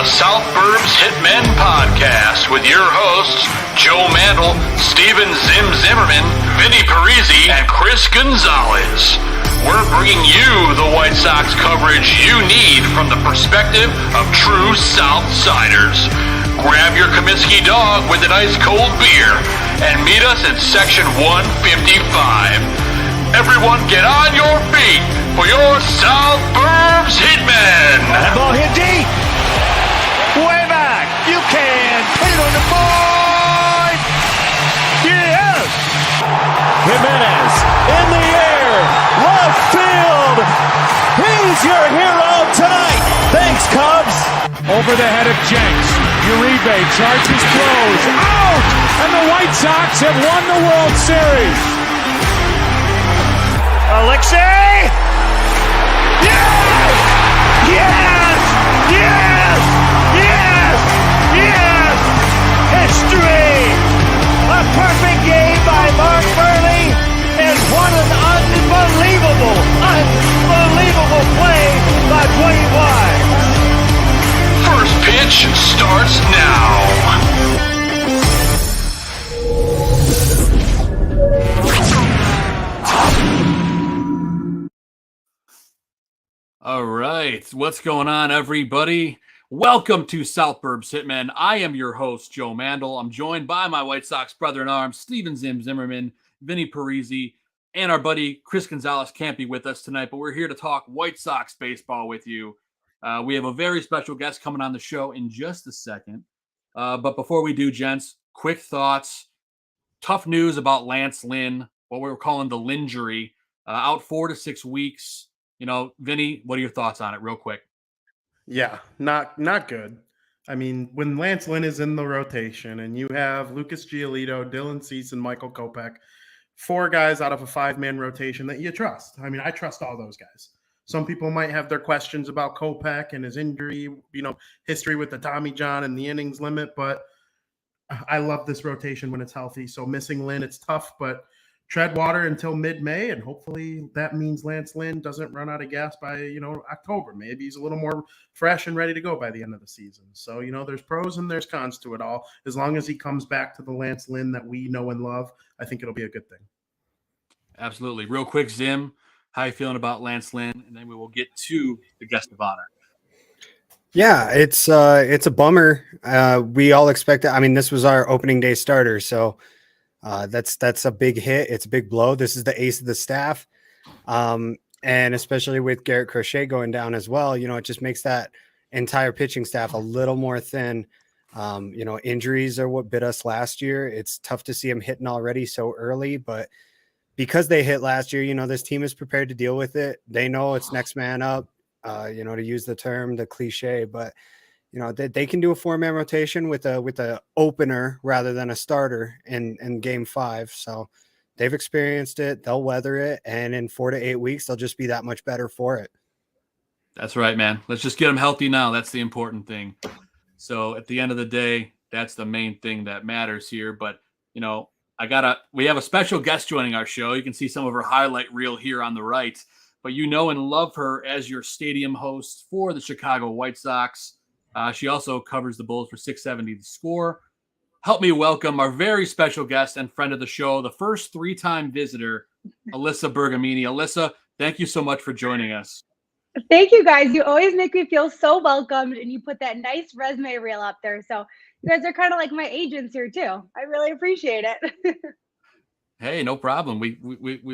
the South Burbs Hitmen podcast with your hosts, Joe Mandel, Steven Zimmerman, Vinnie Parise, and Chris Gonzalez. We're bringing you the White Sox coverage you need from the perspective of true Southsiders. Grab your Comiskey dog with an ice cold beer and meet us in section 155. Everyone get on your feet for your South Burbs Hitmen. That ball hit deep. Way back. You can put it on the board. Yes. Jimenez in the air. Left field. He's your hero tonight. Thanks, Cubs. Over the head of Jenks. Uribe charges, throws. Out! And the White Sox have won the World Series. Alexei! Yes! Yes! Yes! Yes! Yes! History! A perfect game by Mark Burley, and what an unbelievable play by Dwayne White. First pitch starts now. All right, what's going on, everybody? Welcome to South Burbs Hitmen. I am your host, Joe Mandel. I'm joined by my White Sox brother-in-arms, Steven Zimmerman, Vinnie Parise, and our buddy Chris Gonzalez can't be with us tonight, but we're here to talk White Sox baseball with you. We have a very special guest coming on the show in just a second. But before we do, gents, quick thoughts. Tough news about Lance Lynn, what we were calling the Linjury, out 4 to 6 weeks. You know, Vinny, what are your thoughts on it real quick? Yeah, not good. I mean, when Lance Lynn is in the rotation and you have Lucas Giolito, Dylan Cease, and Michael Kopech, 4 guys out of a 5-man rotation that you trust. I mean, I trust all those guys. Some people might have their questions about Kopech and his injury, history with the Tommy John and the innings limit, but I love this rotation when it's healthy. So missing Lynn, it's tough, but tread water until mid-May, and hopefully that means Lance Lynn doesn't run out of gas by, October. Maybe he's a little more fresh and ready to go by the end of the season. So, there's pros and there's cons to it all. As long as he comes back to the Lance Lynn that we know and love, I think it'll be a good thing. Absolutely. Real quick, Zim, how you feeling about Lance Lynn? And then we will get to the guest of honor. Yeah, it's a bummer. We all expected. I mean, this was our opening day starter, so that's a big hit. It's a big blow. This is the ace of the staff, and especially with Garrett Crochet going down as well, it just makes that entire pitching staff a little more thin. Injuries are what bit us last year. It's tough to see him hitting already so early, but because they hit last year, this team is prepared to deal with it. They know it's next man up, to use the term, the cliche, but they can do a 4-man rotation with a opener rather than a starter in game 5. So they've experienced it. They'll weather it. And in 4 to 8 weeks, they'll just be that much better for it. That's right, man. Let's just get them healthy now. That's the important thing. So at the end of the day, that's the main thing that matters here. But, we have a special guest joining our show. You can see some of her highlight reel here on the right, but and love her as your stadium host for the Chicago White Sox. She also covers the Bulls for 670 The Score. Help me welcome our very special guest and friend of the show, the first 3-time visitor, Alyssa Bergamini. Alyssa, thank you so much for joining us. Thank you, guys. You always make me feel so welcomed, and you put that nice resume reel up there. So you guys are kind of like my agents here too. I really appreciate it. Hey, no problem. We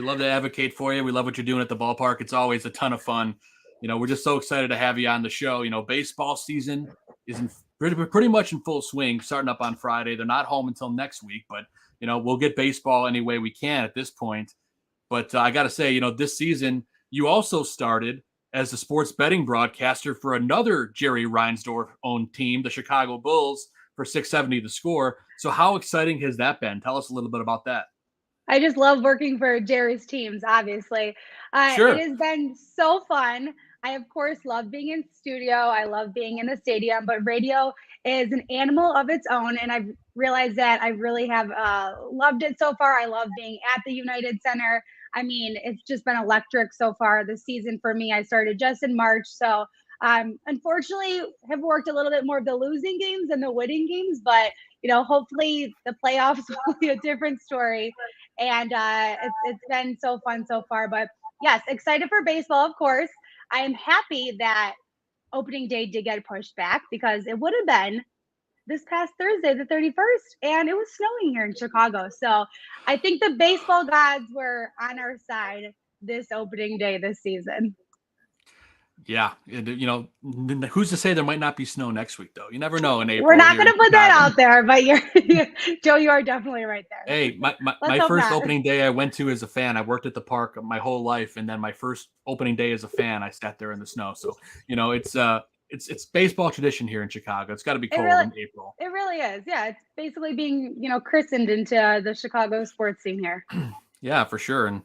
love to advocate for you. We love what you're doing at the ballpark. It's always a ton of fun. We're just so excited to have you on the show. Baseball season is pretty much in full swing, starting up on Friday. They're not home until next week, but we'll get baseball any way we can at this point. But I got to say, this season you also started as a sports betting broadcaster for another Jerry Reinsdorf-owned team, the Chicago Bulls, for 670 The Score. So how exciting has that been? Tell us a little bit about that. I just love working for Jerry's teams, obviously. Sure. It has been so fun. I, of course, love being in studio. I love being in the stadium, but radio is an animal of its own. And I've realized that I really have loved it so far. I love being at the United Center. I mean, it's just been electric so far this season for me. I started just in March, so Unfortunately, have worked a little bit more of the losing games than the winning games, but hopefully the playoffs will be a different story. And it's been so fun so far. But yes, excited for baseball, of course. I am happy that opening day did get pushed back because it would have been this past Thursday, the 31st, and it was snowing here in Chicago. So I think the baseball gods were on our side this opening day this season. Yeah, who's to say there might not be snow next week, though? You never know in April. We're not going to put that out there, but Joe, you are definitely right there. Hey, my first opening day I went to as a fan. I worked at the park my whole life, and then my first opening day as a fan, I sat there in the snow. So it's baseball tradition here in Chicago. It's got to be cold in April. It really is. Yeah, it's basically being christened into the Chicago sports scene here. Yeah, for sure. And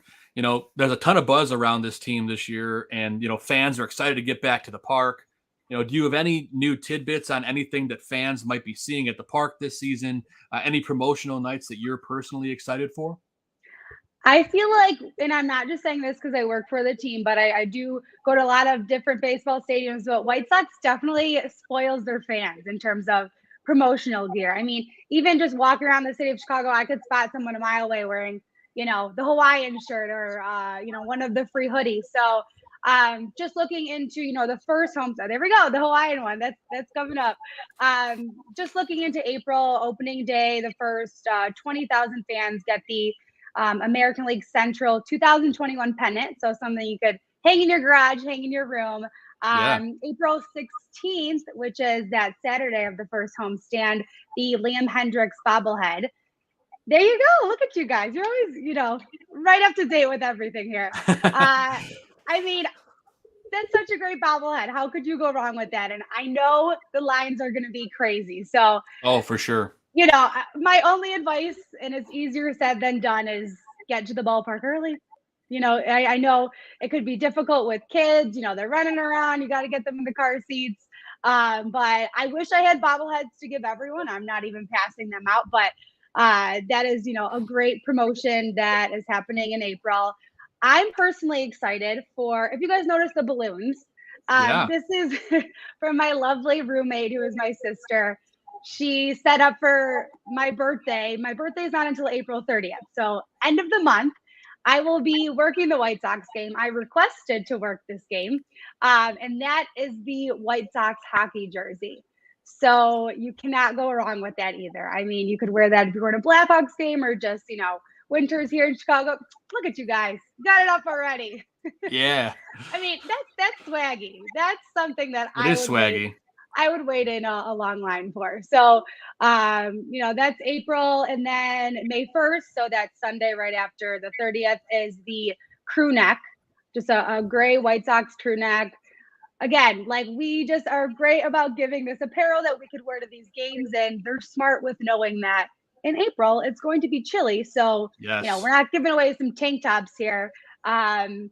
there's a ton of buzz around this team this year, and fans are excited to get back to the park. Do you have any new tidbits on anything that fans might be seeing at the park this season? Any promotional nights that you're personally excited for? I feel like, and I'm not just saying this because I work for the team, but I do go to a lot of different baseball stadiums. But White Sox definitely spoils their fans in terms of promotional gear. I mean, even just walking around the city of Chicago, I could spot someone a mile away wearing the Hawaiian shirt or, one of the free hoodies. So just looking into, the first home, so there we go, the Hawaiian one, that's coming up. Just looking into April, opening day, the first 20,000 fans get the American League Central 2021 pennant. So something you could hang in your garage, hang in your room. April 16th, which is that Saturday of the first homestand, the Liam Hendricks bobblehead. There you go. Look at you guys. You're always, right up to date with everything here. I mean, that's such a great bobblehead. How could you go wrong with that? And I know the lines are going to be crazy. So, for sure. My only advice, and it's easier said than done, is get to the ballpark early. I know it could be difficult with kids. They're running around. You got to get them in the car seats. But I wish I had bobbleheads to give everyone. I'm not even passing them out, but that is, a great promotion that is happening in April. I'm personally excited for, if you guys notice the balloons, this is from my lovely roommate, who is my sister. She set up for my birthday. My birthday is not until April 30th. So end of the month, I will be working the White Sox game. I requested to work this game. And that is the White Sox hockey jersey. So you cannot go wrong with that either. I mean, you could wear that if you're going to Blackhawks game or just, winters here in Chicago. Look at you guys. Got it up already. Yeah. I mean, that's swaggy. That's something that I would wait in a long line for. So, that's April, and then May 1st. So that's Sunday right after the 30th is the crew neck, just a gray White Sox crew neck. Again, we just are great about giving this apparel that we could wear to these games, and they're smart with knowing that in April it's going to be chilly. So, we're not giving away some tank tops here. And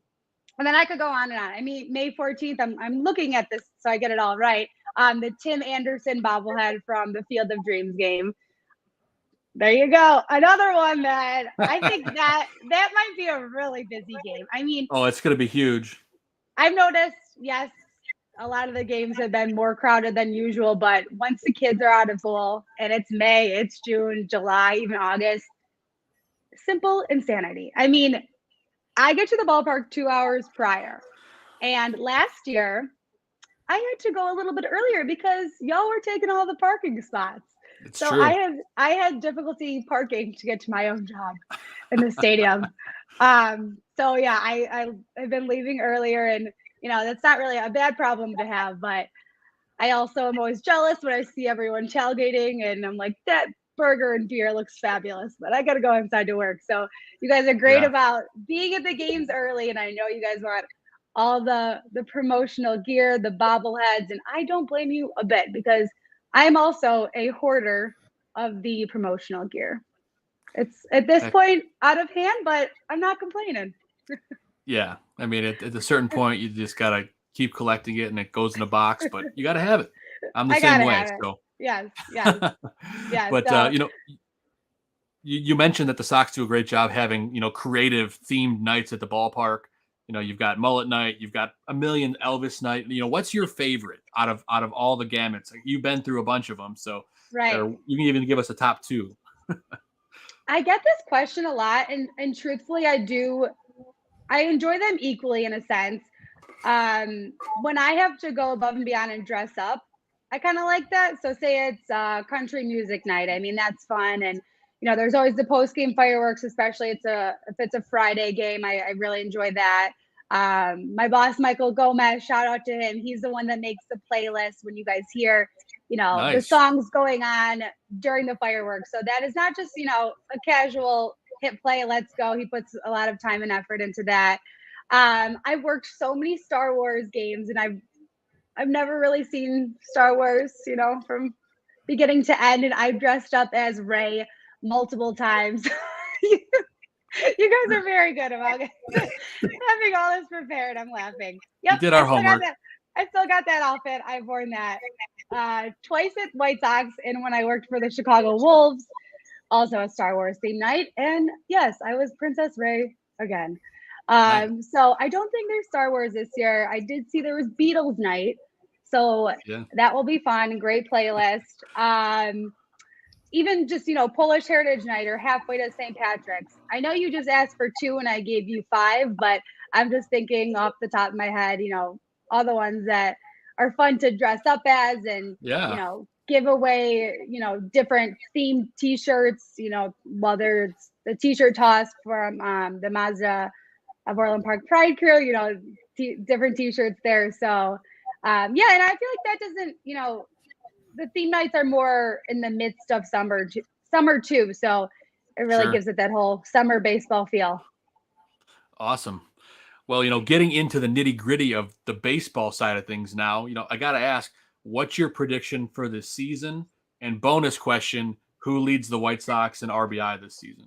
then I could go on and on. I mean, May 14th, I'm looking at this so I get it all right. The Tim Anderson bobblehead from the Field of Dreams game. There you go. Another one that I think that might be a really busy game. I mean, it's going to be huge. I've noticed, yes, a lot of the games have been more crowded than usual, but once the kids are out of school and it's May, it's June, July, even August, simple insanity. I mean, I get to the ballpark 2 hours prior, and last year I had to go a little bit earlier because y'all were taking all the parking spots. It's so true. I had difficulty parking to get to my own job in the stadium. So yeah, I've been leaving earlier, and that's not really a bad problem to have, but I also am always jealous when I see everyone tailgating, and I'm like, that burger and beer looks fabulous, but I got to go inside to work. So you guys are great about being at the games early, and I know you guys want all the promotional gear, the bobbleheads, and I don't blame you a bit because I'm also a hoarder of the promotional gear. It's at this point out of hand, but I'm not complaining. Yeah. I mean, at a certain point, you just got to keep collecting it, and it goes in a box, but you got to have it. I'm the same way. So yes. But, so, you mentioned that the Sox do a great job having, creative themed nights at the ballpark. You've got Mullet Night, you've got a million Elvis Night. What's your favorite out of all the gamuts? You've been through a bunch of them, so Right. you can even give us a top 2. I get this question a lot, and truthfully, I enjoy them equally in a sense. When I have to go above and beyond and dress up, I kind of like that. So say it's country music night. I mean, that's fun. And, there's always the post-game fireworks, especially if it's a Friday game. I really enjoy that. My boss, Michael Gomez, shout out to him. He's the one that makes the playlist when you guys hear, the Nice. songs going on during the fireworks. So that is not just, a casual hit play, let's go. He puts a lot of time and effort into that. I've worked so many Star Wars games, and I've never really seen Star Wars, from beginning to end, and I've dressed up as Rey multiple times. You guys are very good about having all this prepared. I'm laughing. Yep, We did our homework. I still got that outfit. I've worn that twice at White Sox, and when I worked for the Chicago Wolves, also a Star Wars theme night. And yes, I was Princess Rey again. Nice. So I don't think there's Star Wars this year. I did see there was Beatles night, so that will be fun. Great playlist. Even just Polish Heritage Night or halfway to St. Patrick's. I know you just asked for 2 and I gave you 5, but I'm just thinking off the top of my head, all the ones that are fun to dress up as, and give away different themed T-shirts. Whether it's the T-shirt toss from the Mazda of Orland Park Pride Crew, different T-shirts there. So, and I feel like that doesn't, the theme nights are more in the midst of summer too. So it really gives it that whole summer baseball feel. Awesome. Well, getting into the nitty gritty of the baseball side of things now, I got to ask, what's your prediction for this season? And bonus question, who leads the White Sox in RBI this season?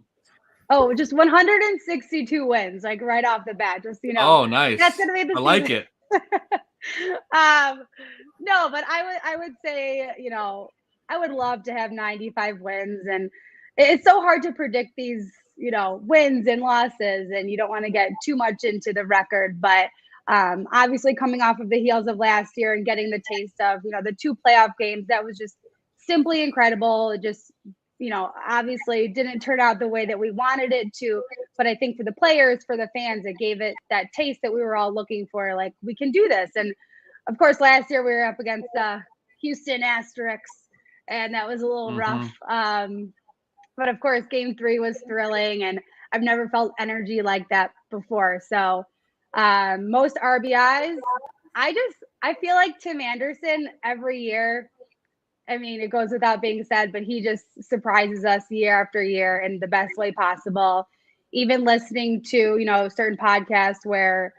Oh, just 162 wins, like right off the bat. Just Oh, nice. That's gonna be the season. Like it. No, but I would say, I would love to have 95 wins, and it's so hard to predict these, wins and losses, and you don't want to get too much into the record, but obviously coming off of the heels of last year and getting the taste of, the 2 playoff games, that was just simply incredible. It just, obviously didn't turn out the way that we wanted it to, but I think for the players, for the fans, it gave it that taste that we were all looking for. Like, we can do this. And of course, last year we were up against Houston Asterix, and that was a little rough. But of course, game 3 was thrilling, and I've never felt energy like that before. So most RBIs, I feel like Tim Anderson every year. I mean, it goes without being said, but he just surprises us year after year in the best way possible. Even listening to, certain podcasts where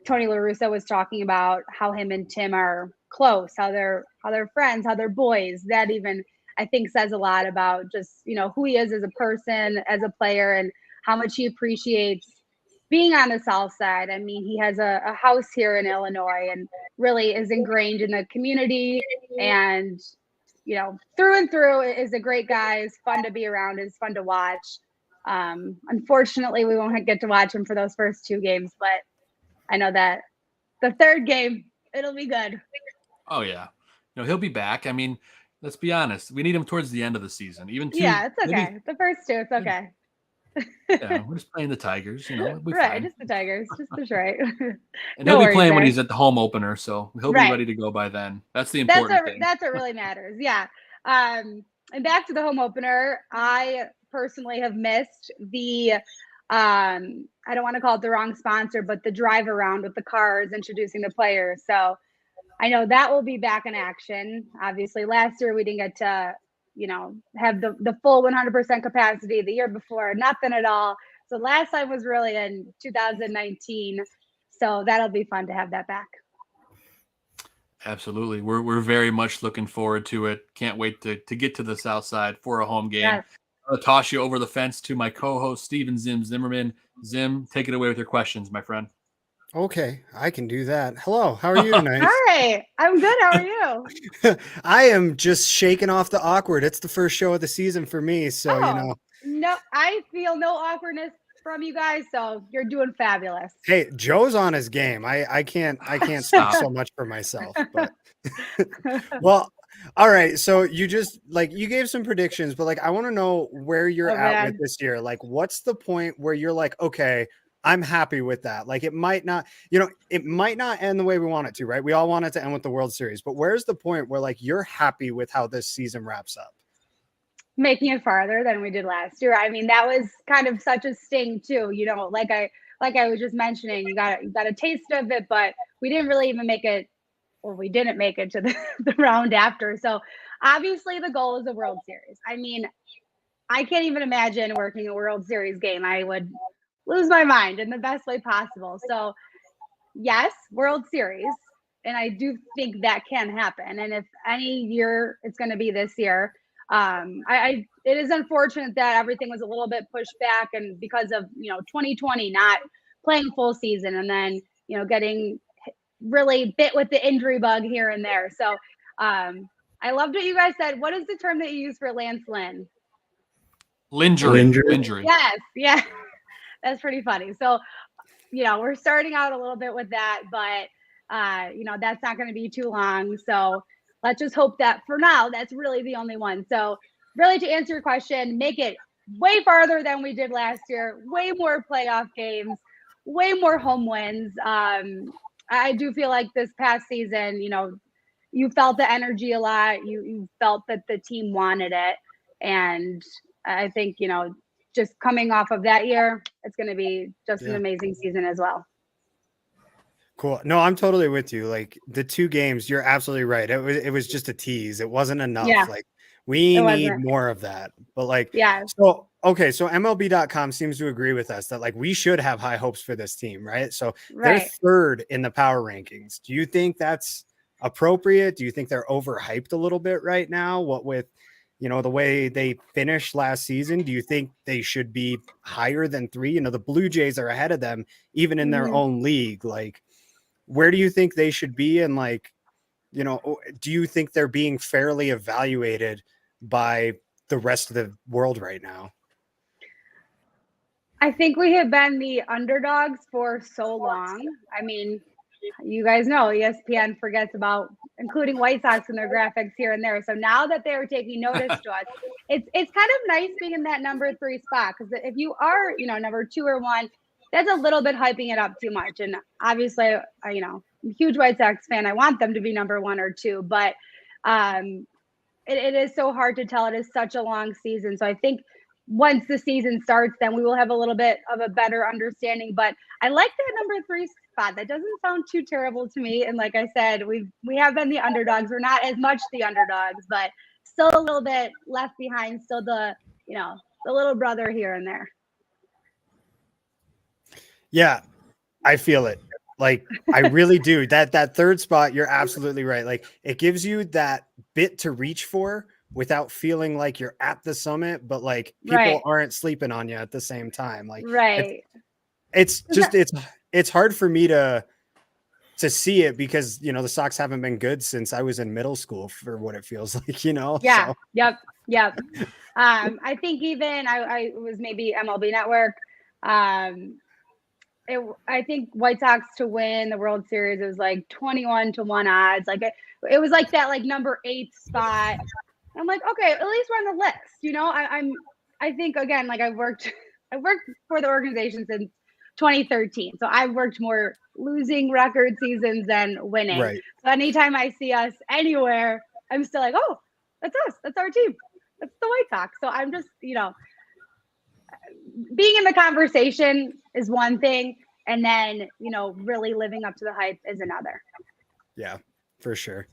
Tony La Russa was talking about how him and Tim are close, how they're friends, how they're boys. That even, I think, says a lot about just, who he is as a person, as a player, and how much he appreciates being on the South Side. I mean, he has a house here in Illinois and really is ingrained in the community, and through and through is a great guy. Is fun to be around. Is fun to watch. Unfortunately, we won't get to watch him for those first 2 games, but I know that the 3rd game, it'll be good. Oh yeah, he'll be back. I mean, let's be honest. We need him towards the end of the season. Even yeah, it's okay. Maybe, the first 2, it's okay. Yeah, we're just playing the Tigers. Right, fine. Just the Tigers, just Detroit. And he'll be playing when he's at the home opener, so he'll be ready to go by then. That's the important thing. That's what really matters. Yeah. And back to the home opener, I personally have missed the I don't want to call it the wrong sponsor, but the drive around with the cars introducing the players. So I know that will be back in action. Obviously, last year we didn't get to have the full 100% capacity. The year before, nothing at all. So last time was really in 2019. So that'll be fun to have that back. Absolutely. We're very much looking forward to it. Can't wait to get to the South Side for a home game. Yes. I'm going to toss you over the fence to my co-host, Steven Zimmerman. Zim, take it away with your questions, my friend. Okay, I can do that. Hello, how are you tonight? Hi, I'm good. How are you? I am just shaking off the awkward. It's the first show of the season for me, so No, I feel no awkwardness from you guys, so you're doing fabulous. Hey, Joe's on his game. I can't speak Stop. so much for myself, but well, all right. So you just like you gave some predictions, but like I want to know where you're at with this year. Like, what's the point where you're like, okay, I'm happy with that. Like it might not, it might not end the way we want it to, right? We all want it to end with the World Series, but where's the point where like you're happy with how this season wraps up? Making it farther than we did last year. I mean, that was kind of such a sting too. Like I was just mentioning, you got a taste of it, but we didn't really even make it, or we didn't make it to the round after. So obviously the goal is a World Series. I mean, I can't even imagine working a World Series game. I would lose my mind in the best way possible. So yes, World Series. And I do think that can happen. And if any year, it's going to be this year. It is unfortunate that everything was a little bit pushed back, and because of 2020 not playing full season, and then getting really bit with the injury bug here and there. So I loved what you guys said. What is the term that you use for Lance Lynn? Lingerie. Yes, yeah, that's pretty funny. So we're starting out a little bit with that, but that's not going to be too long. So let's just hope that for now, that's really the only one. So really, to answer your question, make it way farther than we did last year, way more playoff games, way more home wins. I do feel like this past season, you felt the energy a lot. You felt that the team wanted it. And I think, just coming off of that year, it's going to be just an amazing season as well. Cool. No, I'm totally with you. Like the 2 games, you're absolutely right. It was just a tease. It wasn't enough. Yeah, like we need more of that. But like, yeah. So MLB.com seems to agree with us that like we should have high hopes for this team, right? So they're 3rd in the power rankings. Do you think that's appropriate? Do you think they're overhyped a little bit right now? What with the way they finished last season, do you think they should be higher than 3? The Blue Jays are ahead of them, even in their own league. Like, where do you think they should be? And like, do you think they're being fairly evaluated by the rest of the world right now? I think we have been the underdogs for so long. I mean, you guys know ESPN forgets about including White Sox in their graphics here and there. So now that they're taking notice to us, it's kind of nice being in that number 3 spot, because if you are, number 2 or 1, that's a little bit hyping it up too much. And obviously, I'm a huge White Sox fan. I want them to be number 1 or 2, but it is so hard to tell. It is such a long season. So I think once the season starts, then we will have a little bit of a better understanding. But I like that number 3 spot. That doesn't sound too terrible to me. And like I said, we have been the underdogs. We're not as much the underdogs, but still a little bit left behind. Still the little brother here and there. Yeah, I feel it. Like I really do. That 3rd spot, you're absolutely right. Like it gives you that bit to reach for without feeling like you're at the summit, but like people aren't sleeping on you at the same time. Like it's just it's hard for me to see it because the Sox haven't been good since I was in middle school, for what it feels like, Yeah. So. Yep. I think even I was maybe MLB Network. I think White Sox to win the World Series, it was like 21-1 odds. Like it was like that, like number 8 spot. I'm like, okay, at least we're on the list. I think again, like I've worked for the organization since 2013. So I've worked more losing record seasons than winning. Right. So anytime I see us anywhere, I'm still like, oh, that's us. That's our team. That's the White Sox. So I'm just, being in the conversation is one thing, and then really living up to the hype is another. Yeah, for sure.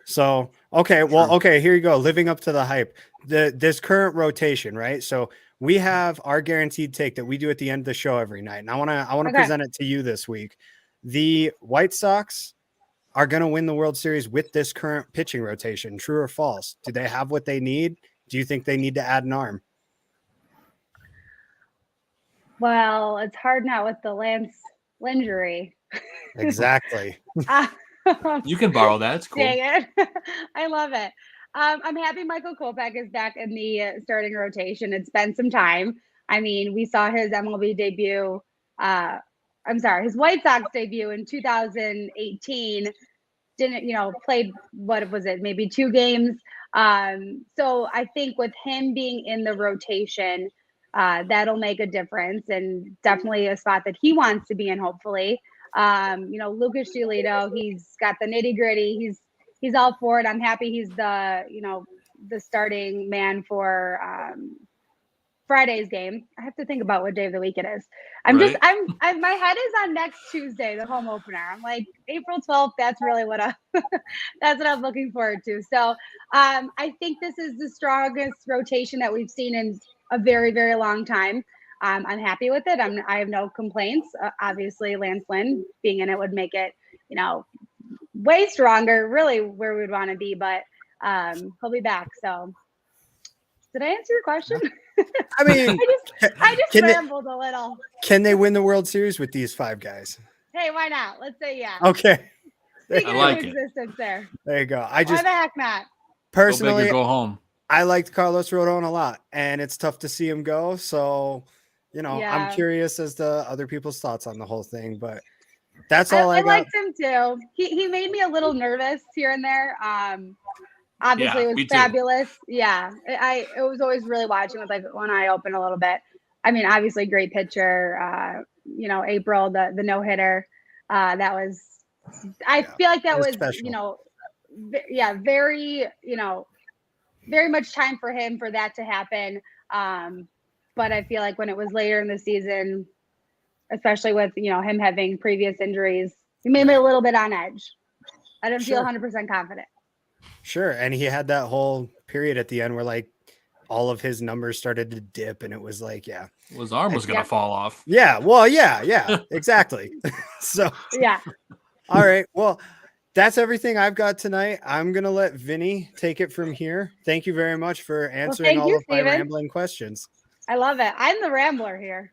So okay, here you go. Living up to the hype. This current rotation, right? So we have our guaranteed take that we do at the end of the show every night, and I want to present it to you this week. The White Sox are going to win the World Series with this current pitching rotation. True or false? Do they have what they need? Do you think they need to add an arm? Well, it's hard now with the Lance injury. Exactly. You can borrow that. It's cool. Dang it. I love it. I'm happy Michael Kopech is back in the starting rotation. It's been some time. I mean, we saw his MLB debut. His White Sox debut in 2018. Didn't, played, what was it, maybe 2 games. So I think with him being in the rotation, that'll make a difference, and definitely a spot that he wants to be in, hopefully. Lucas Giolito, he's got the nitty gritty. He's all for it. I'm happy he's the starting man for Friday's game. I have to think about what day of the week it is. My head is on next Tuesday, the home opener. I'm like, April 12th. That's really what that's what I'm looking forward to. So I think this is the strongest rotation that we've seen in a very, very long time. I'm happy with it. I have no complaints. Obviously, Lance Lynn being in it would make it, way stronger, really where we'd want to be, but he'll be back. So did I answer your question? I mean, I just rambled a little. Can they win the World Series with these 5 guys? Hey, why not? Let's say yeah. Okay. I like existence there. There you go. Why the heck not? Personally, go home. I liked Carlos Rodon a lot, and it's tough to see him go. So, I'm curious as to other people's thoughts on the whole thing, but that's all I got. I liked him too. He made me a little nervous here and there. Obviously, it was fabulous. Yeah, it was always really watching with like one eye open a little bit. I mean, obviously, great pitcher. April, the no hitter. That was. I feel like that was special. Very very much time for him for that to happen. But I feel like when it was later in the season, especially with him having previous injuries, he made me a little bit on edge. I didn't feel 100% confident. Sure. And he had that whole period at the end where like all of his numbers started to dip, and it was like, his arm was going to fall off. Yeah. Well, yeah, exactly. So, yeah. All right. Well, that's everything I've got tonight. I'm going to let Vinnie take it from here. Thank you very much for answering all of my rambling questions. I love it. I'm the rambler here.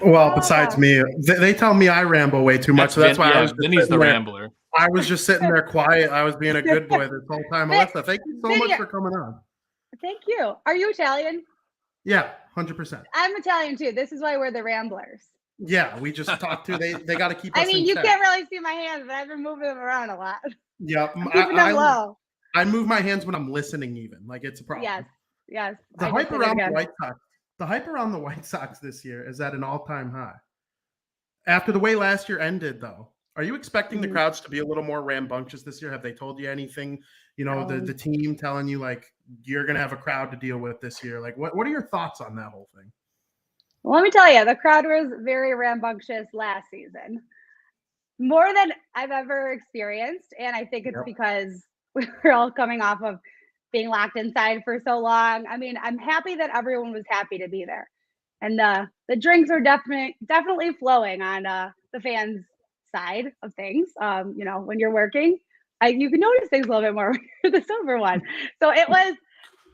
Well, besides me, they tell me I ramble way too much. So that's why I was Vinny's the rambler. I was just sitting there quiet. I was being a good boy this whole time. Alyssa, thank you so much for coming on. Thank you. Are you Italian? Yeah, 100%. I'm Italian too. This is why we're the ramblers. Yeah, we just talked to. They got to keep us. I mean, you check. can't really see my hands, but I've been moving them around a lot. Yeah, low. I move my hands when I'm listening. Even like it's a problem. Yes. The hype around the White Sox. The hype around the White Sox this year is at an all-time high. After the way last year ended, though, are you expecting the crowds to be a little more rambunctious this year? Have they told you anything? The team telling you like you're going to have a crowd to deal with this year. Like, what are your thoughts on that whole thing? Well, let me tell you, the crowd was very rambunctious last season, more than I've ever experienced, and I think it's because we're all coming off of being locked inside for so long. I mean, I'm happy that everyone was happy to be there. And the drinks are definitely flowing on the fans' side of things. When you're working, you can notice things a little bit more when you're the sober one. So it was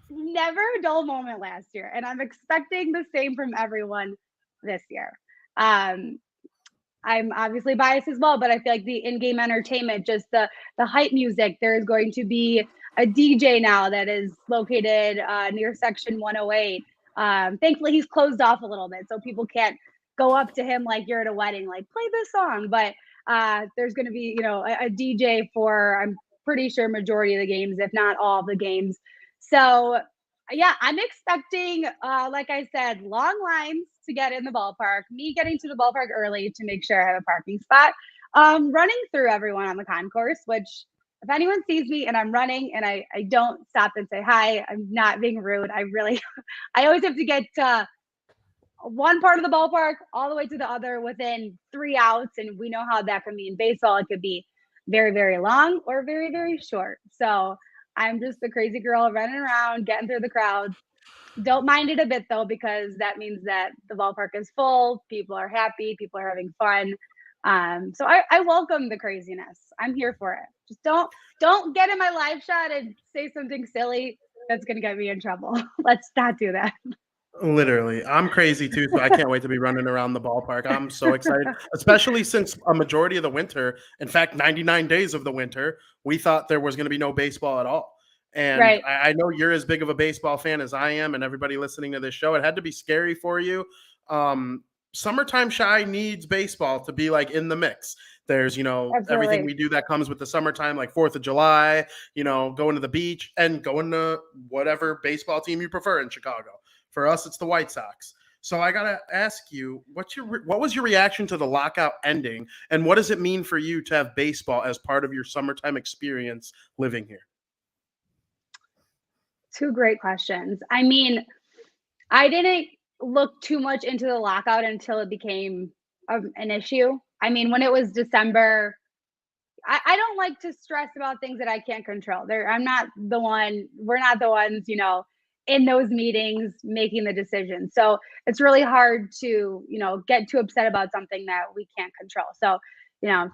never a dull moment last year. And I'm expecting the same from everyone this year. I'm obviously biased as well, but I feel like the in-game entertainment, just the hype music, there is going to be a DJ now that is located near section 108. Thankfully, he's closed off a little bit, so people can't go up to him like you're at a wedding, like play this song. But there's going to be, a DJ for, I'm pretty sure, majority of the games, if not all of the games. So, yeah, I'm expecting, like I said, long lines to get in the ballpark, me getting to the ballpark early to make sure I have a parking spot, running through everyone on the concourse, which if anyone sees me and I'm running and I don't stop and say hi, I'm not being rude. I always have to get to one part of the ballpark all the way to the other within 3 outs. And we know how that can be in baseball. It could be very, very long or very, very short. So I'm just a crazy girl running around, getting through the crowds. Don't mind it a bit though, because that means that the ballpark is full. People are happy. People are having fun. So I welcome the craziness. I'm here for it. Just don't get in my live shot and say something silly that's going to get me in trouble. Let's not do that. Literally. I'm crazy too, so I can't wait to be running around the ballpark. I'm so excited, especially since a majority of the winter, in fact, 99 days of the winter, we thought there was going to be no baseball at all. And Right. I know you're as big of a baseball fan as I am, and everybody listening to this show. It had to be scary for you. Summertime Shy needs baseball to be like in the mix. There's, everything Absolutely. we do that comes with the summertime, like 4th of July, going to the beach and going to whatever baseball team you prefer in Chicago. For us, it's the White Sox. So I got to ask you, what was your reaction to the lockout ending, and what does it mean for you to have baseball as part of your summertime experience living here? Two great questions. I mean, I didn't look too much into the lockout until it became an issue. I mean, when it was December, I don't like to stress about things that I can't control. I'm not the one, we're not the ones, in those meetings making the decision. So it's really hard to, get too upset about something that we can't control. So,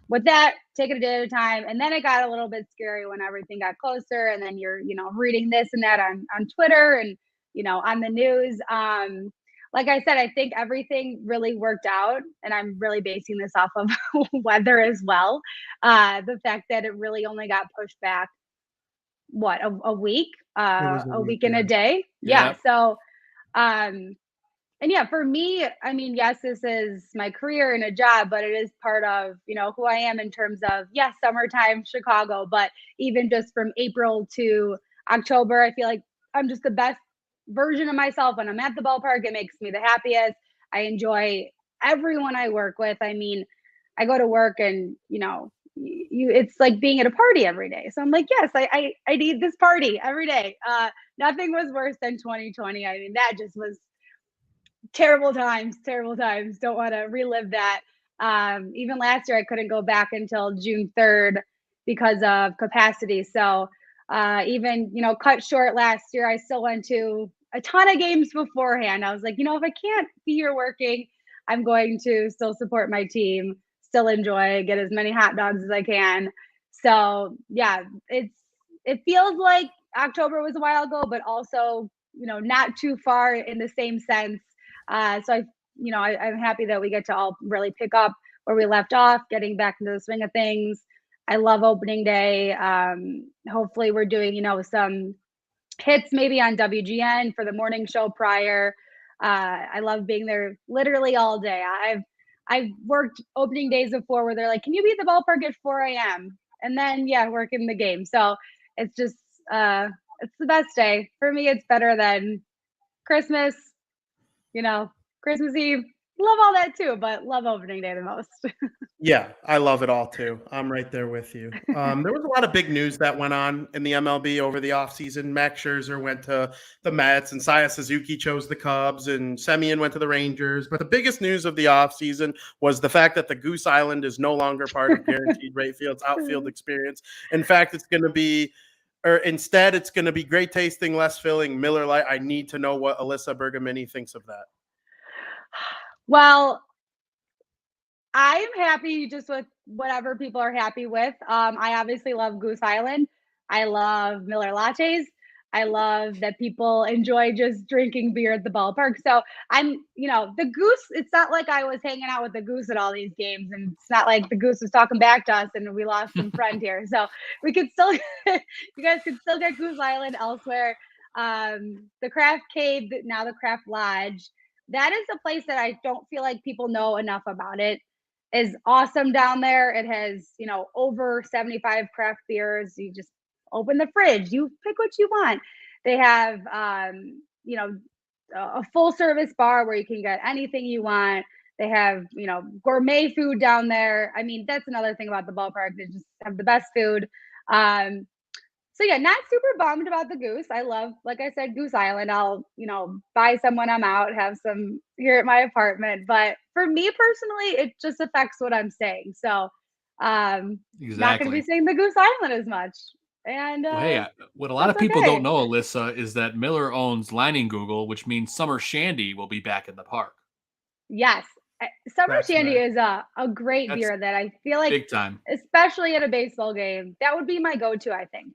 with that, take it a day at a time. And then it got a little bit scary when everything got closer. And then you're, reading this and that on Twitter and, on the news. Like I said, I think everything really worked out, and I'm really basing this off of weather as well. The fact that it really only got pushed back, a week, It was a week and yeah. a day. Yeah. Yeah. So, and yeah, for me, I mean, yes, this is my career and a job, but it is part of, who I am in terms of, yes, summertime Chicago, but even just from April to October, I feel like I'm just the best version of myself when I'm at the ballpark. It makes me the happiest. I enjoy everyone I work with. I mean, I go to work and, it's like being at a party every day. So I'm like, yes, I need this party every day. Nothing was worse than 2020. I mean, that just was terrible times. Don't want to relive that. Even last year, I couldn't go back until June 3rd because of capacity. So even, cut short last year, I still went to a ton of games beforehand. I was like, if I can't be here working, I'm going to still support my team, still enjoy, get as many hot dogs as I can. So yeah, it feels like October was a while ago, but also, not too far in the same sense. So I'm happy that we get to all really pick up where we left off, getting back into the swing of things. I love opening day. Hopefully we're doing, some hits maybe on WGN for the morning show prior. I love being there literally all day. I've worked opening days before where they're like, can you be at the ballpark at 4 a.m.? And then, yeah, work in the game. So it's just, it's the best day. For me, it's better than Christmas, Christmas Eve. Love all that too, but love opening day the most. Yeah, I love it all too. I'm right there with you. There was a lot of big news that went on in the MLB over the offseason. Max Scherzer went to the Mets, and Seiya Suzuki chose the Cubs, and Semien went to the Rangers. But the biggest news of the offseason was the fact that the Goose Island is no longer part of Guaranteed Rate Field's outfield experience. In fact, it's going to be great tasting, less filling Miller Lite. I need to know what Alyssa Bergamini thinks of that. Well, I'm happy just with whatever people are happy with. I obviously love Goose Island. I love Miller lattes. I love that people enjoy just drinking beer at the ballpark. So the Goose, it's not like I was hanging out with the Goose at all these games. And it's not like the Goose was talking back to us and we lost some friend here. So we could still, you guys could still get Goose Island elsewhere. The Craft Cave, now the Craft Lodge, that is a place that I don't feel like people know enough about. It is awesome down there. It has, over 75 craft beers. You just open the fridge, you pick what you want. They have, a full service bar where you can get anything you want. They have, gourmet food down there. I mean, that's another thing about the ballpark. They just have the best food. So yeah, not super bummed about the Goose. I love, like I said, Goose Island. I'll, buy some when I'm out, have some here at my apartment. But for me personally, it just affects what I'm saying. So not going to be saying the Goose Island as much. And hey, what a lot of people don't know, Alyssa, is that Miller owns Lining Google, which means Summer Shandy will be back in the park. Yes. Summer Shandy is a great beer that I feel like, big time, especially at a baseball game, that would be my go-to, I think.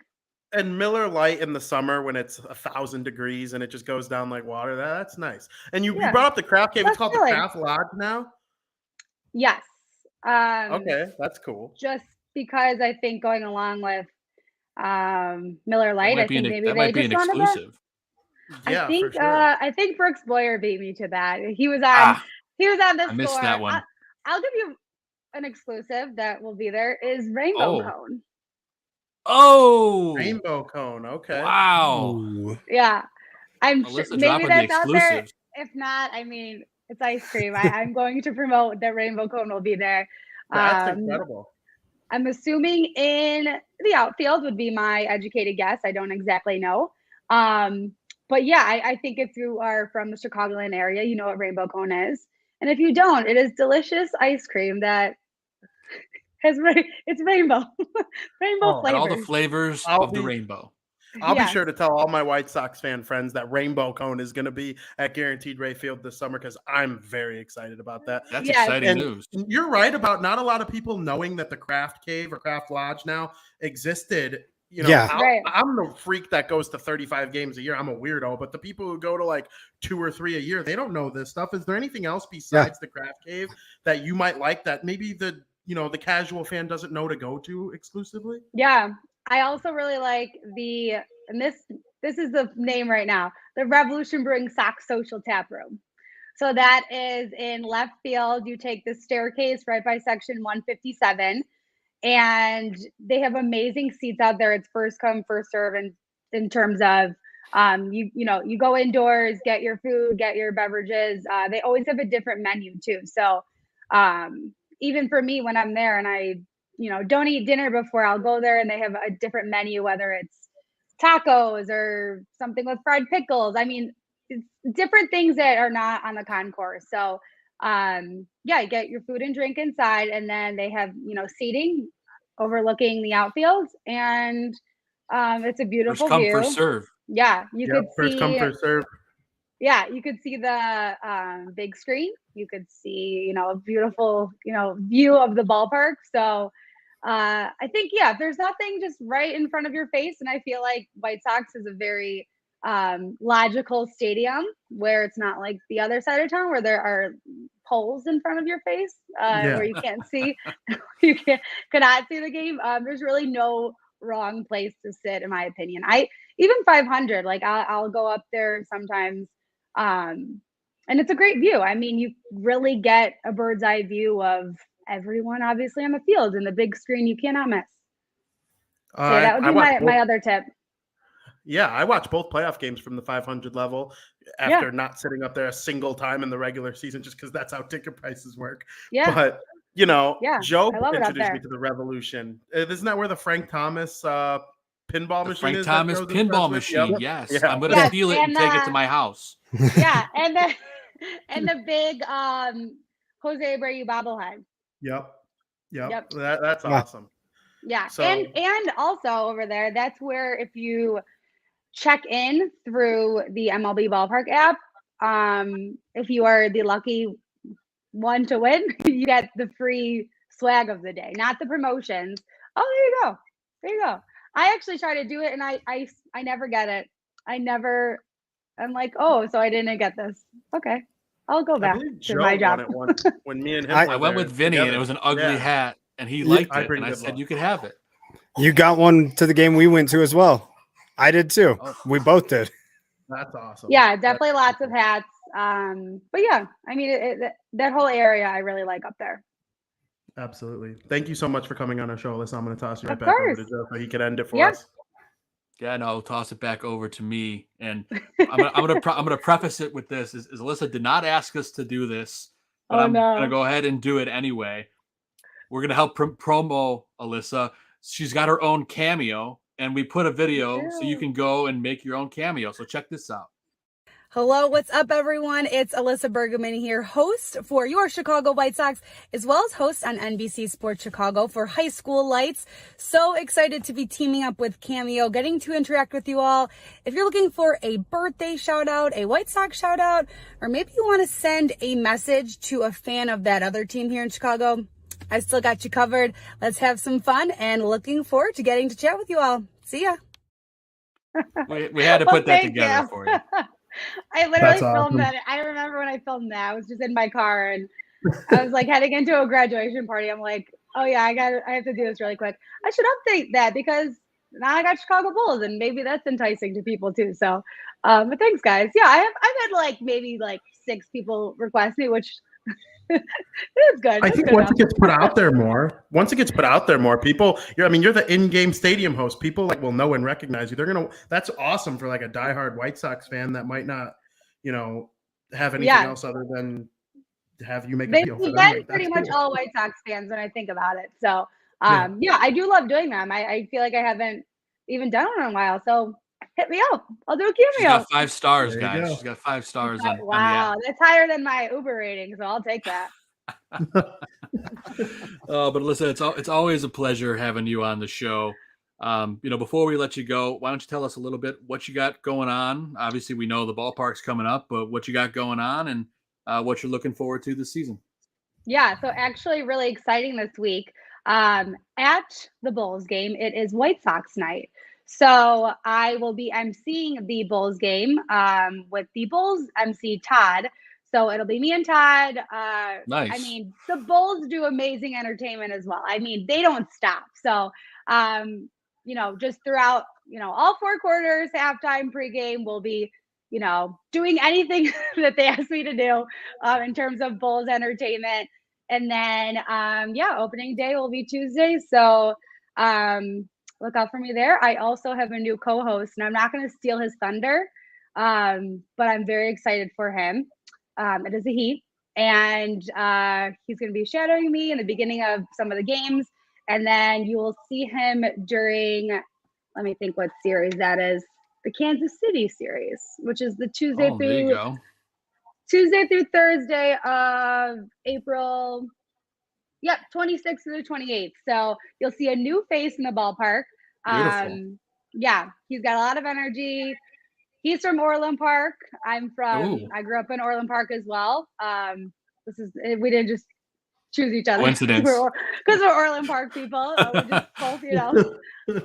And Miller Lite in the summer when it's 1,000 degrees and it just goes down like water. That's nice. And you brought up the Craft Cave. It's called the Craft Lodge now? Yes. Okay, that's cool. Just because I think going along with Miller Lite. I think maybe they just wanted to. exclusive. Yeah, for sure. I think Brooks Boyer beat me to that. He was on the I missed score. that one. I'll give you an exclusive that will be there is Rainbow Cone. Oh, Rainbow Cone. Okay. Wow. Ooh. Yeah. I'm sure Alyssa maybe dropping the that's out there. exclusives. If not, I mean, it's ice cream. I'm going to promote that Rainbow Cone will be there. That's incredible. I'm assuming in the outfield would be my educated guess. I don't exactly know. But yeah, I think if you are from the Chicagoland area, you know what Rainbow Cone is. And if you don't, it is delicious ice cream that has it's rainbow. Rainbow flavors. And all the flavors of the rainbow. I'll be sure to tell all my White Sox fan friends that Rainbow Cone is going to be at Guaranteed Rate Field this summer because I'm very excited about that. That's exciting news. You're right about not a lot of people knowing that the Craft Cave or Craft Lodge now existed. You know, I'm the freak that goes to 35 games a year. I'm a weirdo, but the people who go to like 2 or 3 a year, they don't know this stuff. Is there anything else besides the Craft Cave that you might like that maybe the casual fan doesn't know to go to exclusively? Yeah. I also really like and this is the name right now, the Revolution Brewing Sox Social Tap Room. So that is in left field. You take the staircase right by section 157, and they have amazing seats out there. It's first come, first serve, and in terms of you go indoors, get your food, get your beverages. They always have a different menu too. So even for me when I'm there and I don't eat dinner before, I'll go there and they have a different menu, whether it's tacos or something with fried pickles. I mean, it's different things that are not on the concourse. So, you get your food and drink inside, and then they have, seating overlooking the outfield, and it's a beautiful first come, view. First serve. Yeah, you could first see. Come, first serve. Yeah, you could see the big screen. You could see, a beautiful, view of the ballpark. So I think, if there's nothing just right in front of your face, and I feel like White Sox is a very logical stadium where it's not like the other side of town where there are poles in front of your face where you can't see, cannot see the game. There's really no wrong place to sit, in my opinion. Even 500, like I'll go up there sometimes. And it's a great view. I mean, you really get a bird's eye view of everyone obviously on the field, and the big screen you cannot miss. So that would be my other tip. Yeah, I watch both playoff games from the 500 level after not sitting up there a single time in the regular season, just because that's how ticket prices work. Yeah. But, Joe introduced me to the Revolution. Isn't that where the Frank Thomas pinball machine Frank is? Thomas pinball machine, yes. Yeah. I'm going to steal it and take it to my house. Yeah, and the big Jose Abreu bobblehead. Yep. That's awesome. Yeah, so, and also over there, that's where if you check in through the MLB Ballpark app, if you are the lucky one to win, you get the free swag of the day, not the promotions. Oh, there you go. I actually try to do it, and I never get it. I'm like, so I didn't get this. Okay, I'll go back to my job. When me and him I went with Vinny, and it was an ugly hat, and he liked it, and I said, you could have it. You got one to the game we went to as well. I did too. We both did. That's awesome. Yeah, definitely lots of hats. But yeah, I mean, that whole area I really like up there. Absolutely. Thank you so much for coming on our show, Alyssa. I'm going to toss you right back over to Joe so he can end it for us. Yeah, no, I'll toss it back over to me, and I'm gonna preface it with this: is Alyssa did not ask us to do this, but I'm gonna go ahead and do it anyway. We're gonna help promo Alyssa. She's got her own cameo, and we put a video so you can go and make your own cameo. So check this out. Hello, what's up, everyone? It's Alyssa Bergamini here, host for your Chicago White Sox, as well as host on NBC Sports Chicago for High School Lights. So excited to be teaming up with Cameo, getting to interact with you all. If you're looking for a birthday shout out, a White Sox shout out, or maybe you want to send a message to a fan of that other team here in Chicago, I still got you covered. Let's have some fun, and looking forward to getting to chat with you all. See ya. We had to put that together for you. I literally filmed that. I remember when I filmed that. I was just in my car and I was like heading into a graduation party. I'm like, oh yeah, I have to do this really quick. I should update that because now I got Chicago Bulls, and maybe that's enticing to people too. So, but thanks, guys. Yeah, I've had like maybe like 6 people request me, which it's good. I It's think good once enough. it gets put out there more, people. You're the in-game stadium host. People like will know and recognize you. That's awesome for like a diehard White Sox fan that might not, have anything Yeah. else other than have you make a They've video for them. been Like, pretty that's much cool. all White Sox fans when I think about it. So, Yeah. yeah, I do love doing them. I feel like I haven't even done one in a while. So hit me up. I'll do a She's cameo. got 5 stars, There you guys. go. She's got 5 stars on the app. Wow, that's higher than my Uber rating, so I'll take that. But listen, it's always a pleasure having you on the show. Before we let you go, why don't you tell us a little bit what you got going on? Obviously, we know the ballpark's coming up, but what you got going on and what you're looking forward to this season. Yeah, so actually really exciting this week. At the Bulls game, it is White Sox night. So I will be emceeing the Bulls game with the Bulls MC Todd. So it'll be me and Todd. Nice. I mean, the Bulls do amazing entertainment as well. I mean, they don't stop. So, just throughout, all 4 quarters, halftime, pregame, we'll be, doing anything that they ask me to do in terms of Bulls entertainment. And then, opening day will be Tuesday. So look out for me there. I also have a new co-host, and I'm not going to steal his thunder, but I'm very excited for him. It is a he, and he's going to be shadowing me in the beginning of some of the games. And then you will see him during, let me think what series that is, the Kansas City series, which is the Tuesday through Thursday of April. Yep, 26th through the 28th. So you'll see a new face in the ballpark. Beautiful. Yeah, he's got a lot of energy. He's from Orland Park. I grew up in Orland Park as well. We didn't just choose each other Coincidence. because we're Orland Park people. We just both,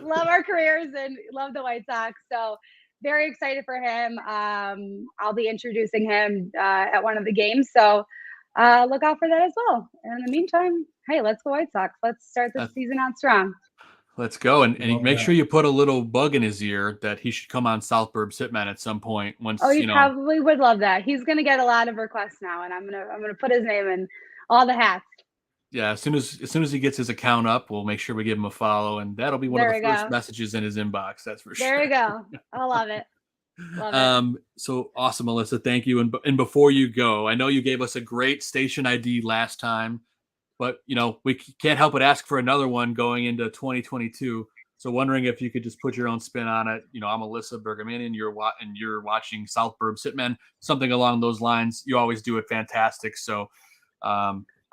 love our careers and love the White Sox. So very excited for him. I'll be introducing him at one of the games. So look out for that as well. And in the meantime, hey, let's go White Sox. Let's start the season out strong. Let's go. And make sure you put a little bug in his ear that he should come on South Burbs Hitmen at some point. Once, he probably would love that. He's going to get a lot of requests now, and I'm gonna put his name in all the hats. Yeah, as soon as he gets his account up, we'll make sure we give him a follow, and that'll be one of the first messages in his inbox. That's for sure. There we go. I love it. Love it. So awesome, Alyssa. Thank you. And before you go, I know you gave us a great station ID last time, but we can't help but ask for another one going into 2022. So wondering if you could just put your own spin on it. I'm Alyssa Bergamini, and you're watching South Burbs Hitmen, something along those lines. You always do it fantastic. So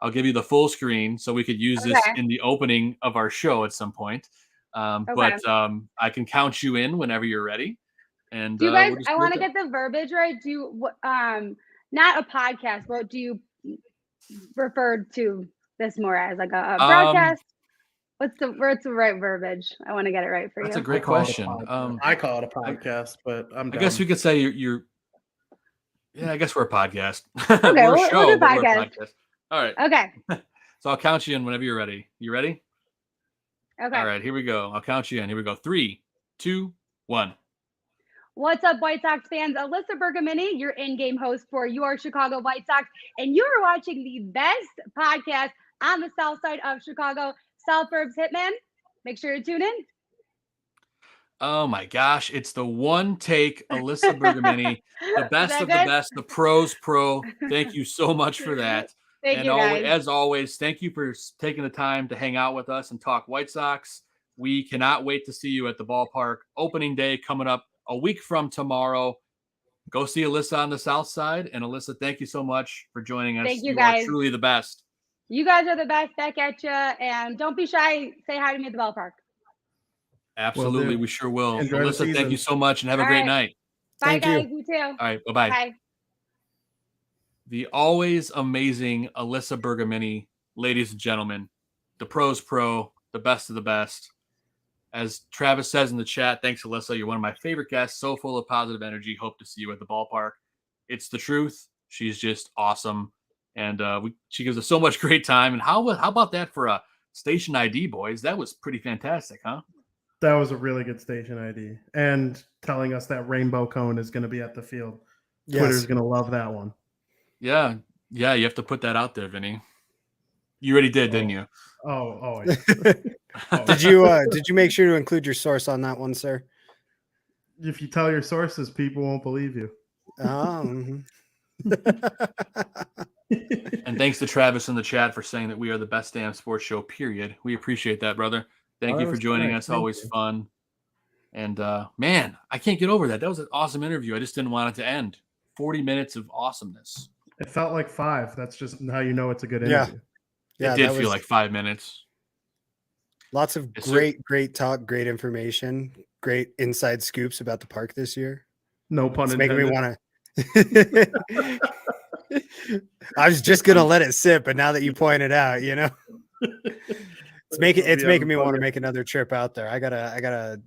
I'll give you the full screen so we could use this in the opening of our show at some point. But I can count you in whenever you're ready. And do you guys? I want to get the verbiage right. Do you not a podcast? What do you refer to this more as, like a broadcast? What's the right verbiage? I want to get it right for you. That's a great question. I call it a podcast, but I guess we could say you're. Yeah, I guess we're a podcast. Okay, we're we'll do podcast. All right. Okay. So I'll count you in whenever you're ready. You ready? Okay. All right, here we go. I'll count you in. Here we go. 3, 2, 1. What's up, White Sox fans? Alyssa Bergamini, your in-game host for your Chicago White Sox, and you are watching the best podcast on the south side of Chicago, South Burbs Hitmen. Make sure to tune in. Oh my gosh, it's the one take Alyssa Bergamini, the best of the best, the pros pro. Thank you so much for that. Thank you, guys. As always, thank you for taking the time to hang out with us and talk White Sox. We cannot wait to see you at the ballpark. Opening day coming up a week from tomorrow. Go see Alyssa on the south side. And Alyssa, thank you so much for joining us. Thank you, guys. Are truly the best. You guys are the best. Back at you. And don't be shy. Say hi to me at the ballpark. Absolutely. We sure will. Enjoy Alyssa, thank you so much and have a great night. Bye, guys. You too. All right. Bye-bye. Bye. The always amazing Alyssa Bergamini, ladies and gentlemen, the pros pro, the best of the best. As Travis says in the chat, thanks, Alyssa. You're one of my favorite guests. So full of positive energy. Hope to see you at the ballpark. It's the truth. She's just awesome. And she gives us so much great time. And how about that for a station ID, boys? That was pretty fantastic, huh? That was a really good station ID. And telling us that rainbow cone is going to be at the field. Twitter's Yes. going to love that one. Yeah. Yeah, you have to put that out there, Vinny. You already did, didn't you? Oh, yeah. Did you make sure to include your source on that one, sir? If you tell your sources, people won't believe you. Mhm. And thanks to Travis in the chat for saying that we are the best damn sports show, period. We appreciate that, brother. Thank you for joining us. Always fun. And man, I can't get over that. That was an awesome interview. I just didn't want it to end. 40 minutes of awesomeness. It felt like 5. That's just how you know it's a good interview. Yeah, it did feel like 5 minutes. Lots of great talk, great information, great inside scoops about the park this year. No pun It's intended. making me want to. I was just gonna let it sit, but now that you point it out, it's making me want to make another trip out there. I gotta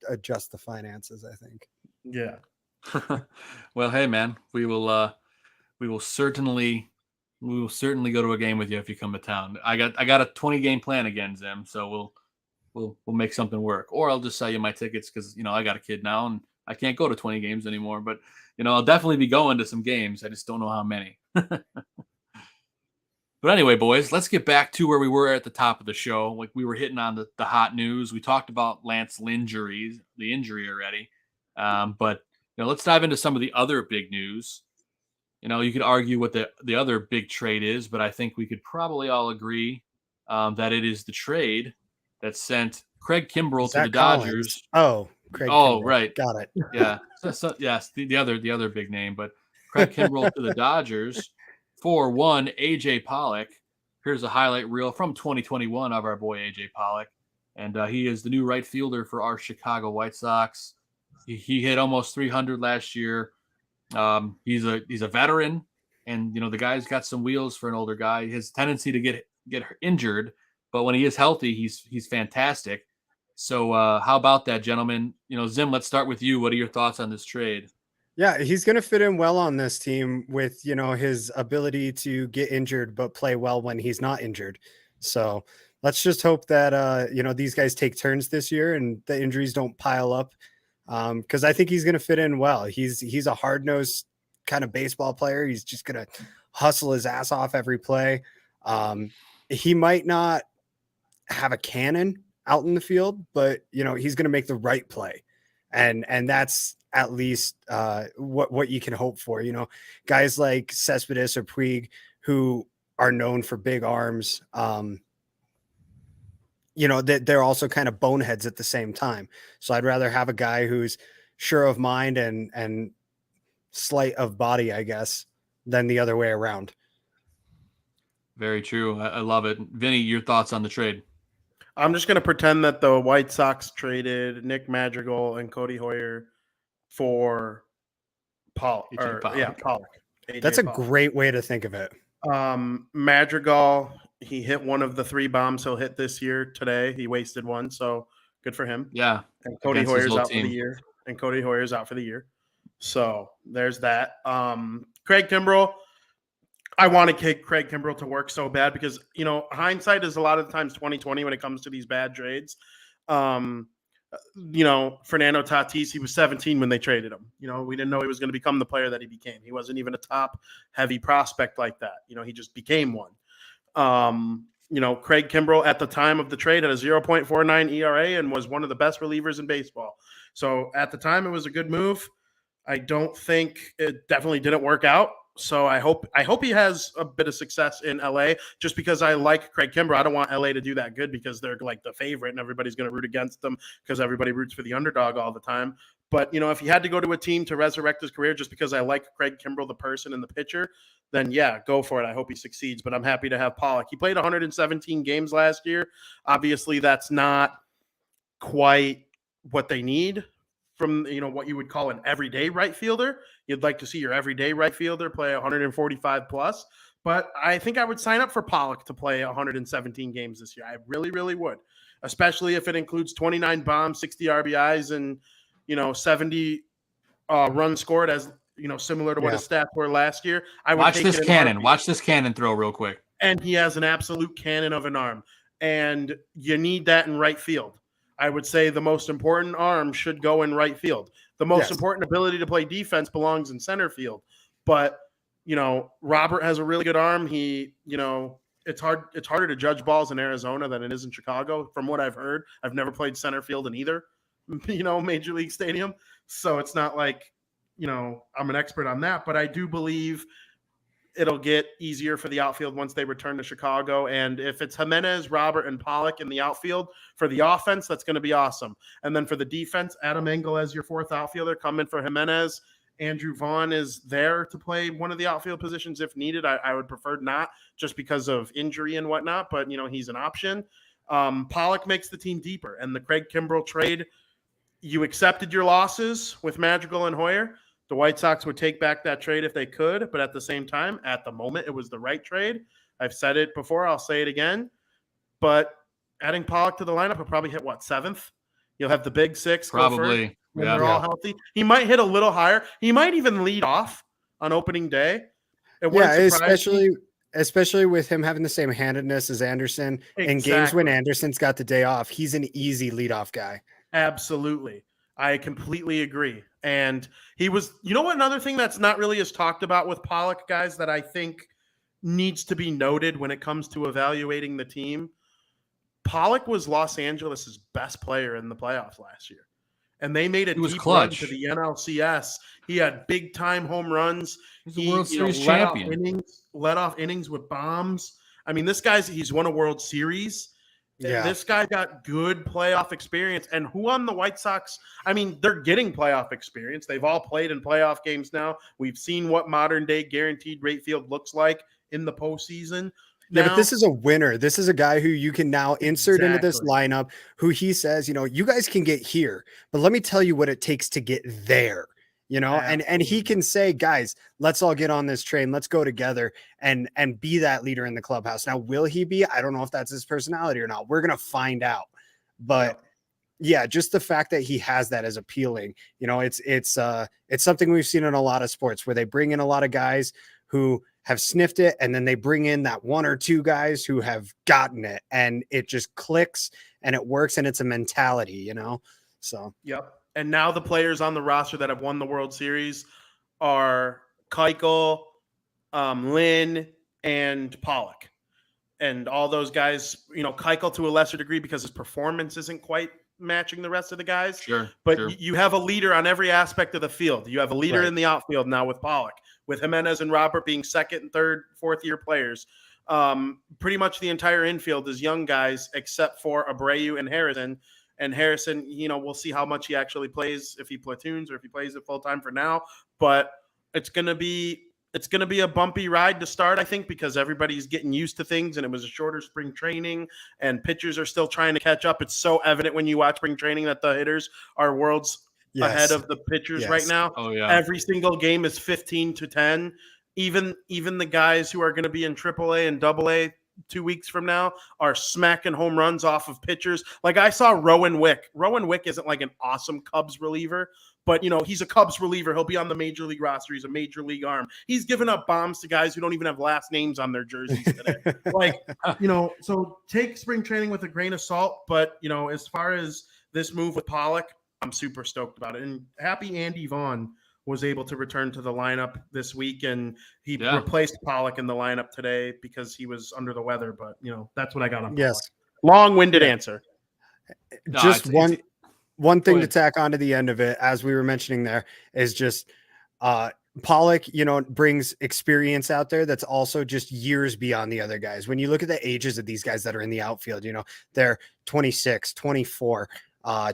adjust the finances, I think. Yeah. Well, hey man, we will certainly go to a game with you if you come to town. I got a 20-game plan again, Zim, so we'll make something work. Or I'll just sell you my tickets because I got a kid now and I can't go to 20 games anymore. But I'll definitely be going to some games. I just don't know how many. But anyway, boys, let's get back to where we were at the top of the show. Like we were hitting on the hot news. We talked about Lance the injury already. But let's dive into some of the other big news. You could argue what the other big trade is, but I think we could probably all agree that it is the trade that sent Craig Kimbrell to the Dodgers. Oh, Craig. Oh, Kimbrell. right. Got it. Yeah. Yes, the other big name, but Craig Kimbrell to the Dodgers for one AJ Pollock. Here's a highlight reel from 2021 of our boy AJ Pollock, and he is the new right fielder for our Chicago White Sox. He hit almost 300 last year. He's a veteran, and the guy's got some wheels for an older guy. His tendency to get injured, but when he is healthy, he's fantastic. So how about that, gentlemen? Zim, let's start with you. What are your thoughts on this trade? Yeah, he's going to fit in well on this team with his ability to get injured but play well when he's not injured. So let's just hope that these guys take turns this year and the injuries don't pile up. Because I think he's going to fit in well. He's a hard-nosed kind of baseball player. He's just going to hustle his ass off every play. He might not have a cannon out in the field, but he's going to make the right play, and that's at least what you can hope for. Guys like Cespedes or Puig who are known for big arms. That they're also kind of boneheads at the same time. So I'd rather have a guy who's sure of mind and slight of body, I guess, than the other way around. Very true. I love it. Vinny, your thoughts on the trade? I'm just going to pretend that the White Sox traded Nick Madrigal and Cody Hoyer for Pollock. Pollock. That's a great way to think of it. Madrigal, he hit one of the 3 bombs he'll hit this year today. He wasted one, so good for him. Yeah. And Cody Hoyer's out for the year. So there's that. Craig Kimbrell, I want to kick Craig Kimbrell to work so bad because, hindsight is a lot of the times 2020 when it comes to these bad trades. Fernando Tatis, he was 17 when they traded him. We didn't know he was going to become the player that he became. He wasn't even a top heavy prospect like that. He just became one. Craig Kimbrell at the time of the trade had a 0.49 ERA and was one of the best relievers in baseball. So at the time, it was a good move. I don't think it definitely didn't work out. So I hope he has a bit of success in LA just because I like Craig Kimbrell. I don't want LA to do that good because they're like the favorite and everybody's going to root against them because everybody roots for the underdog all the time. But, if he had to go to a team to resurrect his career just because I like Craig Kimbrell, the person and the pitcher, then yeah, go for it. I hope he succeeds, but I'm happy to have Pollock. He played 117 games last year. Obviously, that's not quite what they need from, what you would call an everyday right fielder. You'd like to see your everyday right fielder play 145 plus, but I think I would sign up for Pollock to play 117 games this year. I really, really would, especially if it includes 29 bombs, 60 RBIs, and, 70 runs scored as, similar to what his stats were last year. I would watch this cannon. Watch this cannon throw real quick. And he has an absolute cannon of an arm, and you need that in right field. I would say the most important arm should go in right field. The most important ability to play defense belongs in center field. But, Robert has a really good arm. He, it's harder to judge balls in Arizona than it is in Chicago. From what I've heard, I've never played center field in either, major league stadium. So it's not like, I'm an expert on that, but I do believe it'll get easier for the outfield once they return to Chicago. And if it's Jimenez, Robert, and Pollock in the outfield for the offense, that's going to be awesome. And then for the defense, Adam Engel as your fourth outfielder, come in for Jimenez. Andrew Vaughn is there to play one of the outfield positions if needed. I would prefer not, just because of injury and whatnot, but, he's an option. Pollock makes the team deeper. And the Craig Kimbrell trade, you accepted your losses with Madrigal and Hoyer. The White Sox would take back that trade if they could, but at the same time, at the moment, it was the right trade. I've said it before. I'll say it again. But adding Pollock to the lineup will probably hit, seventh? You'll have the big six Probably. when they're all healthy. He might hit a little higher. He might even lead off on opening day. Especially with him having the same handedness as Anderson. In games when Anderson's got the day off, he's an easy leadoff guy. Absolutely. I completely agree. And he was, another thing that's not really as talked about with Pollock, guys, that I think needs to be noted when it comes to evaluating the team. Pollock was Los Angeles' best player in the playoffs last year. And they made a deep run to the NLCS. He had big time home runs. He's a World Series champion. Let off innings with bombs. I mean, he's won a World Series. Yeah. This guy got good playoff experience. And who on the White Sox? I mean, they're getting playoff experience. They've all played in playoff games now. We've seen what modern day guaranteed rate field looks like in the postseason. Yeah, but this is a winner. This is a guy who you can now insert into this lineup, who he says, you guys can get here, but let me tell you what it takes to get there. And he can say, guys, let's all get on this train. Let's go together and be that leader in the clubhouse. Now, will he be? I don't know if that's his personality or not. We're going to find out. But yeah, just the fact that he has that is appealing. It's something we've seen in a lot of sports where they bring in a lot of guys who have sniffed it, and then they bring in that one or two guys who have gotten it, and it just clicks and it works, and it's a mentality, So, yep. And now the players on the roster that have won the World Series are Keuchel, Lynn, and Pollock. And all those guys, Keuchel to a lesser degree because his performance isn't quite matching the rest of the guys. Sure. But you have a leader on every aspect of the field. You have a leader in the outfield now with Pollock, with Jimenez and Robert being second and third, fourth-year players. Pretty much the entire infield is young guys except for Abreu and Harrison. And Harrison, we'll see how much he actually plays, if he platoons or if he plays it full time for now. But it's gonna be a bumpy ride to start, I think, because everybody's getting used to things, and it was a shorter spring training, and pitchers are still trying to catch up. It's so evident when you watch spring training that the hitters are worlds ahead of the pitchers right now. Oh yeah. Every single game is 15-10. Even the guys who are going to be in AAA and AA 2 weeks from now are smacking home runs off of pitchers. Like I saw Rowan Wick. Rowan Wick isn't like an awesome Cubs reliever, but he's a Cubs reliever. He'll be on the major league roster. He's a major league arm. He's giving up bombs to guys who don't even have last names on their jerseys today. So take spring training with a grain of salt. But as far as this move with Pollock, I'm super stoked about it. And happy Andy Vaughn was able to return to the lineup this week, and he replaced Pollock in the lineup today because he was under the weather. But that's what I got on Pollock. Yes. Long-winded answer. Just one thing to tack onto the end of it, as we were mentioning there, is just Pollock, brings experience out there that's also just years beyond the other guys. When you look at the ages of these guys that are in the outfield, they're 26, 24,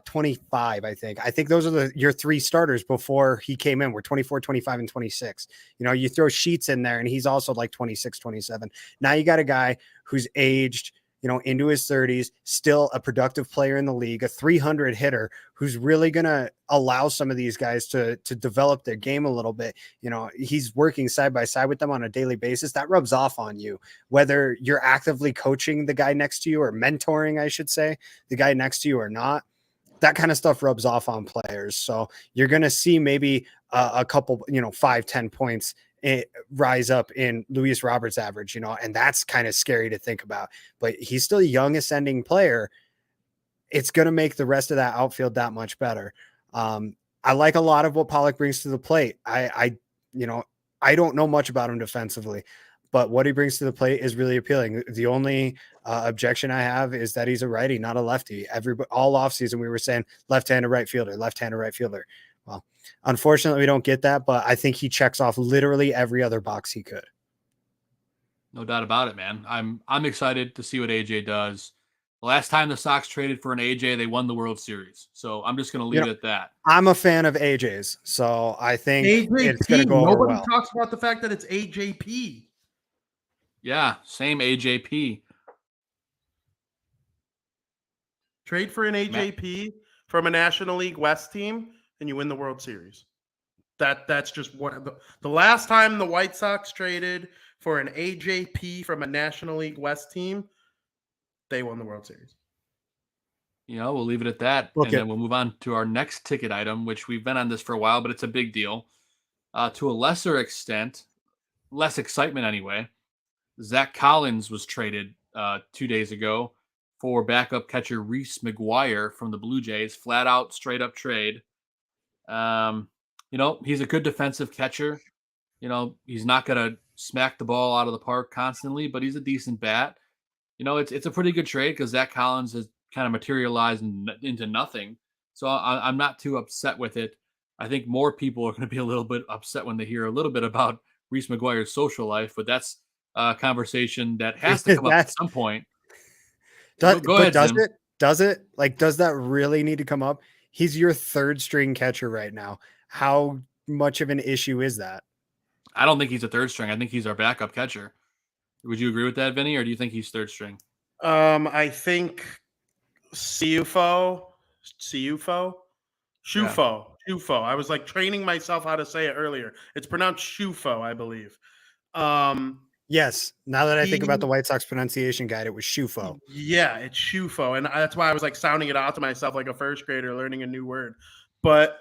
25, I think those are your three starters before he came in. We're 24, 25, and 26. You throw Sheets in there and he's also like 26, 27. Now you got a guy who's aged, into his 30s, still a productive player in the league, a 300 hitter who's really going to allow some of these guys to develop their game a little bit. He's working side by side with them on a daily basis. That rubs off on you, whether you're actively coaching the guy next to you or mentoring, I should say, the guy next to you or not. That kind of stuff rubs off on players. So you're going to see maybe a couple, 5-10 points rise up in Luis Roberts' average, and that's kind of scary to think about. But he's still a young ascending player. it's going to make the rest of that outfield that much better. I like a lot of what Pollock brings to the plate. I don't know much about him defensively, but what he brings to the plate is really appealing. The only objection I have is that he's a righty, not a lefty. All offseason we were saying left-handed right fielder, left-handed right fielder. Well, unfortunately we don't get that, but I think he checks off literally every other box he could. No doubt about it, man. I'm excited to see what AJ does. The last time the Sox traded for an AJ, they won the World Series. So I'm just going to leave it at that. I'm a fan of AJ's, so I think it's going to go over Nobody well. talks about the fact that it's AJP. Yeah, same AJP. Trade for an AJP from a National League West team, and you win the World Series. That's just what the last time the White Sox traded for an AJP from a National League West team, they won the World Series. We'll leave it at that. Okay. And then we'll move on to our next ticket item, which we've been on this for a while, but it's a big deal. To a lesser extent, less excitement anyway, Zach Collins was traded 2 days ago for backup catcher Reese McGuire from the Blue Jays. Flat out, straight up trade. He's a good defensive catcher. He's not going to smack the ball out of the park constantly, but he's a decent bat. It's a pretty good trade because Zach Collins has kind of materialized into nothing. So I'm not too upset with it. I think more people are going to be a little bit upset when they hear a little bit about Reese McGuire's social life, but that's a conversation that has to come up at some point. Go ahead, does Zim. it? Does it? Like, does that really need to come up? He's your third string catcher right now. How much of an issue is that? I don't think he's a third string. I think he's our backup catcher. Would you agree with that, Vinny, or do you think he's third string? I think Shufo. I was like training myself how to say it earlier. It's pronounced Shufo, I believe. Yes. Now that I think about the White Sox pronunciation guide, it was Shufo. Yeah, it's Shufo. And that's why I was like sounding it out to myself like a first grader learning a new word. But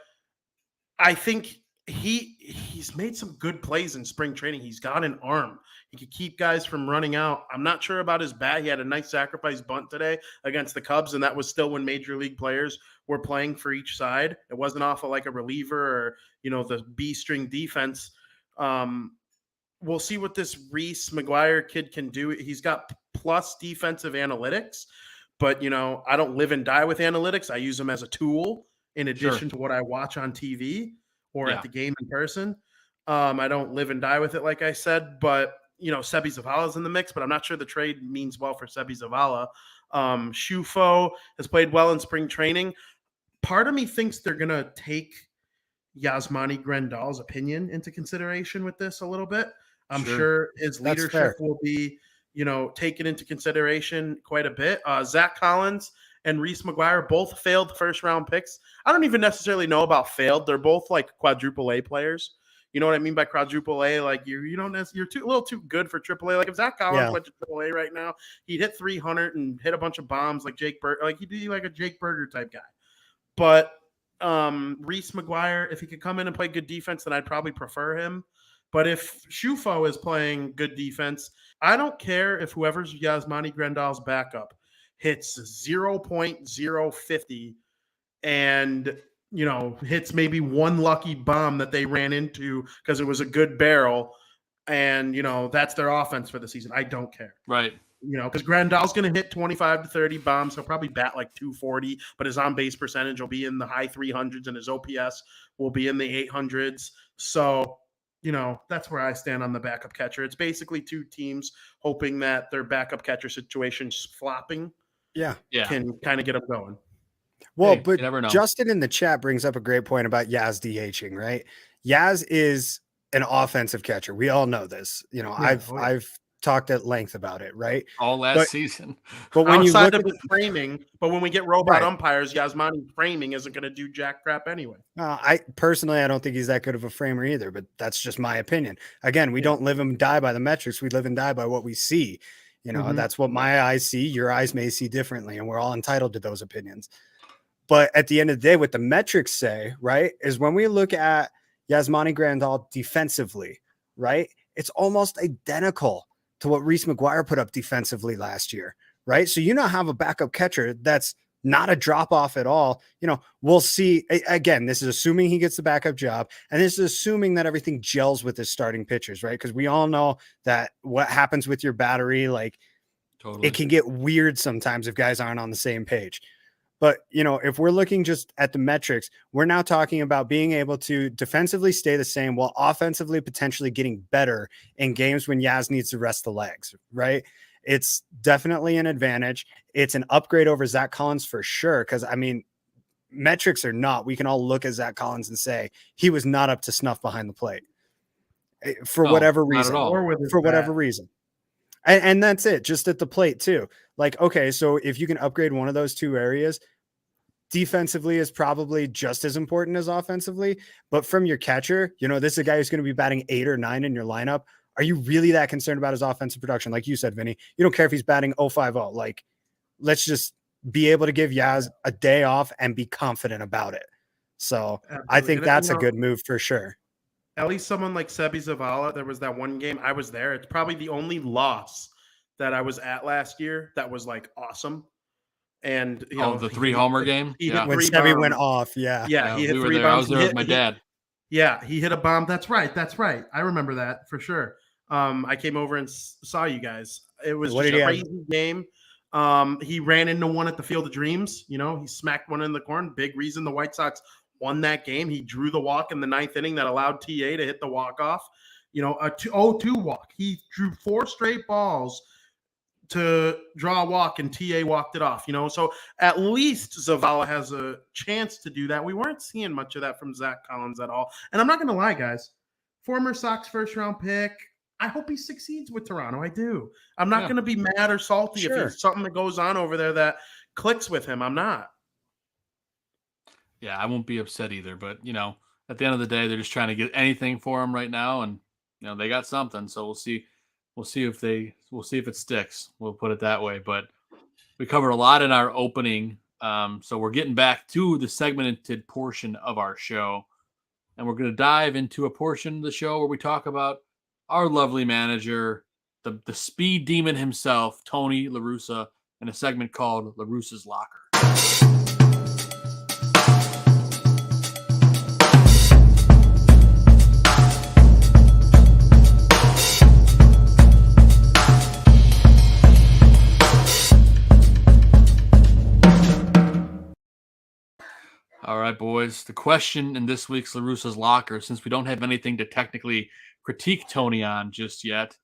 I think he's made some good plays in spring training. He's got an arm. He could keep guys from running out. I'm not sure about his bat. He had a nice sacrifice bunt today against the Cubs, and that was still when major league players were playing for each side. It wasn't off of like a reliever or, the B string defense. We'll see what this Reese McGuire kid can do. He's got plus defensive analytics, but, I don't live and die with analytics. I use them as a tool in addition to what I watch on TV or at the game in person. I don't live and die with it, like I said, but, Sebi Zavala's in the mix, but I'm not sure the trade means well for Sebi Zavala. Shufo has played well in spring training. Part of me thinks they're going to take Yasmani Grandal's opinion into consideration with this a little bit. I'm sure his leadership will be, taken into consideration quite a bit. Zach Collins and Reese McGuire both failed first-round picks. I don't even necessarily know about failed. They're both like quadruple A players. You know what I mean by quadruple A? Like you're a little too good for triple A. Like if Zach Collins went to triple A right now, he'd hit 300 and hit a bunch of bombs like Jake Berger. Like he'd be like a Jake Berger type guy. But Reese McGuire, if he could come in and play good defense, then I'd probably prefer him. But if Shufo is playing good defense, I don't care if whoever's Yasmani Grandal's backup hits 0.050 and hits maybe one lucky bomb that they ran into because it was a good barrel, and that's their offense for the season. I don't care. Right. Because Grandal's going to hit 25 to 30 bombs. He'll probably bat like 240, but his on-base percentage will be in the high 300s, and his OPS will be in the 800s. So, that's where I stand on the backup catcher. It's basically two teams hoping that their backup catcher situation's flopping. Can kind of get them going. Well, but Justin in the chat brings up a great point about Yaz DHing, right? Yaz is an offensive catcher. We all know this. I've talked at length about it, right? All last season. But when you look at the framing, but when we get robot umpires, Yasmani framing isn't going to do jack crap anyway. I don't think he's that good of a framer either, but that's just my opinion. Again, we don't live and die by the metrics. We live and die by what we see. That's what my eyes see. Your eyes may see differently, and we're all entitled to those opinions. But at the end of the day, what the metrics say, right, is when we look at Yasmani Grandal defensively, right, it's almost identical to what Reese McGuire put up defensively last year, right? So have a backup catcher that's not a drop off at all. We'll see. Again, this is assuming he gets the backup job, and this is assuming that everything gels with his starting pitchers, right? Because we all know that what happens with your battery, like Totally. it can get weird sometimes if guys aren't on the same page. But, if we're looking just at the metrics, we're now talking about being able to defensively stay the same while offensively potentially getting better in games when Yaz needs to rest the legs, right? It's definitely an advantage. It's an upgrade over Zach Collins for sure. Because, metrics or not, we can all look at Zach Collins and say he was not up to snuff behind the plate for whatever reason. For whatever reason. And that's it, just at the plate too. Like, okay, so if you can upgrade one of those two areas, defensively is probably just as important as offensively. But from your catcher, this is a guy who's going to be batting 8 or 9 in your lineup. Are you really that concerned about his offensive production? Like you said, Vinny, you don't care if he's batting 050. Like, let's just be able to give Yaz a day off and be confident about it. So absolutely. I think that's a good move for sure. At least someone like Sebi Zavala, there was that one game I was there. It's probably the only loss that I was at last year that was like awesome. And the 3-homer game. When Sebi went off, he hit 3 bombs. I was there with my dad. He hit a bomb. That's right. I remember that for sure. I came over and saw you guys. It was just a crazy game. He ran into one at the Field of Dreams. He smacked one in the corner. Big reason the White Sox won that game. He drew the walk in the 9th inning that allowed TA to hit the walk-off. A 0-2 walk. He drew 4 straight balls to draw a walk, and TA walked it off. So at least Zavala has a chance to do that. We weren't seeing much of that from Zach Collins at all. And I'm not going to lie, guys. Former Sox first-round pick. I hope he succeeds with Toronto. I do. I'm not going to be mad or salty if there's something that goes on over there that clicks with him. I'm not. Yeah, I won't be upset either. But, at the end of the day, they're just trying to get anything for him right now. And, they got something. So we'll see. We'll see if it sticks. We'll put it that way. But we covered a lot in our opening. So we're getting back to the segmented portion of our show. And we're going to dive into a portion of the show where we talk about our lovely manager, the speed demon himself, Tony La Russa, in a segment called La Russa's Locker. All right, boys. The question in this week's La Russa's Locker, since we don't have anything to technically critique Tony on just yet,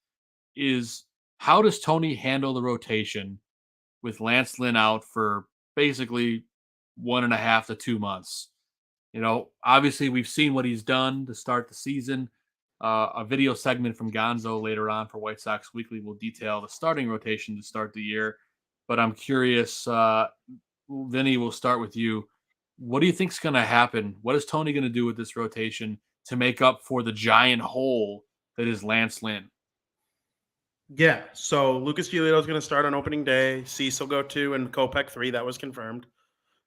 is how does Tony handle the rotation with Lance Lynn out for basically 1.5 to 2 months? Obviously we've seen what he's done to start the season. A video segment from Gonzo later on for White Sox Weekly will detail the starting rotation to start the year. But I'm curious, Vinny, we'll start with you. What do you think is going to happen? What is Tony going to do with this rotation to make up for the giant hole that is Lance Lynn? Yeah, so Lucas Giolito is going to start on opening day. Cease will go 2 and Kopech 3. That was confirmed.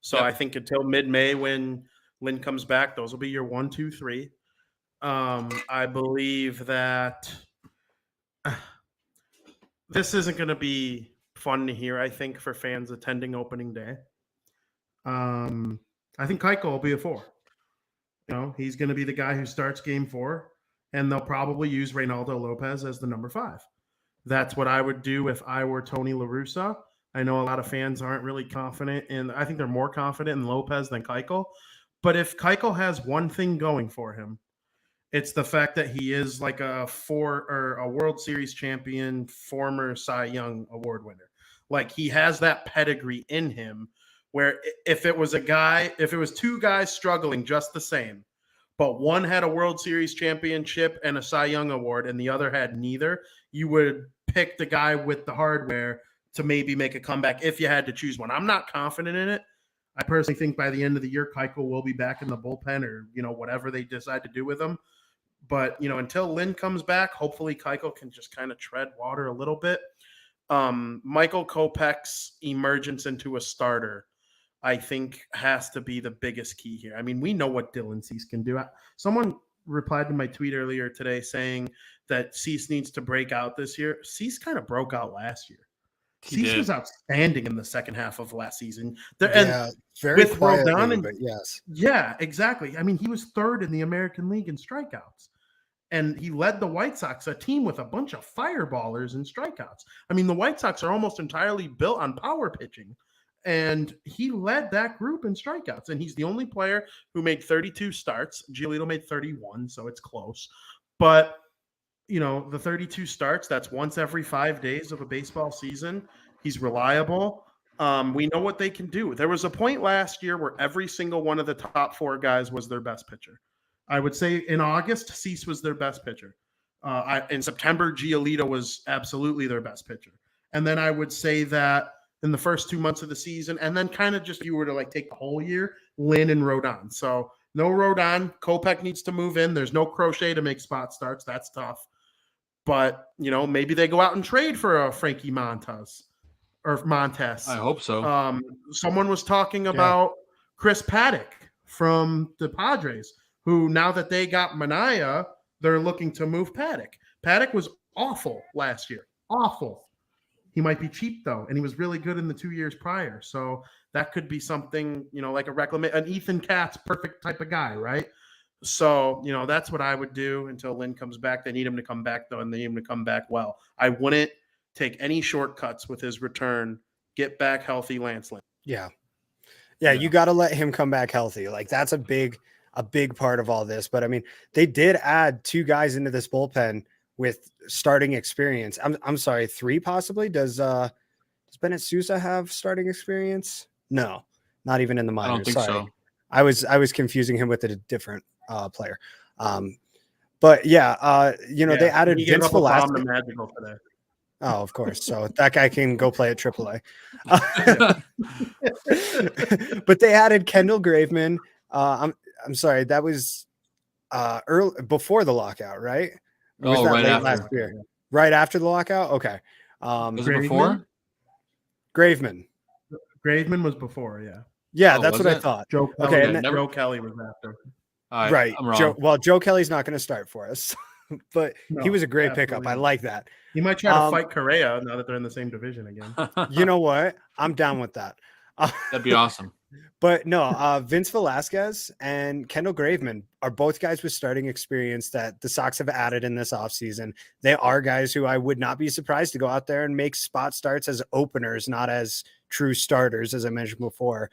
So I think until mid-May when Lynn comes back, those will be your 1, 2, 3. I believe that this isn't going to be fun to hear, I think, for fans attending opening day. I think Keuchel will be a 4. He's going to be the guy who starts game 4, and they'll probably use Reynaldo Lopez as the number 5. That's what I would do if I were Tony La Russa. I know a lot of fans aren't really confident, and I think they're more confident in Lopez than Keuchel. But if Keuchel has one thing going for him, it's the fact that he is like a World Series champion, former Cy Young Award winner. Like, he has that pedigree in him, where if it was 2 guys struggling just the same, but one had a World Series championship and a Cy Young Award and the other had neither, you would pick the guy with the hardware to maybe make a comeback if you had to choose one. I'm not confident in it. I personally think by the end of the year, Keuchel will be back in the bullpen or, whatever they decide to do with him. But, until Lynn comes back, hopefully Keuchel can just kind of tread water a little bit. Michael Kopech's emergence into a starter, I think, has to be the biggest key here. I mean, we know what Dylan Cease can do. Someone replied to my tweet earlier today saying that Cease needs to break out this year. Cease kind of broke out last year. Cease was outstanding in the second half of last season. Yeah, very with quietly, Rodon but yes. Yeah, exactly. I mean, he was third in the American League in strikeouts. And he led the White Sox, a team with a bunch of fireballers and strikeouts. I mean, the White Sox are almost entirely built on power pitching. And he led that group in strikeouts. And he's the only player who made 32 starts. Giolito made 31, so it's close. But, you know, the 32 starts, that's once every 5 days of a baseball season. He's reliable. We know what they can do. There was a point last year where every single one of the top 4 guys was their best pitcher. I would say in August, Cease was their best pitcher. In September, Giolito was absolutely their best pitcher. And then I would say that in the first 2 months of the season, and then kind of just if you were to like take the whole year, Lynn and Rodon. So no Rodon. Kopech needs to move in. There's no Crochet to make spot starts. That's tough. But, you know, maybe they go out and trade for a Frankie Montes. I hope so. Someone was talking about Chris Paddock from the Padres, who now that they got Mania, they're looking to move Paddock. Paddock was awful last year. Awful. He might be cheap, though, and he was really good in the 2 years prior. So that could be something, you know, like an Ethan Katz, perfect type of guy, right? So, you know, that's what I would do until Lynn comes back. They need him to come back, though, and they need him to come back well. I wouldn't take any shortcuts with his return. Get back healthy, Lance Lynn. Yeah, you got to let him come back healthy. Like that's a big part of all this. But I mean, they did add 2 guys into this bullpen with starting experience. I'm sorry, 3 possibly. Does Bennett Sousa have starting experience? No, not even in the minors. I don't think so. I was confusing him with a different player. But yeah, you know, they added Vince Velasquez. Magical today. Oh, of course. So that guy can go play at AAA. But they added Kendall Graveman. I'm sorry, that was early before the lockout, right? Or was that right late after. last year? Right after the lockout? Okay. Was it before? Graveman. Graveman was before, yeah. Yeah, that's what I thought. Joe Kelly, okay, and Joe Kelly was after. Right. I'm wrong. Joe Kelly's not going to start for us, but he was a great pickup. Absolutely. I like that. He might try to fight Correa now that they're in the same division again. You know what? I'm down with that. That'd be awesome. But no, Vince Velasquez and Kendall Graveman are both guys with starting experience that the Sox have added in this offseason. They are guys who I would not be surprised to go out there and make spot starts as openers, not as true starters, as I mentioned before.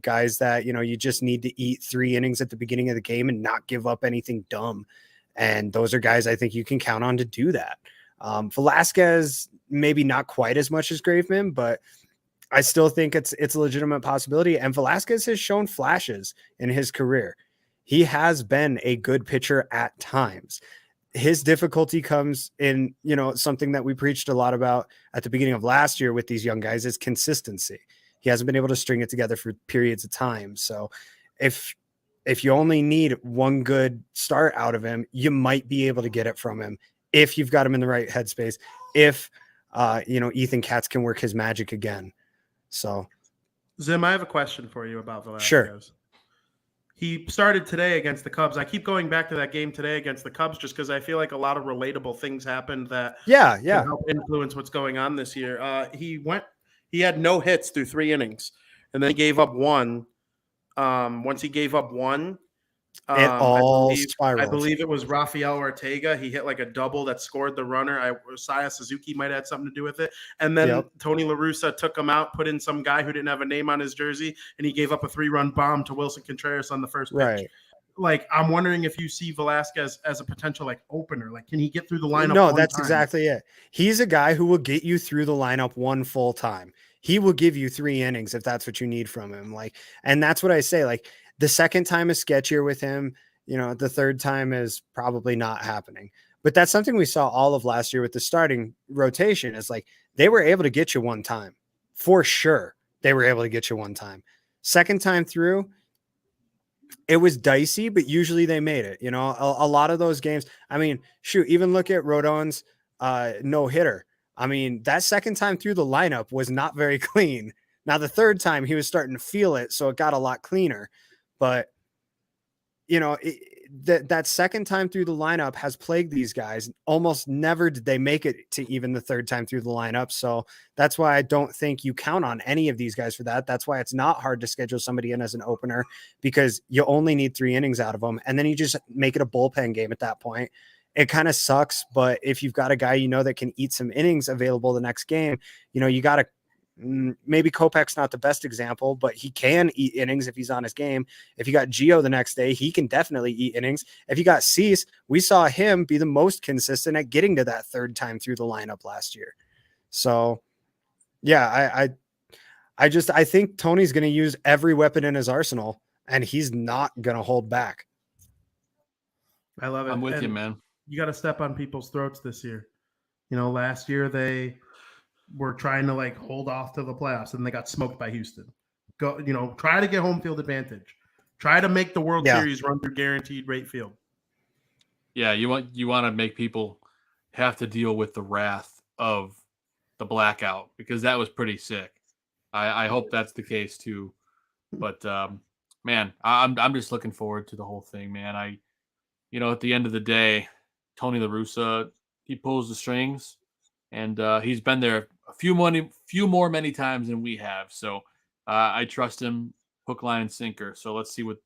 Guys that, you know, you just need to eat 3 innings at the beginning of the game and not give up anything dumb. And those are guys I think you can count on to do that. Velasquez, maybe not quite as much as Graveman, but I still think it's a legitimate possibility. And Velasquez has shown flashes in his career. He has been a good pitcher at times. His difficulty comes in, you know, something that we preached a lot about at the beginning of last year with these young guys is consistency. He hasn't been able to string it together for periods of time. So if you only need one good start out of him, you might be able to get it from him if you've got him in the right headspace, if, you know, Ethan Katz can work his magic again. So, Zim, I have a question for you about Velasquez. Sure. He started today against the Cubs. I keep going back to that game today against the Cubs just because I feel like a lot of relatable things happened that can help influence what's going on this year. He had no hits through 3 innings, and then he gave up 1. Once he gave up 1, it all spiraled. I believe it was Rafael Ortega. He hit like a double that scored the runner. Saya Suzuki might have had something to do with it. And then Tony La Russa took him out, put in some guy who didn't have a name on his jersey, and he gave up a 3-run bomb to Wilson Contreras on the first pitch. Right. Like, I'm wondering if you see Velasquez as a potential like opener. Like, can he get through the lineup? No, that's exactly it. He's a guy who will get you through the lineup one full time. He will give you 3 innings if that's what you need from him. Like, and that's what I say. Like, the second time is sketchier with him. You know, the third time is probably not happening. But that's something we saw all of last year with the starting rotation. Is like they were able to get you one time. For sure, they were able to get you one time. Second time through, it was dicey, but usually they made it. You know, a lot of those games. I mean, shoot, even look at Rodon's no-hitter. I mean, that second time through the lineup was not very clean. Now, the third time he was starting to feel it, so it got a lot cleaner. But, you know, that second time through the lineup has plagued these guys. Almost never did they make it to even the third time through the lineup. So that's why I don't think you count on any of these guys for that. That's why it's not hard to schedule somebody in as an opener, because you only need 3 innings out of them. And then you just make it a bullpen game at that point. It kind of sucks, but if you've got a guy, that can eat some innings available the next game, you got to, maybe Kopech's not the best example, but he can eat innings if he's on his game. If you got Gio the next day, he can definitely eat innings. If you got Cease, we saw him be the most consistent at getting to that third time through the lineup last year. So yeah, I think Tony's going to use every weapon in his arsenal, and he's not going to hold back. I love it. I'm with you, man. You got to step on people's throats this year. Last year they were trying to hold off to the playoffs, and they got smoked by Houston. Go, try to get home field advantage. Try to make the World Series run through guaranteed rate field. Yeah, you want to make people have to deal with the wrath of the blackout, because that was pretty sick. I hope that's the case too. But man, I'm just looking forward to the whole thing, man. At the end of the day, Tony La Russa, he pulls the strings, and he's been there a few more many times than we have. So I trust him hook, line, and sinker. So let's see what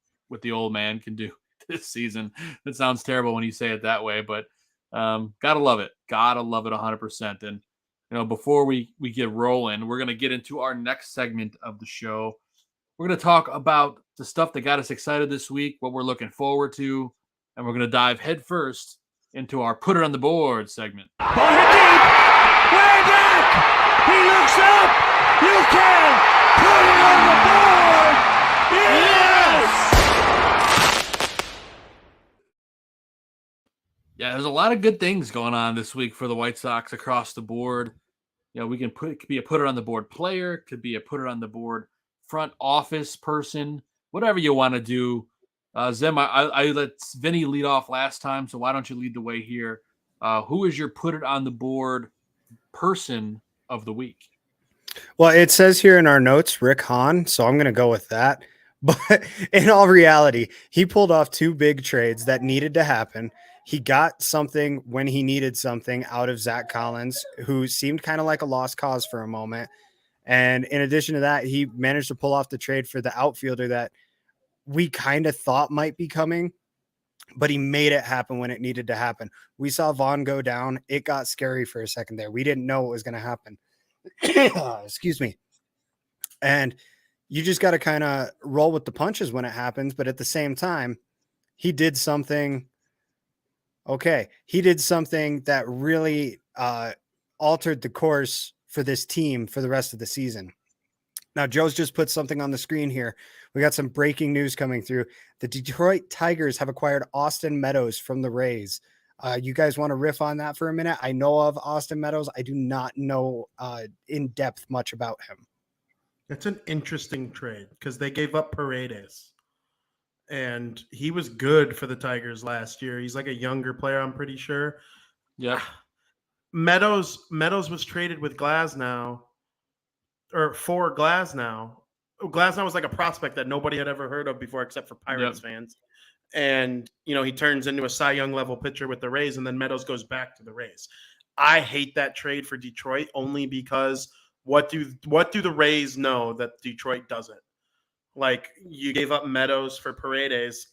the old man can do this season. That sounds terrible when you say it that way, but gotta love it. Gotta love it 100%. And before we get rolling, we're gonna get into our next segment of the show. We're gonna talk about the stuff that got us excited this week, what we're looking forward to, and we're gonna dive headfirst into our Put It on the Board segment. Ball hit deep. Way back. He looks up. You can put it on the board. Yes. Yeah, there's a lot of good things going on this week for the White Sox across the board. We can it could be a put it on the board player, could be a put it on the board front office person, whatever you want to do. Zim, I let Vinny lead off last time, so why don't you lead the way here? Who is your put it on the board person of the week? Well, it says here in our notes, Rick Hahn, so I'm going to go with that. But in all reality, he pulled off 2 big trades that needed to happen. He got something when he needed something out of Zach Collins, who seemed kind of like a lost cause for a moment. And in addition to that, he managed to pull off the trade for the outfielder that we kind of thought might be coming, but he made it happen when it needed to happen. We saw Vaughn go down. It got scary for a second there. We didn't know what was going to happen. Excuse me. And you just got to kind of roll with the punches when it happens. But at the same time, he did something. Okay. He did something that really altered the course for this team for the rest of the season. Now, Joe's just put something on the screen here. We got some breaking news coming through. The Detroit Tigers have acquired Austin Meadows from the Rays. You guys want to riff on that for a minute? I know of Austin Meadows. I do not know in depth much about him. It's an interesting trade because they gave up Paredes, and he was good for the Tigers last year. He's like a younger player, I'm pretty sure. Yeah. Meadows was traded with Glasnow, or for Glasnow. Glasnow was like a prospect that nobody had ever heard of before except for Pirates fans. And, he turns into a Cy Young level pitcher with the Rays, and then Meadows goes back to the Rays. I hate that trade for Detroit only because what do the Rays know that Detroit doesn't? Like, you gave up Meadows for Paredes.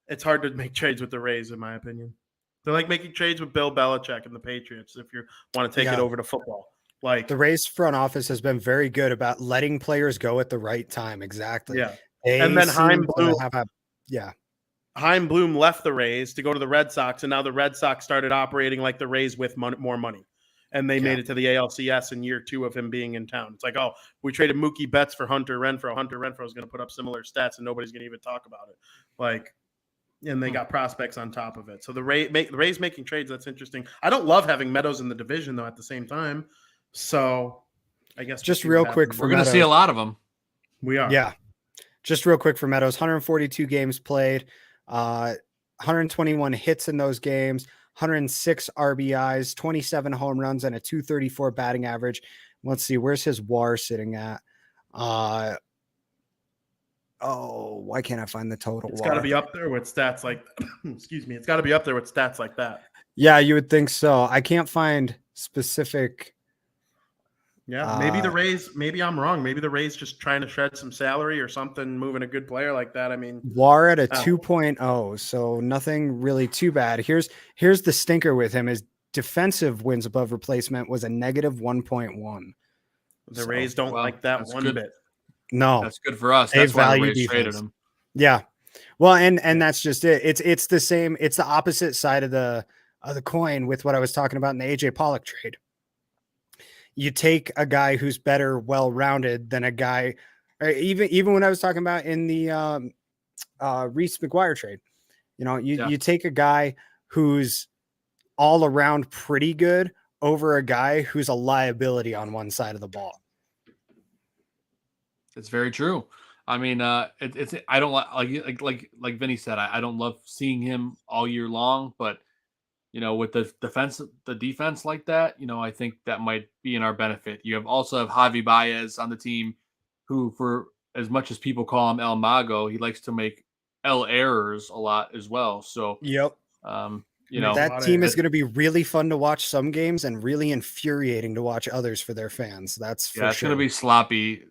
It's hard to make trades with the Rays, in my opinion. They're like making trades with Bill Belichick and the Patriots if you want to take it over to football. Like, the Rays front office has been very good about letting players go at the right time. Exactly. Yeah. And then Chaim Bloom left the Rays to go to the Red Sox, and now the Red Sox started operating like the Rays with more money. And they made it to the ALCS in year 2 of him being in town. It's like, oh, we traded Mookie Betts for Hunter Renfroe. Hunter Renfroe is going to put up similar stats, and nobody's going to even talk about it. Like, and they got prospects on top of it. So the Rays making trades, that's interesting. I don't love having Meadows in the division, though, at the same time. So I guess just real quick, we're going to see a lot of them. We are. Yeah. Just real quick for Meadows, 142 games played, 121 hits in those games, 106 RBIs, 27 home runs, and a 234 batting average. Let's see, where's his WAR sitting at? Oh, why can't I find the total? It's got to be up there with stats like, excuse me. It's got to be up there with stats like that. Yeah, you would think so. I can't find specific. Yeah, maybe the Rays. Maybe I'm wrong. Maybe the Rays just trying to shred some salary or something, moving a good player like that. I mean, WAR at a 2.0, so nothing really too bad. Here's the stinker with him: his defensive wins above replacement was a negative 1.1. The Rays don't like that one bit. No, that's good for us. They That's why the value Rays defense. traded him. Yeah, well, and that's just it. It's the same. It's the opposite side of the coin with what I was talking about in the AJ Pollock trade. You take a guy who's better, well-rounded than a guy, or even when I was talking about in the Reese McGuire trade. You know, you take a guy who's all around pretty good over a guy who's a liability on one side of the ball. It's very true. I mean, it's I don't like Vinny said. I don't love seeing him all year long, but you know, with the defense like that, you know, I think that might be in our benefit. You also have Javi Baez on the team, who, for as much as people call him El Mago, he likes to make El errors a lot as well. So, yep. You know, that team is going to be really fun to watch some games and really infuriating to watch others for their fans. That's for it's sure. going to be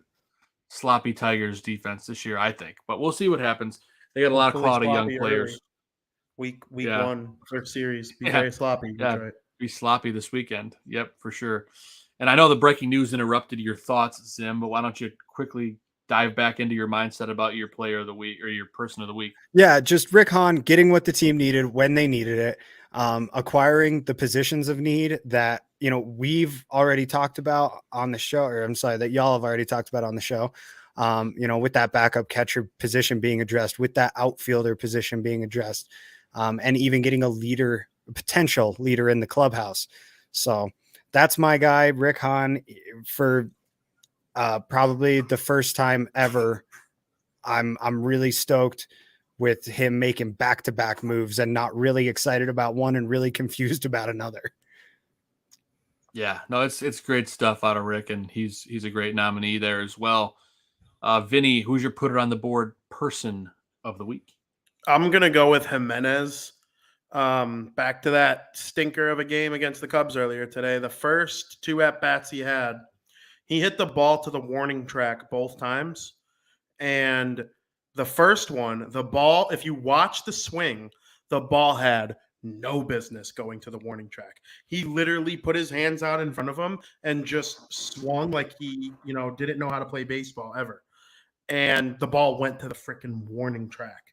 sloppy Tigers defense this year, I think. But we'll see what happens. They got a lot of quality young players. Early. Week one, first series, be very sloppy. Yeah, be sloppy this weekend. Yep, for sure. And I know the breaking news interrupted your thoughts, Zim, but why don't you quickly dive back into your mindset about your player of the week or your person of the week? Yeah, just Rick Hahn getting what the team needed when they needed it, acquiring the positions of need that, you know, we've already talked about on the show, or I'm sorry, that y'all have already talked about on the show. You know, with that backup catcher position being addressed, with that outfielder position being addressed, and even getting a potential leader in the clubhouse. So that's my guy, Rick Hahn, for probably the first time ever. I'm really stoked with him making back-to-back moves and not really excited about one and really confused about another. Yeah, no, it's great stuff out of Rick, and he's a great nominee there as well. Vinny, who's your put it on the board person of the week? I'm going to go with Jimenez. Back to that stinker of a game against the Cubs earlier today. The first two at-bats he had, he hit the ball to the warning track both times. And the first one, the ball, if you watch the swing, the ball had no business going to the warning track. He literally put his hands out in front of him and just swung like he, you know, didn't know how to play baseball ever. And the ball went to the freaking warning track.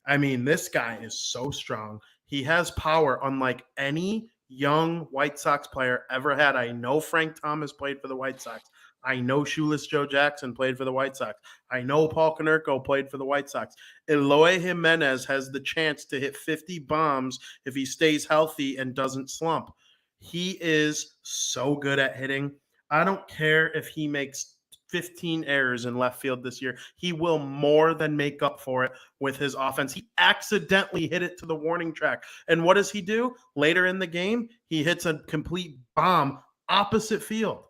I mean, this guy is so strong. He has power unlike any young White Sox player ever had. I know Frank Thomas played for the White Sox. I know Shoeless Joe Jackson played for the White Sox. I know Paul Konerko played for the White Sox. Eloy Jimenez has the chance to hit 50 bombs if he stays healthy and doesn't slump. He is so good at hitting. I don't care if he makes 15 errors in left field this year. He will more than make up for it with his offense. He accidentally hit it to the warning track. And what does he do? Later in the game, he hits a complete bomb opposite field.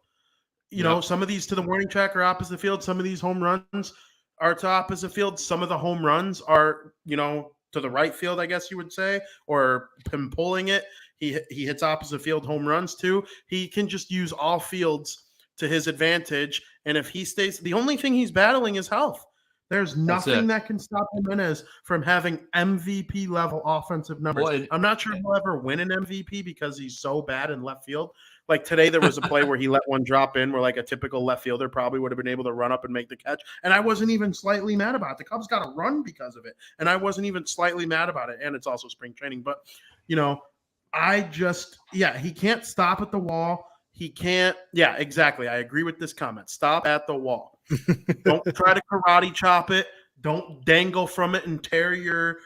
You know, some of these to the warning track are opposite field. Some of these home runs are to opposite field. Some of the home runs are, you know, to the right field, I guess you would say, or him pulling it. He hits opposite field home runs too. He can just use all fields to his advantage. And if he stays, the only thing he's battling is health. There's nothing that can stop Jimenez from having MVP level offensive numbers. Well, I'm not sure he'll ever win an MVP because he's so bad in left field. Like today, there was a play where he let one drop in where like a typical left fielder probably would have been able to run up and make the catch. And I wasn't even slightly mad about it. The Cubs got a run because of it. And I wasn't even slightly mad about it. And it's also spring training. But, you know, he can't stop at the wall. He can't. Yeah, exactly. I agree with this comment. Stop at the wall. Don't try to karate chop it. Don't dangle from it and tear your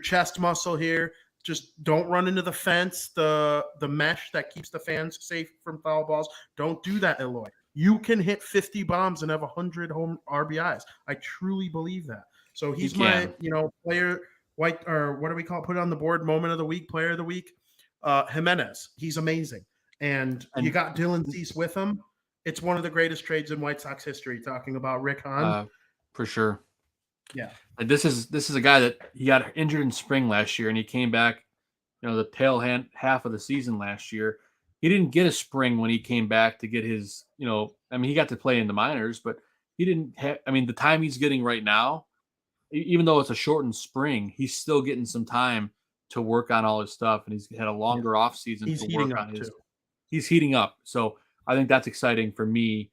chest muscle here. Just don't run into the fence, the mesh that keeps the fans safe from foul balls. Don't do that, Eloy. You can hit 50 bombs and have 100 home RBIs. I truly believe that. So he's my, player, white, or what do we call it? Put it on the board, moment of the week, player of the week. Jimenez. He's amazing. And you got Dylan Cease with him. It's one of the greatest trades in White Sox history, talking about Rick Hahn. For sure. Yeah. And this is a guy that he got injured in spring last year, and he came back, the half of the season last year. He didn't get a spring when he came back to get his, he got to play in the minors, but he didn't have, the time he's getting right now, even though it's a shortened spring, he's still getting some time to work on all his stuff, and he's had a longer off season to work on his. He's heating up, so I think that's exciting for me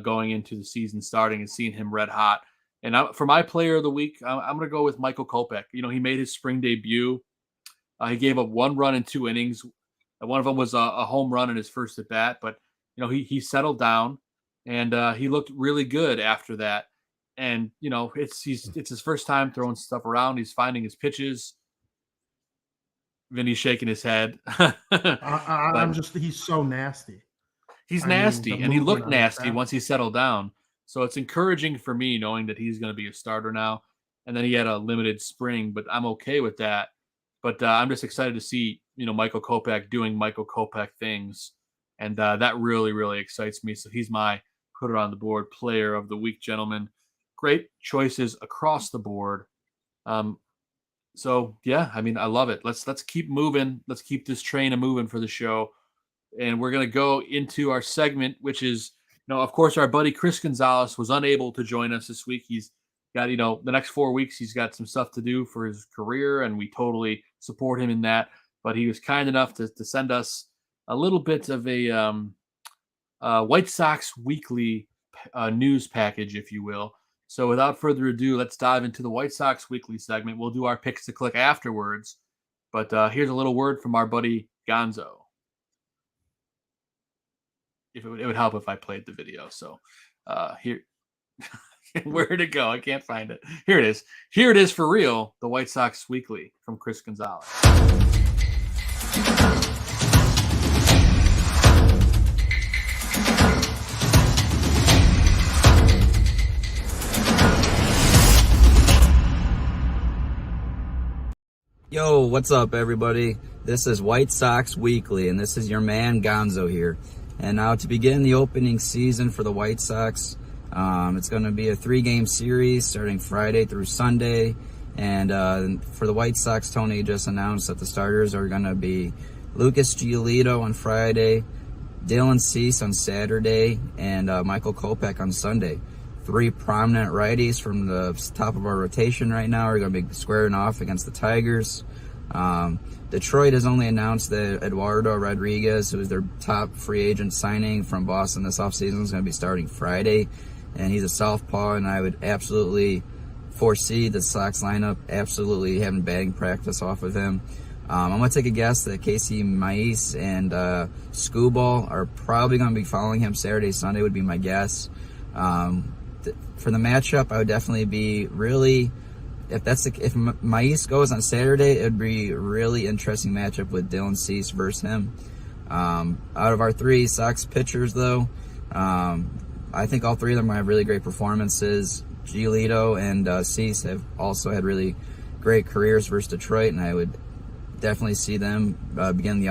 going into the season starting and seeing him red hot. And for my player of the week, I'm going to go with Michael Kopech. He made his spring debut. He gave up 1 run in 2 innings. One of them was a home run in his first at bat, but he settled down, and he looked really good after that. And it's his first time throwing stuff around. He's finding his pitches. Vinny's shaking his head. He's so nasty. He's nasty, and he looked nasty once he settled down. So it's encouraging for me knowing that he's going to be a starter now. And then he had a limited spring, but I'm okay with that. But I'm just excited to see, Michael Kopech doing Michael Kopech things. And that really, really excites me. So he's my put it on the board player of the week, gentlemen. Great choices across the board. So yeah, I love it. Let's keep moving. Let's keep this train moving for the show. And we're going to go into our segment, which is, of course, our buddy Chris Gonzalez was unable to join us this week. He's got, the next 4 weeks, he's got some stuff to do for his career, and we totally support him in that. But he was kind enough to send us a little bit of a White Sox weekly news package, if you will. So without further ado, let's dive into the White Sox weekly segment. We'll do our picks to click afterwards. But here's a little word from our buddy Gonzo. It would help if I played the video. So here, where'd it go? I can't find it. Here it is. Here it is for real. The White Sox Weekly from Chris Gonzalez. Yo, what's up, everybody? This is White Sox Weekly, and this is your man Gonzo here. And now to begin the opening season for the White Sox, it's going to be a 3-game series starting Friday through Sunday. And for the White Sox, Tony just announced that the starters are going to be Lucas Giolito on Friday, Dylan Cease on Saturday, and Michael Kopech on Sunday. 3 prominent righties from the top of our rotation right now are going to be squaring off against the Tigers. Detroit has only announced that Eduardo Rodriguez, who is their top free agent signing from Boston this offseason, is going to be starting Friday. And he's a southpaw, and I would absolutely foresee the Sox lineup absolutely having batting practice off of him. I'm going to take a guess that Casey Maíz and Skubal are probably going to be following him Saturday, Sunday would be my guess. For the matchup, I would definitely be really... If Maíz goes on Saturday, it would be a really interesting matchup with Dylan Cease versus him. Out of our 3 Sox pitchers, though, I think all 3 of them have really great performances. Giolito and Cease have also had really great careers versus Detroit, and I would definitely see them begin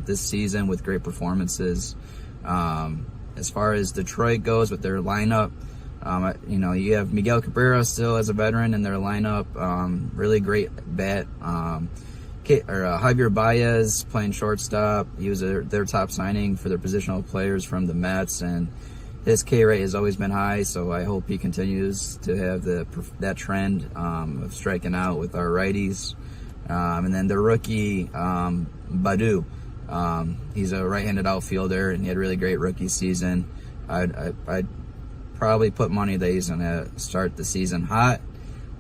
this season with great performances. As far as Detroit goes with their lineup, you have Miguel Cabrera still as a veteran in their lineup. Really great bat. Javier Baez playing shortstop. He was their top signing for their positional players from the Mets, and his K rate has always been high. So I hope he continues to have that trend of striking out with our righties. And then the rookie Badu. He's a right-handed outfielder, and he had a really great rookie season. I'd probably put money that he's going to start the season hot.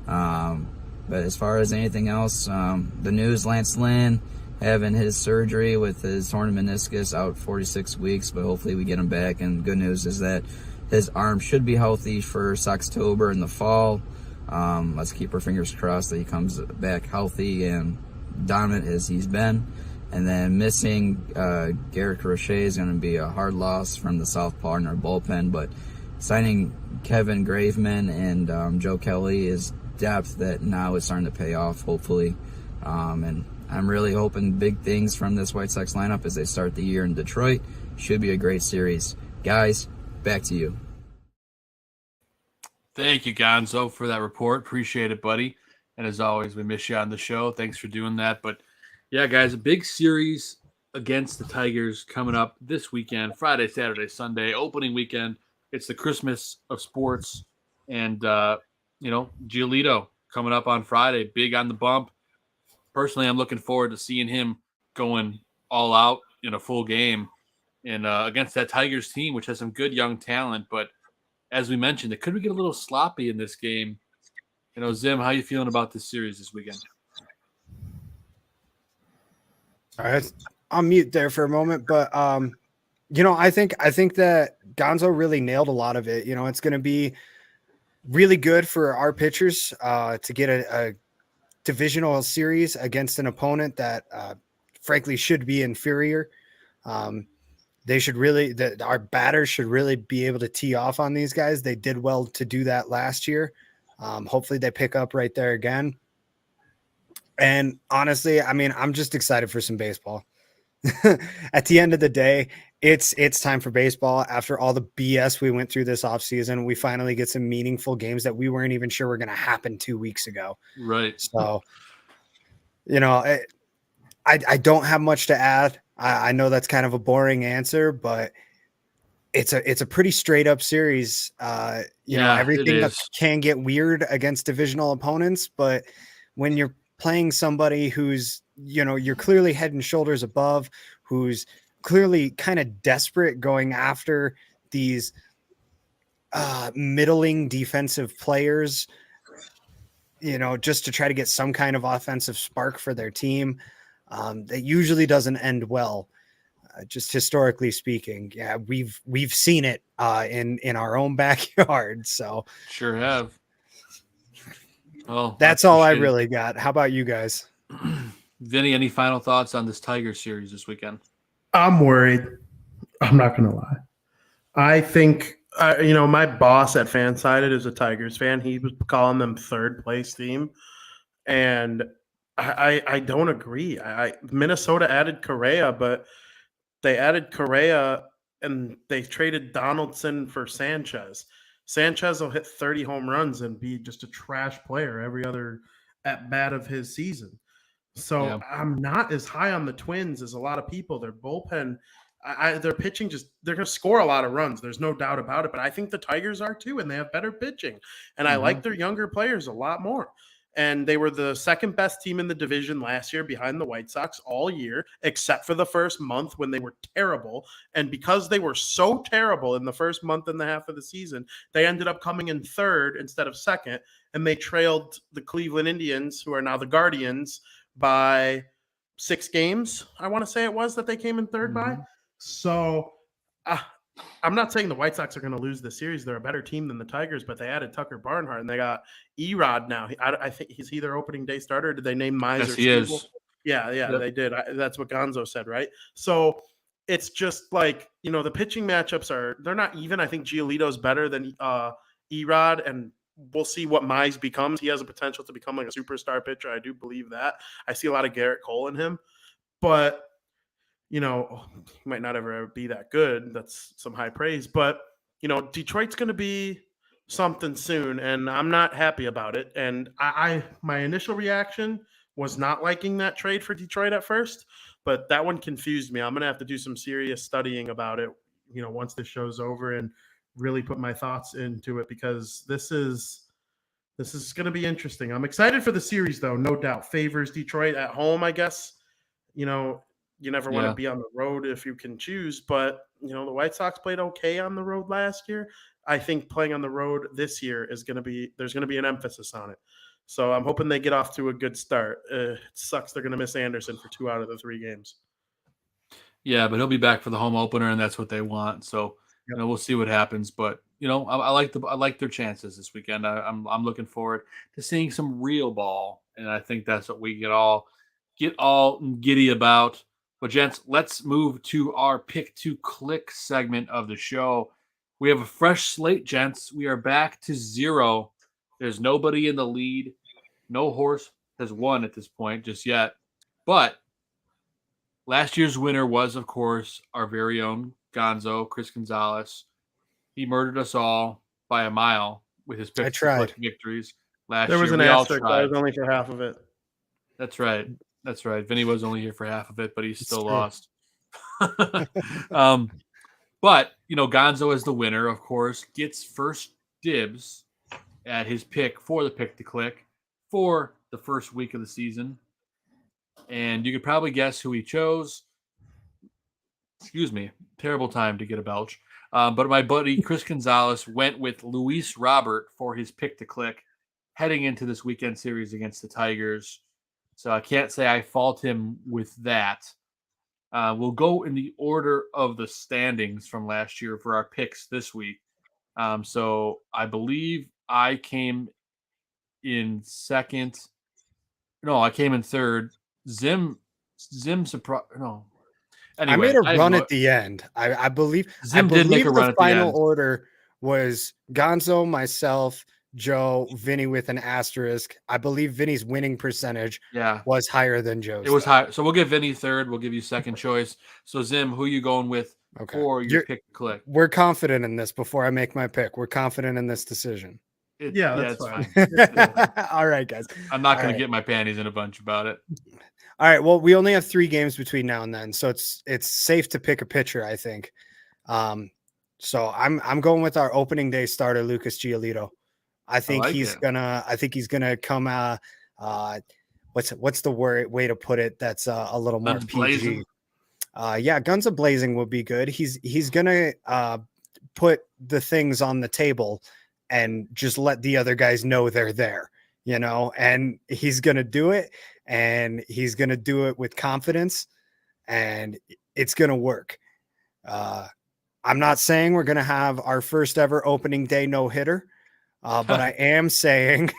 But as far as anything else, the news, Lance Lynn having his surgery with his torn meniscus, out 46 weeks, but hopefully we get him back. And good news is that his arm should be healthy for Soxtober in the fall. Let's keep our fingers crossed that he comes back healthy and dominant as he's been. And then missing Garrett Crochet is going to be a hard loss from the southpaw in our bullpen, but signing Kevin Graveman and Joe Kelly is depth that now is starting to pay off, hopefully. And I'm really hoping big things from this White Sox lineup as they start the year in Detroit. Should be a great series. Guys, back to you. Thank you, Gonzo, for that report. Appreciate it, buddy. And as always, we miss you on the show. Thanks for doing that. But yeah, guys, a big series against the Tigers coming up this weekend, Friday, Saturday, Sunday, opening weekend. It's the Christmas of sports. And, Giolito coming up on Friday, big on the bump. Personally, I'm looking forward to seeing him going all out in a full game and against that Tigers team, which has some good young talent. But as we mentioned, it could get a little sloppy in this game. Zim, how you feeling about this series this weekend? All right, I'll mute there for a moment, but I think that Gonzo really nailed a lot of it. It's going to be really good for our pitchers to get a divisional series against an opponent that frankly should be inferior. They should our batters should really be able to tee off on these guys. They did well to do that last year. Hopefully they pick up right there again. And honestly, I'm just excited for some baseball. At the end of the day, it's time for baseball. After all the BS we went through this offseason, we finally get some meaningful games that we weren't even sure were going to happen 2 weeks ago. Right. So, I don't have much to add. I know that's kind of a boring answer, but it's a pretty straight up series. Everything that can get weird against divisional opponents, but when you're playing somebody who's, you're clearly head and shoulders above, who's clearly kind of desperate going after these middling defensive players, just to try to get some kind of offensive spark for their team. That usually doesn't end well, just historically speaking. Yeah, we've seen it in our own backyard. So sure have. Well, that's all I really got. How about you guys? Vinny, any final thoughts on this Tiger series this weekend? I'm worried. I'm not going to lie. I think, my boss at Fansided is a Tigers fan. He was calling them third place team. And I don't agree. Minnesota added Correa, but they added Correa and they traded Donaldson for Sanchez. Sanchez will hit 30 home runs and be just a trash player every other at bat of his season. So yeah. I'm not as high on the Twins as a lot of people. Their bullpen, their pitching they're going to score a lot of runs. There's no doubt about it. But I think the Tigers are too, and they have better pitching. And I like their younger players a lot more. And they were the second best team in the division last year behind the White Sox all year, except for the first month when they were terrible. And because they were so terrible in the first month and a half of the season, they ended up coming in third instead of second. And they trailed the Cleveland Indians, who are now the Guardians, by 6 games. I want to say it was that they came in third by. So I'm not saying the White Sox are going to lose the series. They're a better team than the Tigers, but they added Tucker Barnhart, and they got Erod now. I think he's either opening day starter. Or did they name Mize? Yes, he is. Yeah, yep. They did. That's what Gonzo said, right? So it's just like, the pitching matchups they're not even. I think Giolito's better than Erod, and we'll see what Mize becomes. He has a potential to become like a superstar pitcher. I do believe that. I see a lot of Garrett Cole in him, but he might not ever be that good. That's some high praise. But, Detroit's going to be something soon, and I'm not happy about it. And my initial reaction was not liking that trade for Detroit at first, but that one confused me. I'm going to have to do some serious studying about it, once this show's over, and really put my thoughts into it, because this is going to be interesting. I'm excited for the series, though, no doubt. Favors Detroit at home, I guess. You never want to be on the road if you can choose, but the White Sox played okay on the road last year. I think playing on the road this year there's going to be an emphasis on it. So I'm hoping they get off to a good start. It sucks they're going to miss Anderson for 2 out of the 3 games. Yeah, but he'll be back for the home opener, and that's what they want. So we'll see what happens. But I like their chances this weekend. I'm looking forward to seeing some real ball, and I think that's what we get all giddy about. But, gents, let's move to our Pick to Click segment of the show. We have a fresh slate, gents. We are back to 0. There's nobody in the lead. No horse has won at this point just yet. But last year's winner was, of course, our very own Gonzo, Chris Gonzalez. He murdered us all by a mile with his I pick tried. victories last There was year. an We all asterisk. I tried. was only for half of it. That's right. That's right. Vinny was only here for half of it, but he's It's still true. lost. But, Gonzo is the winner, of course, gets first dibs at his pick for the pick to click for the first week of the season. And you could probably guess who he chose. Excuse me. Terrible time to get a belch. But my buddy Chris Gonzalez went with Luis Robert for his pick to click heading into this weekend series against the Tigers. So I can't say I fault him with that. We'll go in the order of the standings from last year for our picks this week. So I believe I came in second. No, I came in third. Zim surprise. No. Anyway, I made a run know. at the end. I believe Zim did make a run the at the final end. order was Gonzo, myself, Joe, Vinny with an asterisk. I believe Vinny's winning percentage was higher than Joe's. It was high. So we'll give Vinny third. We'll give you second choice. So Zim, who are you going with for your pick to click? We're confident in this before I make my pick. We're confident in this decision. That's fine. All right, guys. I'm not going to get my panties in a bunch about it. All right. Well, we only have 3 games between now and then, so it's safe to pick a pitcher, I think. So I'm going with our opening day starter, Lucas Giolito. I think he's gonna come. What's the way to put it? That's a little more PG. Guns a blazing would be good. He's gonna put the things on the table and just let the other guys know they're there, and he's gonna do it, and he's gonna do it with confidence, and it's gonna work. I'm not saying we're gonna have our first ever opening day no hitter. But I am saying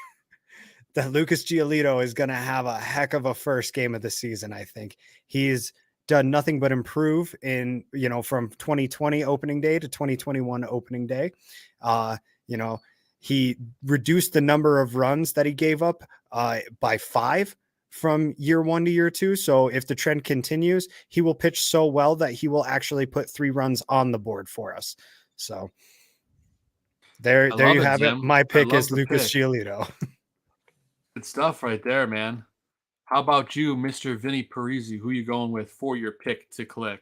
that Lucas Giolito is going to have a heck of a first game of the season. I think he's done nothing but improve in, from 2020 opening day to 2021 opening day. He reduced the number of runs that he gave up by 5 from year 1 to year 2. So if the trend continues, he will pitch so well that he will actually put 3 runs on the board for us. So there you have it. My pick is Lucas Giolito. Good stuff right there, man. How about you, Mr. Vinnie Parise? Who are you going with for your pick to click?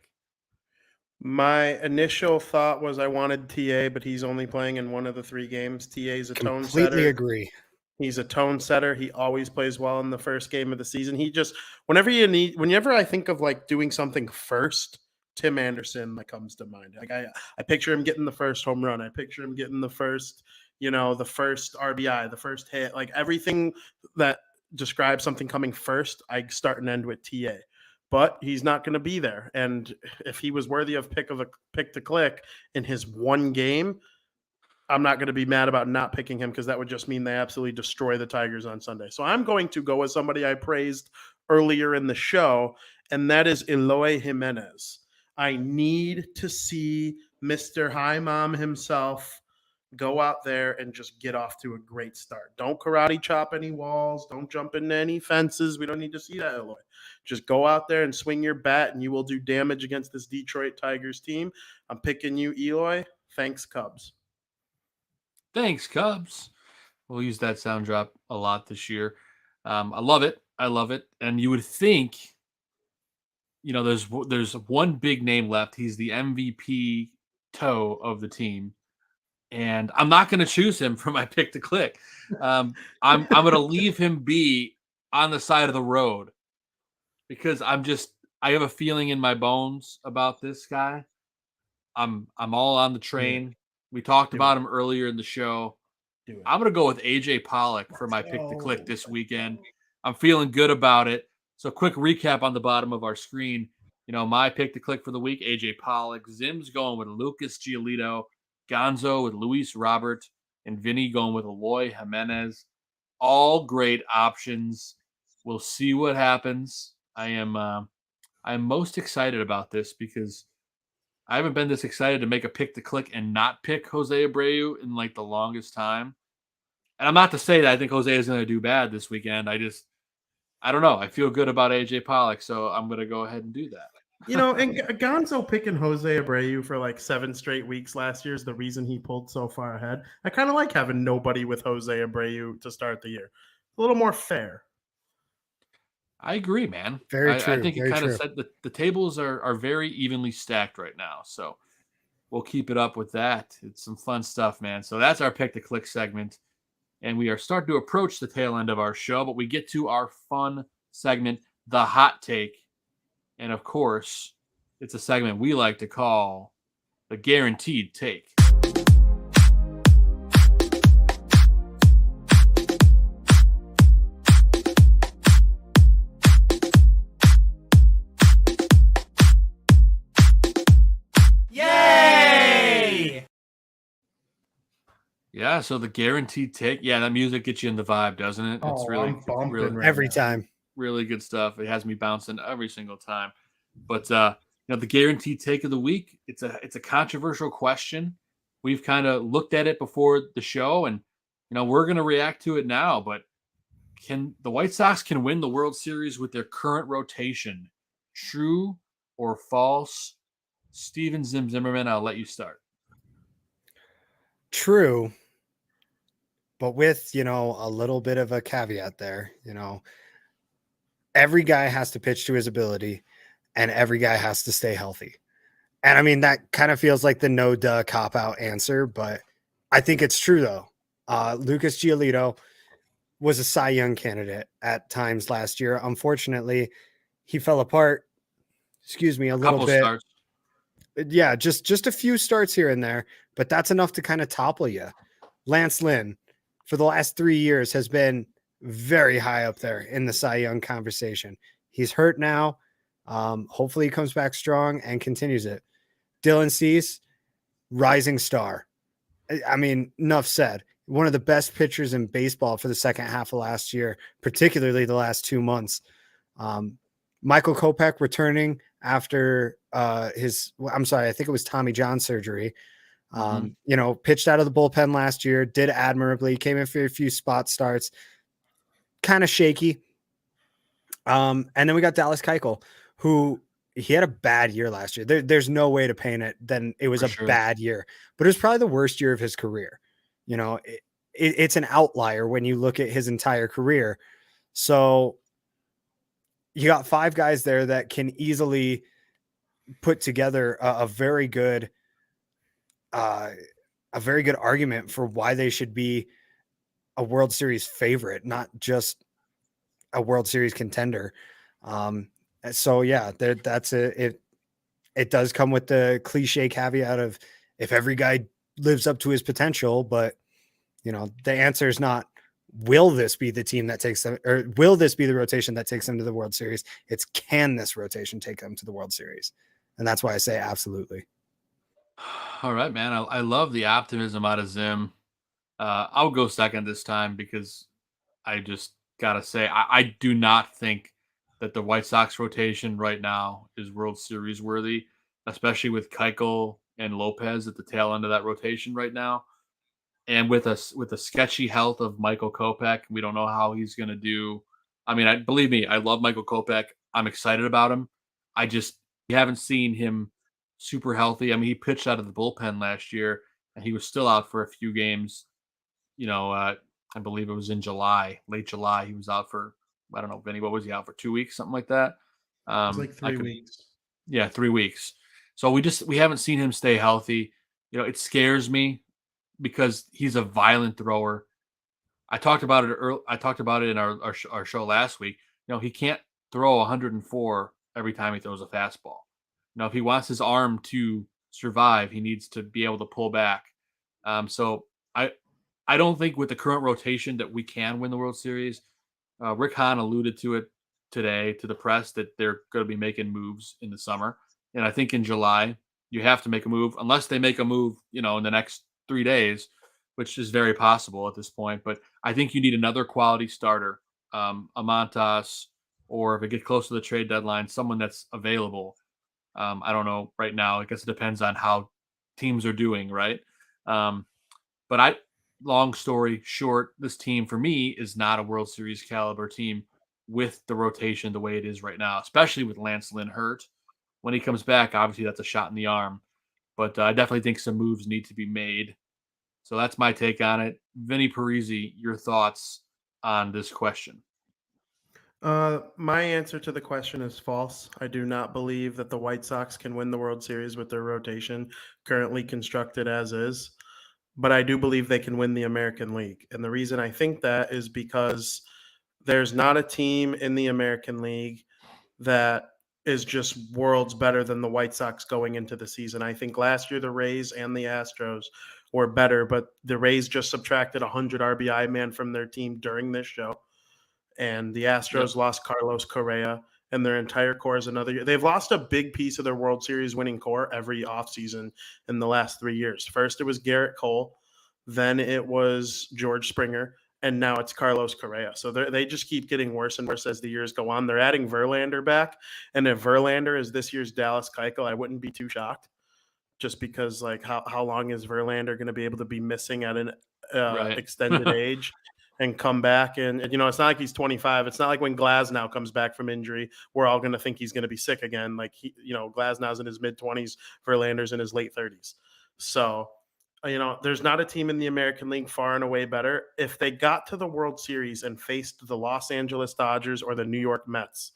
My initial thought was I wanted TA, but he's only playing in one of the 3 games. TA is a tone setter. Completely agree. He's a tone setter. He always plays well in the first game of the season. He just whenever I think of like doing something first, Tim Anderson comes to mind. Like I picture him getting the first home run. I picture him getting the first, the first RBI, the first hit, like everything that describes something coming first. I start and end with TA, but he's not going to be there. And if he was worthy of pick to click in his 1 game, I'm not going to be mad about not picking him because that would just mean they absolutely destroy the Tigers on Sunday. So I'm going to go with somebody I praised earlier in the show, and that is Eloy Jimenez. I need to see Mr. High Mom himself go out there and just get off to a great start. Don't karate chop any walls. Don't jump into any fences. We don't need to see that, Eloy. Just go out there and swing your bat, and you will do damage against this Detroit Tigers team. I'm picking you, Eloy. Thanks, Cubs. Thanks, Cubs. We'll use that sound drop a lot this year. I love it. And you would think, there's one big name left. He's the MVP toe of the team, and I'm not going to choose him for my pick to click. I'm going to leave him be on the side of the road because I have a feeling in my bones about this guy. I'm all on the train. We talked about him earlier in the show. I'm going to go with AJ Pollock for my pick to click this weekend. I'm feeling good about it. So quick recap on the bottom of our screen. My pick to click for the week, AJ Pollock. Zim's going with Lucas Giolito. Gonzo with Luis Robert. And Vinny going with Eloy Jimenez. All great options. We'll see what happens. I'm most excited about this because I haven't been this excited to make a pick to click and not pick Jose Abreu in the longest time. And I'm not to say that I think Jose is going to do bad this weekend. I don't know. I feel good about AJ Pollock, so I'm going to go ahead and do that. And Gonzo picking Jose Abreu for like 7 straight weeks last year is the reason he pulled so far ahead. I kind of like having nobody with Jose Abreu to start the year. A little more fair. I agree, man. Very I true. think it Very kind of true. said the tables are very evenly stacked right now. So we'll keep it up with that. It's some fun stuff, man. So that's our pick to click segment. And we are starting to approach the tail end of our show, but we get to our fun segment, the hot take. And of course, it's a segment we like to call the guaranteed take. Yeah, so the guaranteed take. Yeah, that music gets you in the vibe, doesn't it? It's really, I'm bumping really, right Every now. time. really good stuff. It has me bouncing every single time. But the guaranteed take of the week. It's a controversial question. We've kind of looked at it before the show, and we're going to react to it now. But can the White Sox can win the World Series with their current rotation? True or false? Steven Zimmerman, I'll let you start. True. But with, a little bit of a caveat there, every guy has to pitch to his ability and every guy has to stay healthy. And I mean, that kind of feels like the no duh cop out answer, but I think it's true though. Lucas Giolito was a Cy Young candidate at times last year. Unfortunately, he fell apart. Excuse me, a little bit. Starts. Yeah, just a few starts here and there, but that's enough to kind of topple you. Lance Lynn, for the last 3 years, has been very high up there in the Cy Young conversation. He's hurt now. Hopefully he comes back strong and continues it. Dylan Cease, rising star. I mean, enough said. One of the best pitchers in baseball for the second half of last year, particularly the last 2 months. Michael Kopech returning after I think it was Tommy John surgery. Pitched out of the bullpen last year, did admirably, came in for a few spot starts, kind of shaky. And then we got Dallas Keuchel, who he had a bad year last year. There's no way to paint it than it was bad year, but it was probably the worst year of his career. It's an outlier when you look at his entire career. So you got 5 guys there that can easily put together a very good argument for why they should be a World Series favorite, not just a World Series contender. So yeah, that's it. It does come with the cliche caveat of if every guy lives up to his potential, but the answer is not, will this be the team that takes them, or will this be the rotation that takes them to the World Series? It's, can this rotation take them to the World Series? And that's why I say absolutely. All right, man. I love the optimism out of Zim. I'll go second this time because I just got to say, I do not think that the White Sox rotation right now is World Series worthy, especially with Keuchel and Lopez at the tail end of that rotation right now. And with the sketchy health of Michael Kopech, we don't know how he's going to do. I mean, believe me, I love Michael Kopech. I'm excited about him. We haven't seen him super healthy. I mean, he pitched out of the bullpen last year, and he was still out for a few games. I believe it was in July, late July. He was out for, I don't know, Vinny, what was he out for? 2 weeks, something like that? It was like 3 weeks. Yeah, 3 weeks. So we haven't seen him stay healthy. It scares me because he's a violent thrower. I talked about it in our show last week. He can't throw 104 every time he throws a fastball. If he wants his arm to survive, he needs to be able to pull back. So I don't think with the current rotation that we can win the World Series. Rick Hahn alluded to it today to the press that they're going to be making moves in the summer. And I think in July, you have to make a move unless they make a move, in the next 3 days, which is very possible at this point. But I think you need another quality starter, a Montas, or if it gets close to the trade deadline, someone that's available. I don't know right now. I guess it depends on how teams are doing, right? But long story short, this team for me is not a World Series caliber team with the rotation the way it is right now, especially with Lance Lynn hurt. when he comes back, obviously that's a shot in the arm. But I definitely think some moves need to be made. So that's my take on it. Vinnie Parise, your thoughts on this question? My answer to the question is false. I do not believe that the White Sox can win the World Series with their rotation currently constructed as is, but I do believe they can win the American League. And the reason I think that is because there's not a team in the American League that is just worlds better than the White Sox going into the season. I think last year the Rays and the Astros were better, but the Rays just subtracted 100 RBI man from their team during this show. And the Astros lost Carlos Correa, and their entire core is another year. They've lost a big piece of their World Series winning core every offseason in the last 3 years. First, it was Garrett Cole. Then it was George Springer. And now it's Carlos Correa. So they just keep getting worse and worse as the years go on. They're adding Verlander back. And if Verlander is this year's Dallas Keuchel, I wouldn't be too shocked. Just because, like, how long is Verlander going to be able to be missing at an extended age and come back? And, it's not like he's 25. It's not like when Glasnow comes back from injury, we're all going to think he's going to be sick again. Like, Glasnow's in his mid-20s, Verlander's in his late 30s. So, there's not a team in the American League far and away better. If they got to the World Series and faced the Los Angeles Dodgers or the New York Mets,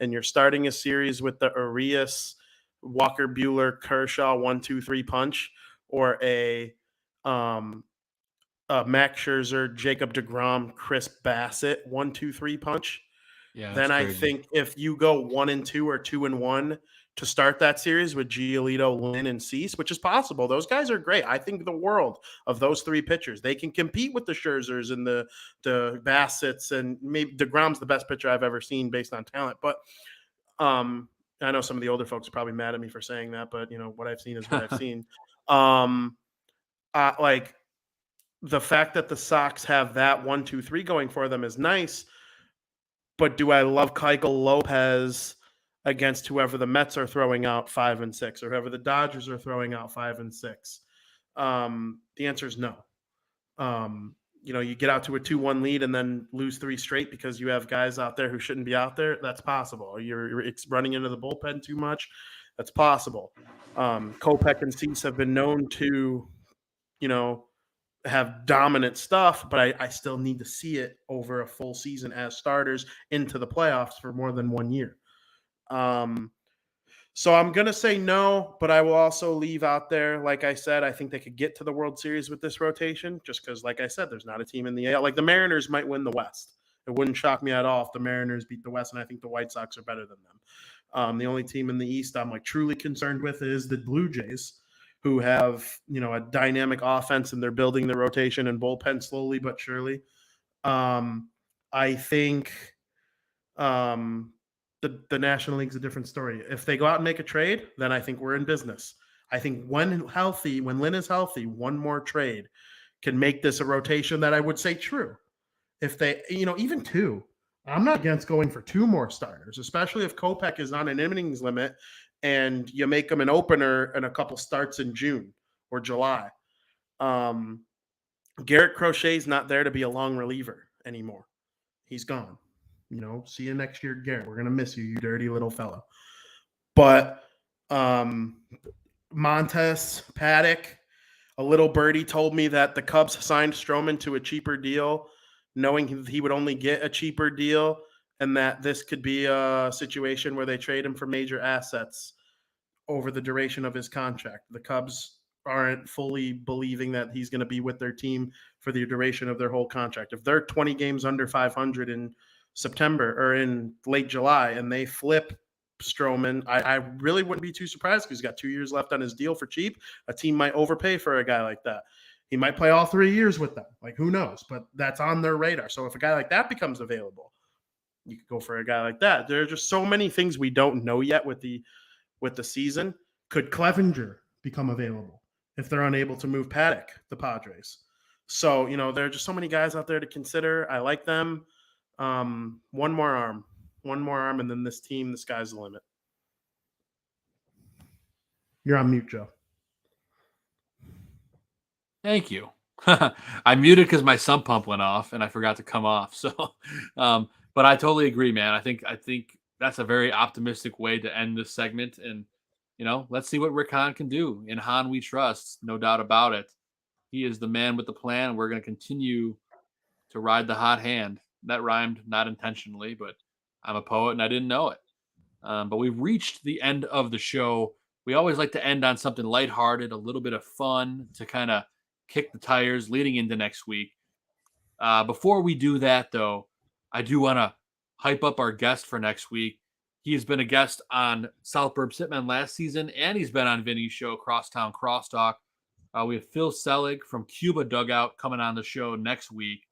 and you're starting a series with the Arias, Walker Buehler, Kershaw 1-2-3 punch, or a Max Scherzer, Jacob deGrom, Chris Bassett 1-2-3 punch, then I think if you go 1-2 or 2-1 to start that series with Giolito, Lynn, and Cease, which is possible. Those guys are great. I think the world of those three pitchers. They can compete with the Scherzers and the Bassetts, and maybe DeGrom's the best pitcher I've ever seen based on talent. But I know some of the older folks are probably mad at me for saying that, but what I've seen is what I've seen. Like the fact that the Sox have that 1-2-3 going for them is nice. But do I love Keuchel Lopez against whoever the Mets are throwing out 5 and 6, or whoever the Dodgers are throwing out 5 and 6? The answer is no. You get out to a 2-1 lead and then lose 3 straight because you have guys out there who shouldn't be out there. That's possible. You're running into the bullpen too much. That's possible. Kopech and Cease have been known to, have dominant stuff, but I still need to see it over a full season as starters into the playoffs for more than 1 year. So I'm going to say no, but I will also leave out there, like I said, I think they could get to the World Series with this rotation just because, like I said, there's not a team in the AL. Like the Mariners might win the West. It wouldn't shock me at all if the Mariners beat the West, and I think the White Sox are better than them. The only team in the East I'm truly concerned with is the Blue Jays, who have, a dynamic offense, and they're building the rotation and bullpen slowly but surely. I think the National League's a different story. If they go out and make a trade, then I think we're in business. I think when Lynn is healthy, one more trade can make this a rotation that I would say true. If they, even 2, I'm not against going for 2 more starters, especially if Kopech is on an innings limit and you make him an opener and a couple starts in June or July. Garrett Crochet's not there to be a long reliever anymore. He's gone. See you next year, Garrett. We're going to miss you, you dirty little fellow. But Montes, Paddock, a little birdie told me that the Cubs signed Stroman to a cheaper deal, knowing he would only get a cheaper deal, and that this could be a situation where they trade him for major assets over the duration of his contract. The Cubs aren't fully believing that he's going to be with their team for the duration of their whole contract. If they're 20 games under 500 in September or in late July and they flip Stroman, I really wouldn't be too surprised because he's got 2 years left on his deal for cheap. A team might overpay for a guy like that. He might play all 3 years with them. Who knows? But that's on their radar. So if a guy like that becomes available, you could go for a guy like that. There are just so many things we don't know yet with the season. Could Clevenger become available if they're unable to move Paddock, the Padres? So, there are just so many guys out there to consider. I like them. One more arm, and then this team, the sky's the limit. You're on mute, Joe. Thank you. I muted because my sump pump went off and I forgot to come off. So, but I totally agree, man. I think that's a very optimistic way to end this segment. And, let's see what Rick Hahn can do. In Hahn we trust, no doubt about it. He is the man with the plan. We're going to continue to ride the hot hand. That rhymed not intentionally, but I'm a poet and I didn't know it. But we've reached the end of the show. We always like to end on something lighthearted, a little bit of fun to kind of kick the tires leading into next week. Before we do that, though, I do want to hype up our guest for next week. He has been a guest on South Burbs Hitmen last season, and he's been on Vinny's show, Crosstown Crosstalk. We have Phil Selig from Cuba Dugout coming on the show next week.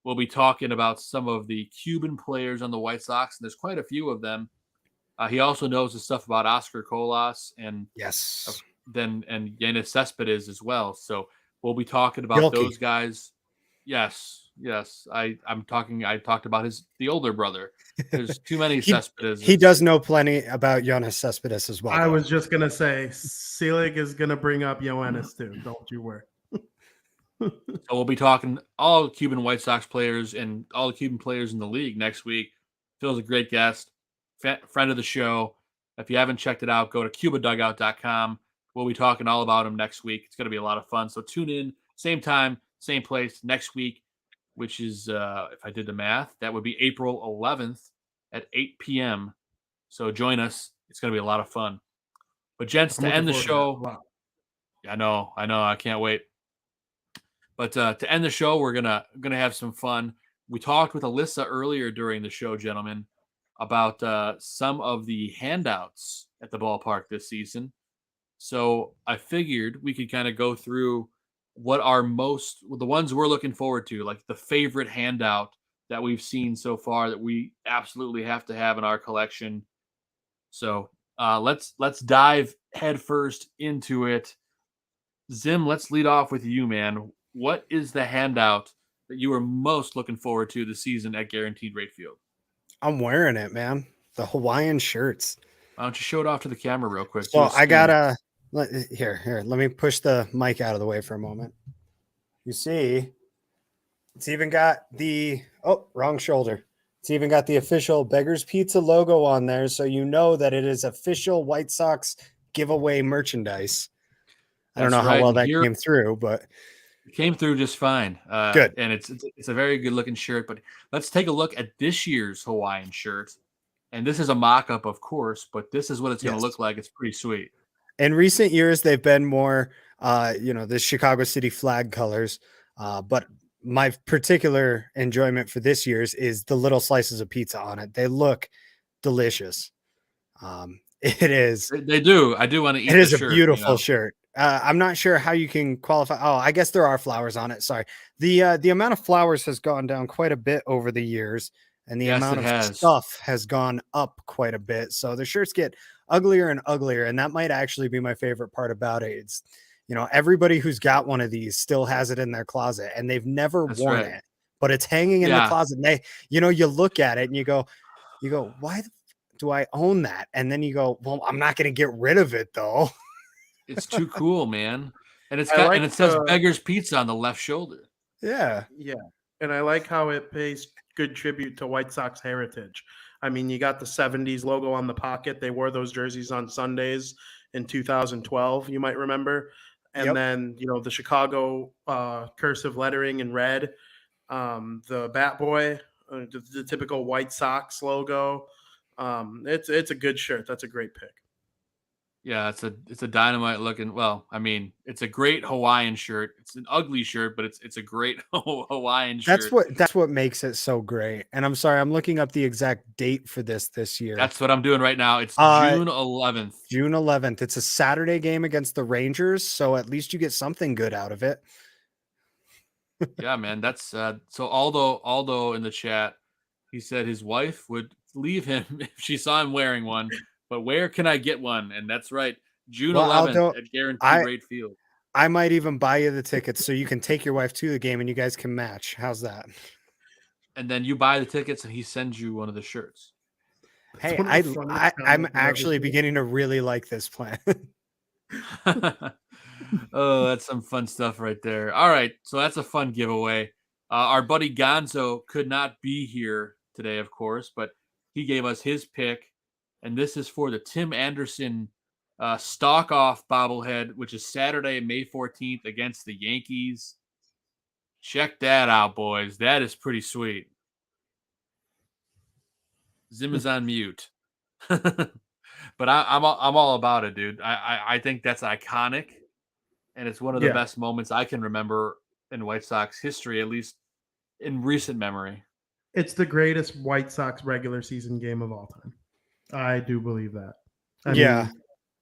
We'll be talking about some of the Cuban players on the White Sox, and there's quite a few of them. He also knows the stuff about Oscar Colas and Yanis Cespedes as well. So we'll be talking about those guys. Yes. I talked about the older brother. There's too many Cespedes. He does know plenty about Yanis Cespedes as well. I was just gonna say Selig is gonna bring up Yoenis too. Don't you worry. So we'll be talking all Cuban White Sox players and all the Cuban players in the league next week. Phil's a great guest, friend of the show. If you haven't checked it out, go to cubadugout.com. We'll be talking all about him next week. It's going to be a lot of fun. So tune in, same time, same place next week, which is, if I did the math, that would be April 11th at 8 p.m. So join us. It's going to be a lot of fun. But gents, to end the show, I know, I can't wait. But to end the show, we're gonna have some fun. We talked with Alyssa earlier during the show, gentlemen, about some of the handouts at the ballpark this season. So I figured we could kind of go through what are the ones we're looking forward to, like the favorite handout that we've seen so far that we absolutely have to have in our collection. So let's dive headfirst into it. Zim, let's lead off with you, man. What is the handout that you are most looking forward to this season at Guaranteed Rate Field? I'm wearing it, man. The Hawaiian shirts. Why don't you show it off to the camera real quick? Well, I gotta here. Let me push the mic out of the way for a moment. You see, it's even got wrong shoulder. It's even got the official Beggar's Pizza logo on there, so you know that it is official White Sox giveaway merchandise. I don't know how well that came through, but it came through just fine. Good. And it's a very good looking shirt. But let's take a look at this year's Hawaiian shirt. And this is a mock-up, of course, but this is what it's going to look like. It's pretty sweet. In recent years, they've been more, the Chicago City flag colors. But my particular enjoyment for this year's is the little slices of pizza on it. They look delicious. It is. They do. I do want to eat it. It is a shirt, beautiful shirt. I'm not sure how you can qualify. Oh, I guess there are flowers on it. Sorry. The amount of flowers has gone down quite a bit over the years, and the amount of stuff has gone up quite a bit. So the shirts get uglier and uglier, and that might actually be my favorite part about it. It's, everybody who's got one of these still has it in their closet, and they've never worn it, but it's hanging in the closet. And they, you look at it and you go, why do I own that? And then you go, well, I'm not going to get rid of it though. It's too cool, man. And it says Beggar's Pizza on the left shoulder. Yeah. And I like how it pays good tribute to White Sox heritage. I mean, you got the 70s logo on the pocket. They wore those jerseys on Sundays in 2012, you might remember. And then, the Chicago cursive lettering in red, the Bat Boy, the typical White Sox logo. It's a good shirt. That's a great pick. Yeah, it's a dynamite looking. Well, I mean, it's a great Hawaiian shirt. It's an ugly shirt, but it's a great Hawaiian shirt. That's what makes it so great. And I'm sorry, I'm looking up the exact date for this year. That's what I'm doing right now. It's June 11th. June 11th. It's a Saturday game against the Rangers, so at least you get something good out of it. Yeah, man. That's so. Aldo in the chat, he said his wife would leave him if she saw him wearing one. But where can I get one? And that's right, June 11th at Guaranteed Rate Field. I might even buy you the tickets so you can take your wife to the game and you guys can match. How's that? And then you buy the tickets and he sends you one of the shirts. Hey, I'm actually beginning to really like this plan. Oh, that's some fun stuff right there. All right, so that's a fun giveaway. Our buddy Gonzo could not be here today, of course, but He gave us his pick, and this is for the Tim Anderson Stalk Off bobblehead, which is Saturday, May 14th against the Yankees. Check that out, boys. That is pretty sweet. Zim is on mute. But I'm all about it, dude. I think that's iconic, and it's one of the best moments I can remember in White Sox history, at least in recent memory. It's the greatest White Sox regular season game of all time. I do believe that. I mean,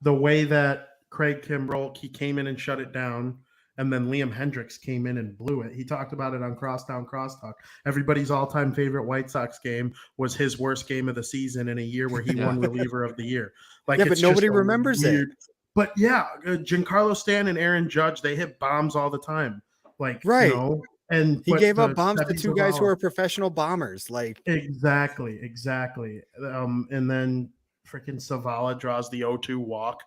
the way that Craig Kimbrell, he came in and shut it down, and then Liam Hendricks came in and blew it. He talked about it on Crosstown Crosstalk. Everybody's all-time favorite White Sox game was his worst game of the season in a year where he won reliever of the year. Like, but nobody remembers it. But yeah, Giancarlo Stanton and Aaron Judge, they hit bombs all the time. Like, right. You know, and he gave up bombs to two guys who are professional bombers. Like, exactly. And then freaking Savala draws the 0-2 walk,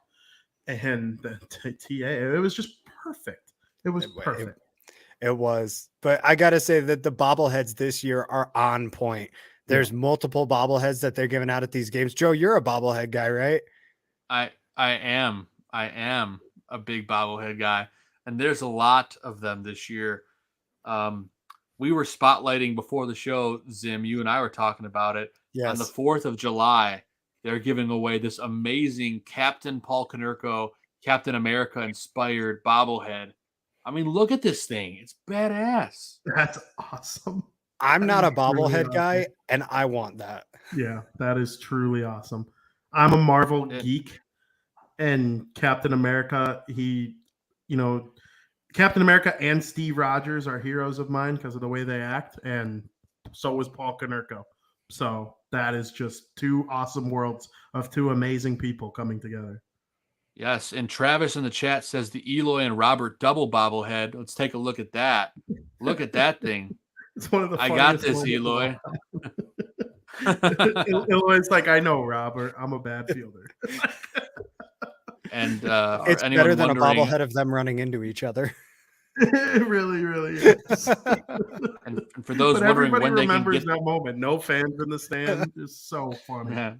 and the TA. It was just perfect. It was perfect. It was. But I got to say that the bobbleheads this year are on point. There's multiple bobbleheads that they're giving out at these games. Joe, you're a bobblehead guy, right? I am a big bobblehead guy, and there's a lot of them this year. We were spotlighting before the show, Zim, you and I were talking about it. Yes. On the 4th of July, they're giving away this amazing Captain Paul Konerko, Captain America inspired bobblehead. I mean, look at this thing. It's badass. That's awesome. I'm not a bobblehead guy, and I want that. Yeah, that is truly awesome. I'm a Marvel geek, and Captain America, Captain America and Steve Rogers are heroes of mine because of the way they act, and so was Paul Konerko. So that is just two awesome worlds of two amazing people coming together. Yes, and Travis in the chat says the Eloy and Robert double bobblehead. Let's take a look at that. Look at that thing. It's one of the I got this, Eloy. Eloy's like, I know, Robert. I'm a bad fielder. And it's better than a bobblehead of them running into each other. It really, really is. And for those wondering when they can get that moment, no fans in the stand is so funny. Yeah.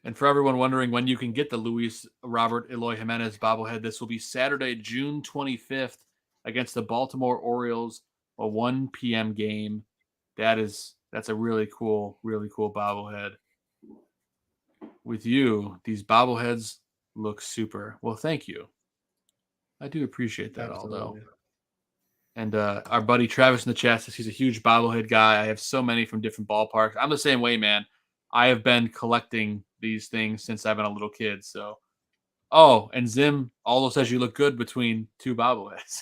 And for everyone wondering when you can get the Luis Robert Eloy Jimenez bobblehead, this will be Saturday, June 25th against the Baltimore Orioles, a 1 p.m. game. That's a really cool bobblehead. With you, these bobbleheads look super. Well, thank you. I do appreciate that, Aldo. And our buddy Travis in the chat says he's a huge bobblehead guy. I have so many from different ballparks. I'm the same way, man. I have been collecting these things since I've been a little kid. So, and Zim Aldo says you look good between two bobbleheads.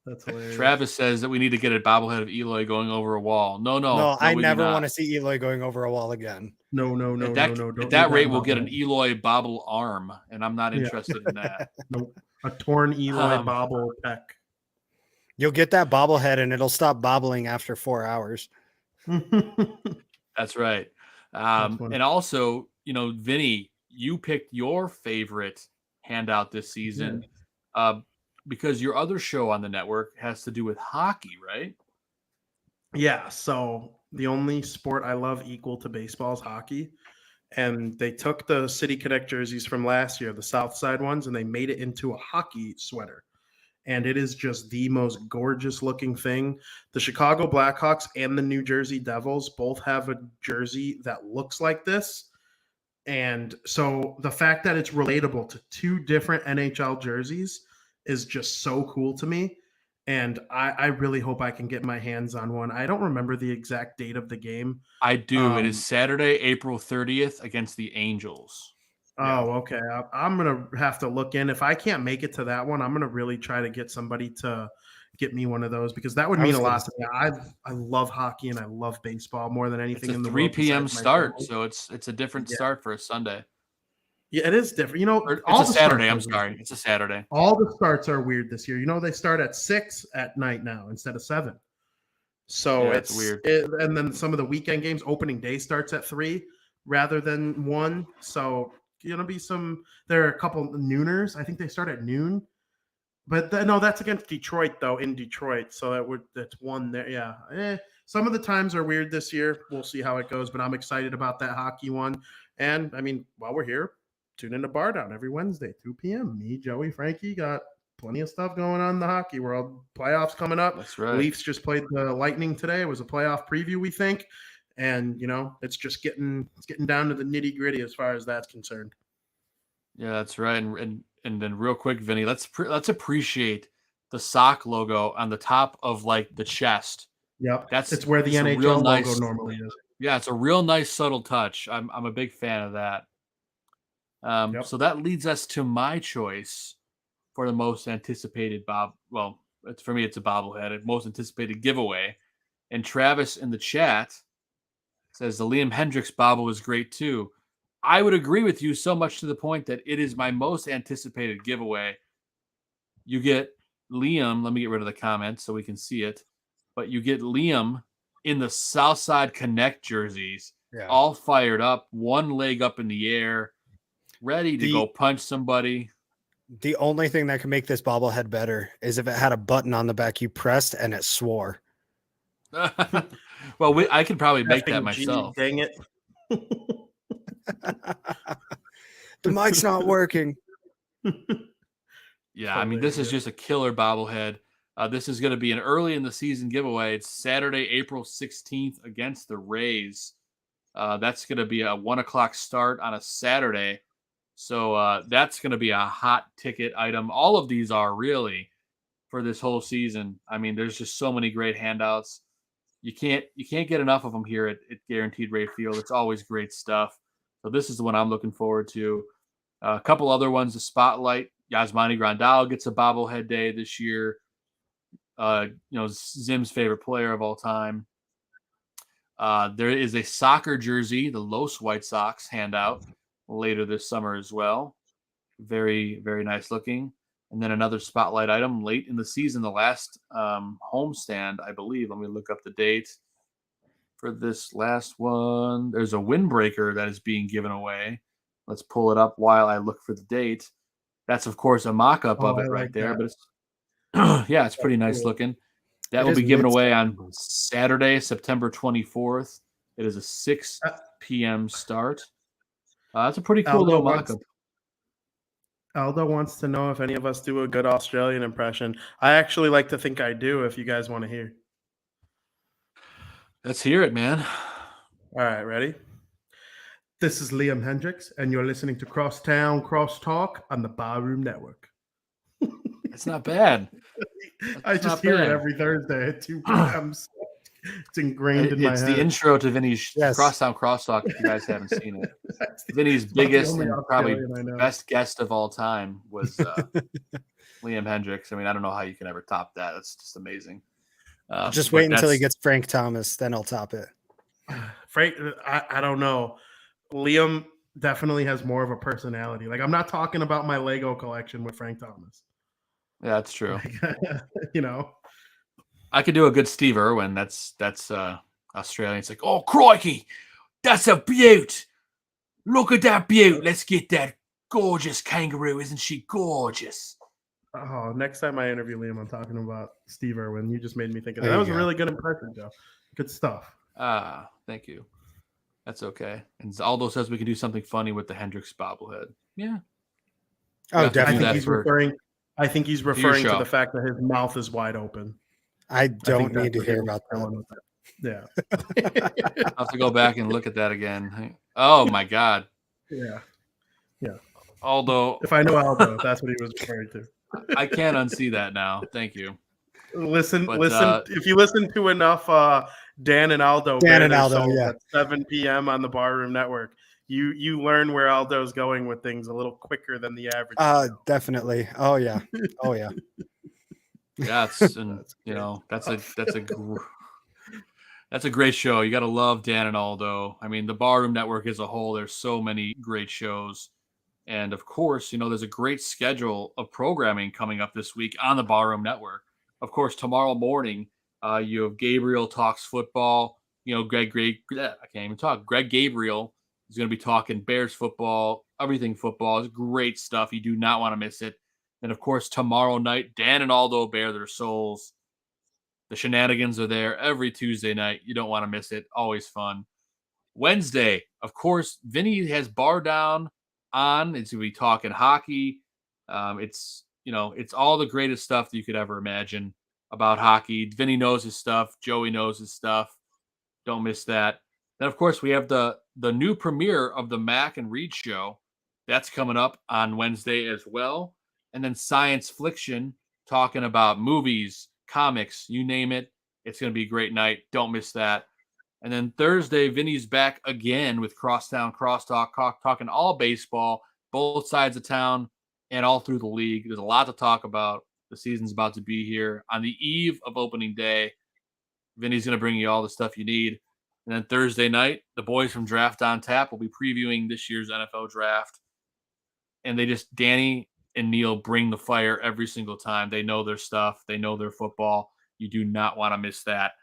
That's hilarious. Travis says that we need to get a bobblehead of Eloy going over a wall. No, I never want to see Eloy going over a wall again. No. At that rate, we'll get an Eloy bobble arm, and I'm not interested in that. Nope. A torn Eloy bobble pec. You'll get that bobblehead, and it'll stop bobbling after 4 hours. That's right. And also, Vinny, you picked your favorite handout this season because your other show on the network has to do with hockey, right? Yeah. So the only sport I love equal to baseball is hockey. And they took the City Connect jerseys from last year, the South Side ones, and they made it into a hockey sweater. And it is just the most gorgeous looking thing. The Chicago Blackhawks and the New Jersey Devils both have a jersey that looks like this. And so the fact that it's relatable to two different NHL jerseys is just so cool to me. And I really hope I can get my hands on one. I don't remember the exact date of the game. I do. It is Saturday, April 30th against the Angels. Oh, okay. I'm going to have to look in. If I can't make it to that one, I'm going to really try to get somebody to get me one of those because that would mean a lot to me. I love hockey and I love baseball more than anything in the 3 p.m. start, so it's a different start for a Sunday. Yeah, it is different. It's a Saturday. I'm sorry. It's a Saturday. All the starts are weird this year. They start at 6 at night now instead of 7. So it's weird. And then some of the weekend games, opening day starts at 3 rather than 1. So there are a couple nooners. I think they start at noon. But no, that's against Detroit though, in Detroit. So that's one there. Yeah. Some of the times are weird this year. We'll see how it goes, but I'm excited about that hockey one. And I mean, while we're here, tune in to Bar Down every Wednesday, 2 p.m. Me, Joey, Frankie got plenty of stuff going on in the hockey world. Playoffs coming up. That's right. Leafs just played the Lightning today. It was a playoff preview, we think. And, it's just getting down to the nitty gritty as far as that's concerned. Yeah, that's right. And then real quick, Vinny, let's appreciate the sock logo on the top of like the chest. Yep. It's where the NHL logo normally is. Yeah, it's a real nice subtle touch. I'm a big fan of that. So that leads us to my choice for the most anticipated for me, it's a bobblehead, most anticipated giveaway. And Travis in the chat says the Liam Hendriks bobble is great too. I would agree with you so much to the point that it is my most anticipated giveaway. You get Liam, let me get rid of the comments so we can see it, but you get Liam in the Southside Connect jerseys, all fired up, one leg up in the air, ready to go punch somebody. The only thing that can make this bobblehead better is if it had a button on the back you pressed and it swore. Well, I could probably make that myself. Dang it. The mic's not working. Yeah, I mean, this is just a killer bobblehead. This is going to be an early in the season giveaway. It's Saturday, April 16th against the Rays. That's going to be a 1:00 start on a Saturday. So that's going to be a hot ticket item. All of these are really for this whole season. I mean, there's just so many great handouts. You can't get enough of them here at Guaranteed Rate Field. It's always great stuff. So this is the one I'm looking forward to. A couple other ones to spotlight. Yasmani Grandal gets a bobblehead day this year. Zim's favorite player of all time. There is a soccer jersey, the Los White Sox handout later this summer as well. Very, very nice looking. And then another spotlight item late in the season, the last homestand, I believe. Let me look up the date for this last one. There's a windbreaker that is being given away. Let's pull it up while I look for the date. That's, of course, a mock-up of it right there. But it's it's pretty nice looking. That will be given away on Saturday, September 24th. It is a 6 p.m. start. That's a pretty cool little mock-up. Aldo wants to know if any of us do a good Australian impression. I actually like to think I do, if you guys want to hear. Let's hear it, man. All right, ready? This is Liam Hendriks, and you're listening to Crosstown Crosstalk on the Barroom Network. It's not bad. I just hear it every Thursday at 2 p.m. So it's ingrained in my head. It's the intro to Vinny's Crosstown Crosstalk, if you guys haven't seen it. Vinny's biggest and probably best guest of all time was Liam Hendriks. I mean, I don't know how you can ever top that. That's just amazing. Just wait until he gets Frank Thomas, then I'll top it. Frank, I don't know. Liam definitely has more of a personality. Like, I'm not talking about my Lego collection with Frank Thomas. Yeah, that's true. I could do a good Steve Irwin. That's Australian. It's like, oh, crikey, that's a beaut. Look at that beaut. Let's get that gorgeous kangaroo. Isn't she gorgeous? Oh, next time I interview Liam, I'm talking about Steve Irwin. You just made me think of that. That was a really good impression, Joe. Good stuff. Thank you. That's okay. And Aldo says we can do something funny with the Hendriks bobblehead. Yeah. Oh, definitely. I think he's referring to the fact that his mouth is wide open. I don't need to hear about that. Yeah. I'll have to go back and look at that again. Oh, my God. Yeah. Aldo. If I know Aldo, that's what he was referring to. I can't unsee that now. Thank you. Listen. If you listen to enough Dan and Aldo at 7 p.m. on the Barroom Network, you learn where Aldo's going with things a little quicker than the average. Definitely. Oh yeah. Yeah, that's a great show. You got to love Dan and Aldo. I mean, the Barroom Network as a whole, there's so many great shows. And of course, there's a great schedule of programming coming up this week on the Barroom Network. Of course, tomorrow morning, you have Gabriel Talks Football. Greg Gabriel is going to be talking Bears football, everything football. It's great stuff. You do not want to miss it. And of course, tomorrow night, Dan and Aldo bare their souls. The shenanigans are there every Tuesday night. You don't want to miss it. Always fun. Wednesday, of course, Vinny has Bar Down on. It's going to be talking hockey. It's all the greatest stuff that you could ever imagine about hockey. Vinny knows his stuff. Joey knows his stuff. Don't miss that. Then, of course, we have the new premiere of the Mac and Reed show. That's coming up on Wednesday as well. And then Science Fliction, talking about movies, comics, you name it. It's going to be a great night. Don't miss that. And then Thursday, Vinny's back again with Crosstown Crosstalk, talking all baseball, both sides of town and all through the league. There's a lot to talk about. The season's about to be here. On the eve of opening day, Vinny's going to bring you all the stuff you need. And then Thursday night, the boys from Draft on Tap will be previewing this year's NFL draft. And Danny and Neil bring the fire every single time. They know their stuff. They know their football. You do not want to miss that.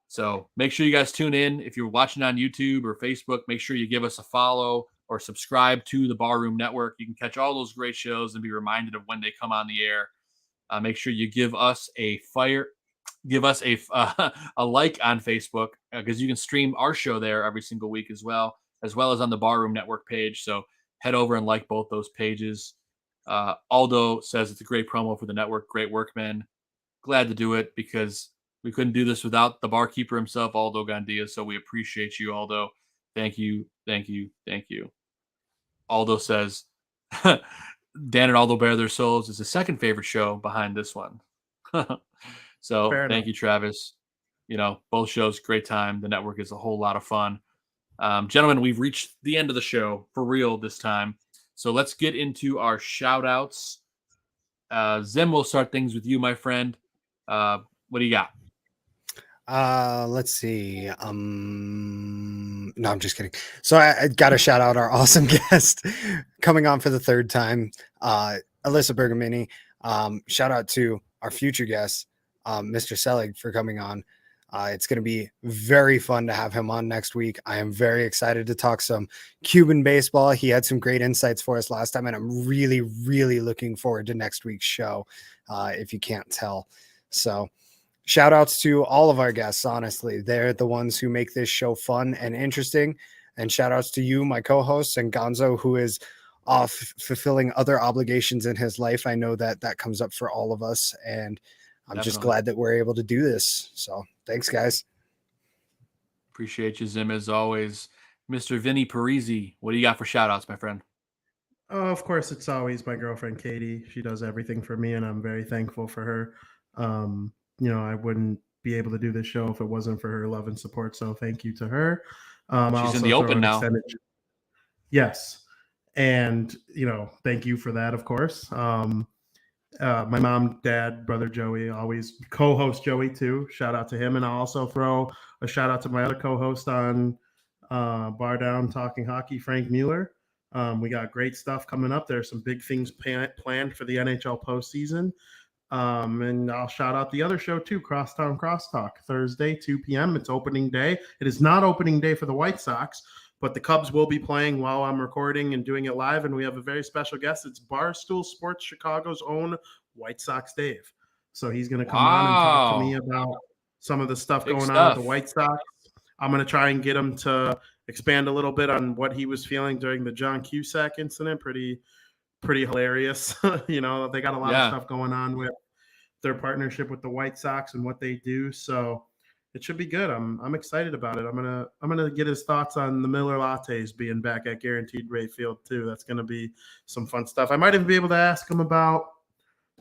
So make sure you guys tune in. If you're watching on YouTube or Facebook, make sure you give us a follow or subscribe to the Barroom Network. You can catch all those great shows and be reminded of when they come on the air. Make sure you give us a like on Facebook, because you can stream our show there every single week as well as on the Barroom Network page. So head over and like both those pages. Aldo says it's a great promo for the network. Great work, man. Glad to do it, because we couldn't do this without the barkeeper himself, Aldo Gandia. So we appreciate you, Aldo. Thank you. Thank you. Thank you. Aldo says Dan and Aldo Bare Their Souls is the second favorite show behind this one. So thank you, Travis. Both shows, great time. The network is a whole lot of fun. Gentlemen, we've reached the end of the show for real this time. So let's get into our shout outs. Zim, we'll start things with you, my friend. What do you got? Let's see. No, I'm just kidding. So I got to shout out our awesome guest coming on for the third time, Alyssa Bergamini. Shout out to our future guest, Mr. Selig, for coming on. It's going to be very fun to have him on next week. I am very excited to talk some Cuban baseball. He had some great insights for us last time, and I'm really, really looking forward to next week's show, if you can't tell. So shout outs to all of our guests. Honestly, they're the ones who make this show fun and interesting. And shout outs to you, my co-hosts, and Gonzo, who is off fulfilling other obligations in his life. I know that comes up for all of us, and I'm just glad that we're able to do this. So thanks, guys. Appreciate you, Zim, as always. Mr. Vinnie Parise, what do you got for shout outs, my friend? Of course, it's always my girlfriend, Katie. She does everything for me, and I'm very thankful for her. I wouldn't be able to do this show if it wasn't for her love and support. So thank you to her. She's in the open now. Yes. And, thank you for that, of course. My mom, dad, brother Joey, always co-host Joey too. Shout out to him. And I'll also throw a shout out to my other co-host on Bar Down Talking Hockey, Frank Mueller. We got great stuff coming up. There's some big things planned for the NHL postseason. And I'll shout out the other show too, Crosstown Crosstalk, Thursday, 2 p.m. It's opening day. It is not opening day for the White Sox, but the Cubs will be playing while I'm recording and doing it live. And we have a very special guest. It's Barstool Sports Chicago's own White Sox Dave. So he's going to come on and talk to me about some of the stuff going on with the White Sox. I'm going to try and get him to expand a little bit on what he was feeling during the John Cusack incident. Pretty hilarious. They got a lot of stuff going on with their partnership with the White Sox and what they do. So it should be good. I'm excited about it. I'm gonna get his thoughts on the Miller Lattes being back at Guaranteed Rate Field too. That's gonna be some fun stuff. I might even be able to ask him about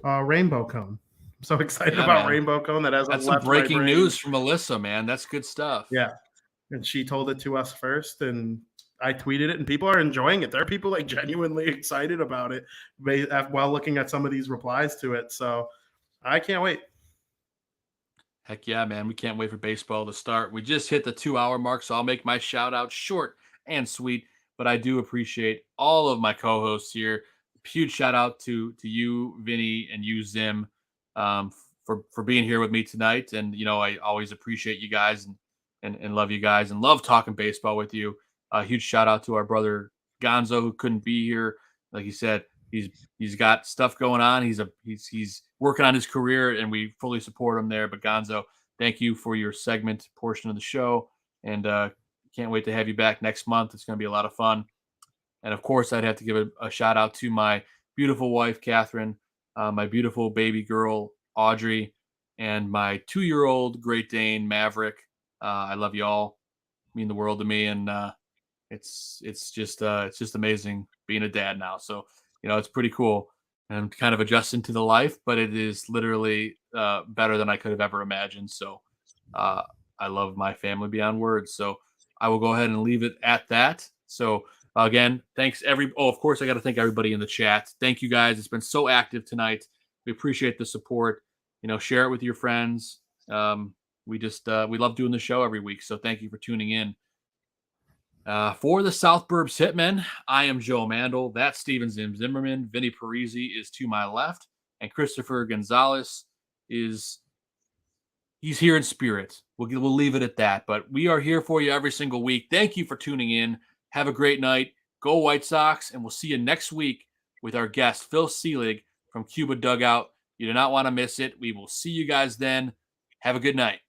Rainbow Cone. I'm so excited about man. Rainbow Cone that has some breaking news from Alyssa, man. That's good stuff. Yeah, and she told it to us first, and I tweeted it, and people are enjoying it. There are people genuinely excited about it while looking at some of these replies to it. So I can't wait. Heck yeah, man. We can't wait for baseball to start. We just hit the 2-hour mark, so I'll make my shout out short and sweet. But I do appreciate all of my co-hosts here. Huge shout out to you, Vinny, and you, Zim, for being here with me tonight. And, I always appreciate you guys and love you guys and love talking baseball with you. A huge shout out to our brother Gonzo, who couldn't be here. Like you said, he's got stuff going on. He's working on his career, and we fully support him there. But Gonzo, thank you for your segment portion of the show, and can't wait to have you back next month. It's going to be a lot of fun. And of course, I'd have to give a shout out to my beautiful wife, Catherine, my beautiful baby girl, Audrey, and my 2-year-old Great Dane, Maverick. I love you all. Mean the world to me, and it's just amazing being a dad now. So it's pretty cool. And I'm kind of adjusting to the life, but it is literally better than I could have ever imagined. So I love my family beyond words. So I will go ahead and leave it at that. So again, thanks of course I got to thank everybody in the chat. Thank you guys. It's been so active tonight. We appreciate the support. Share it with your friends. We love doing the show every week. So thank you for tuning in. For the South Burbs Hitmen, I am Joe Mandel. That's Steven Zimmerman. Vinnie Parise is to my left. And Christopher Gonzalez he's here in spirit. We'll leave it at that. But we are here for you every single week. Thank you for tuning in. Have a great night. Go White Sox. And we'll see you next week with our guest, Phil Seelig from Cuba Dugout. You do not want to miss it. We will see you guys then. Have a good night.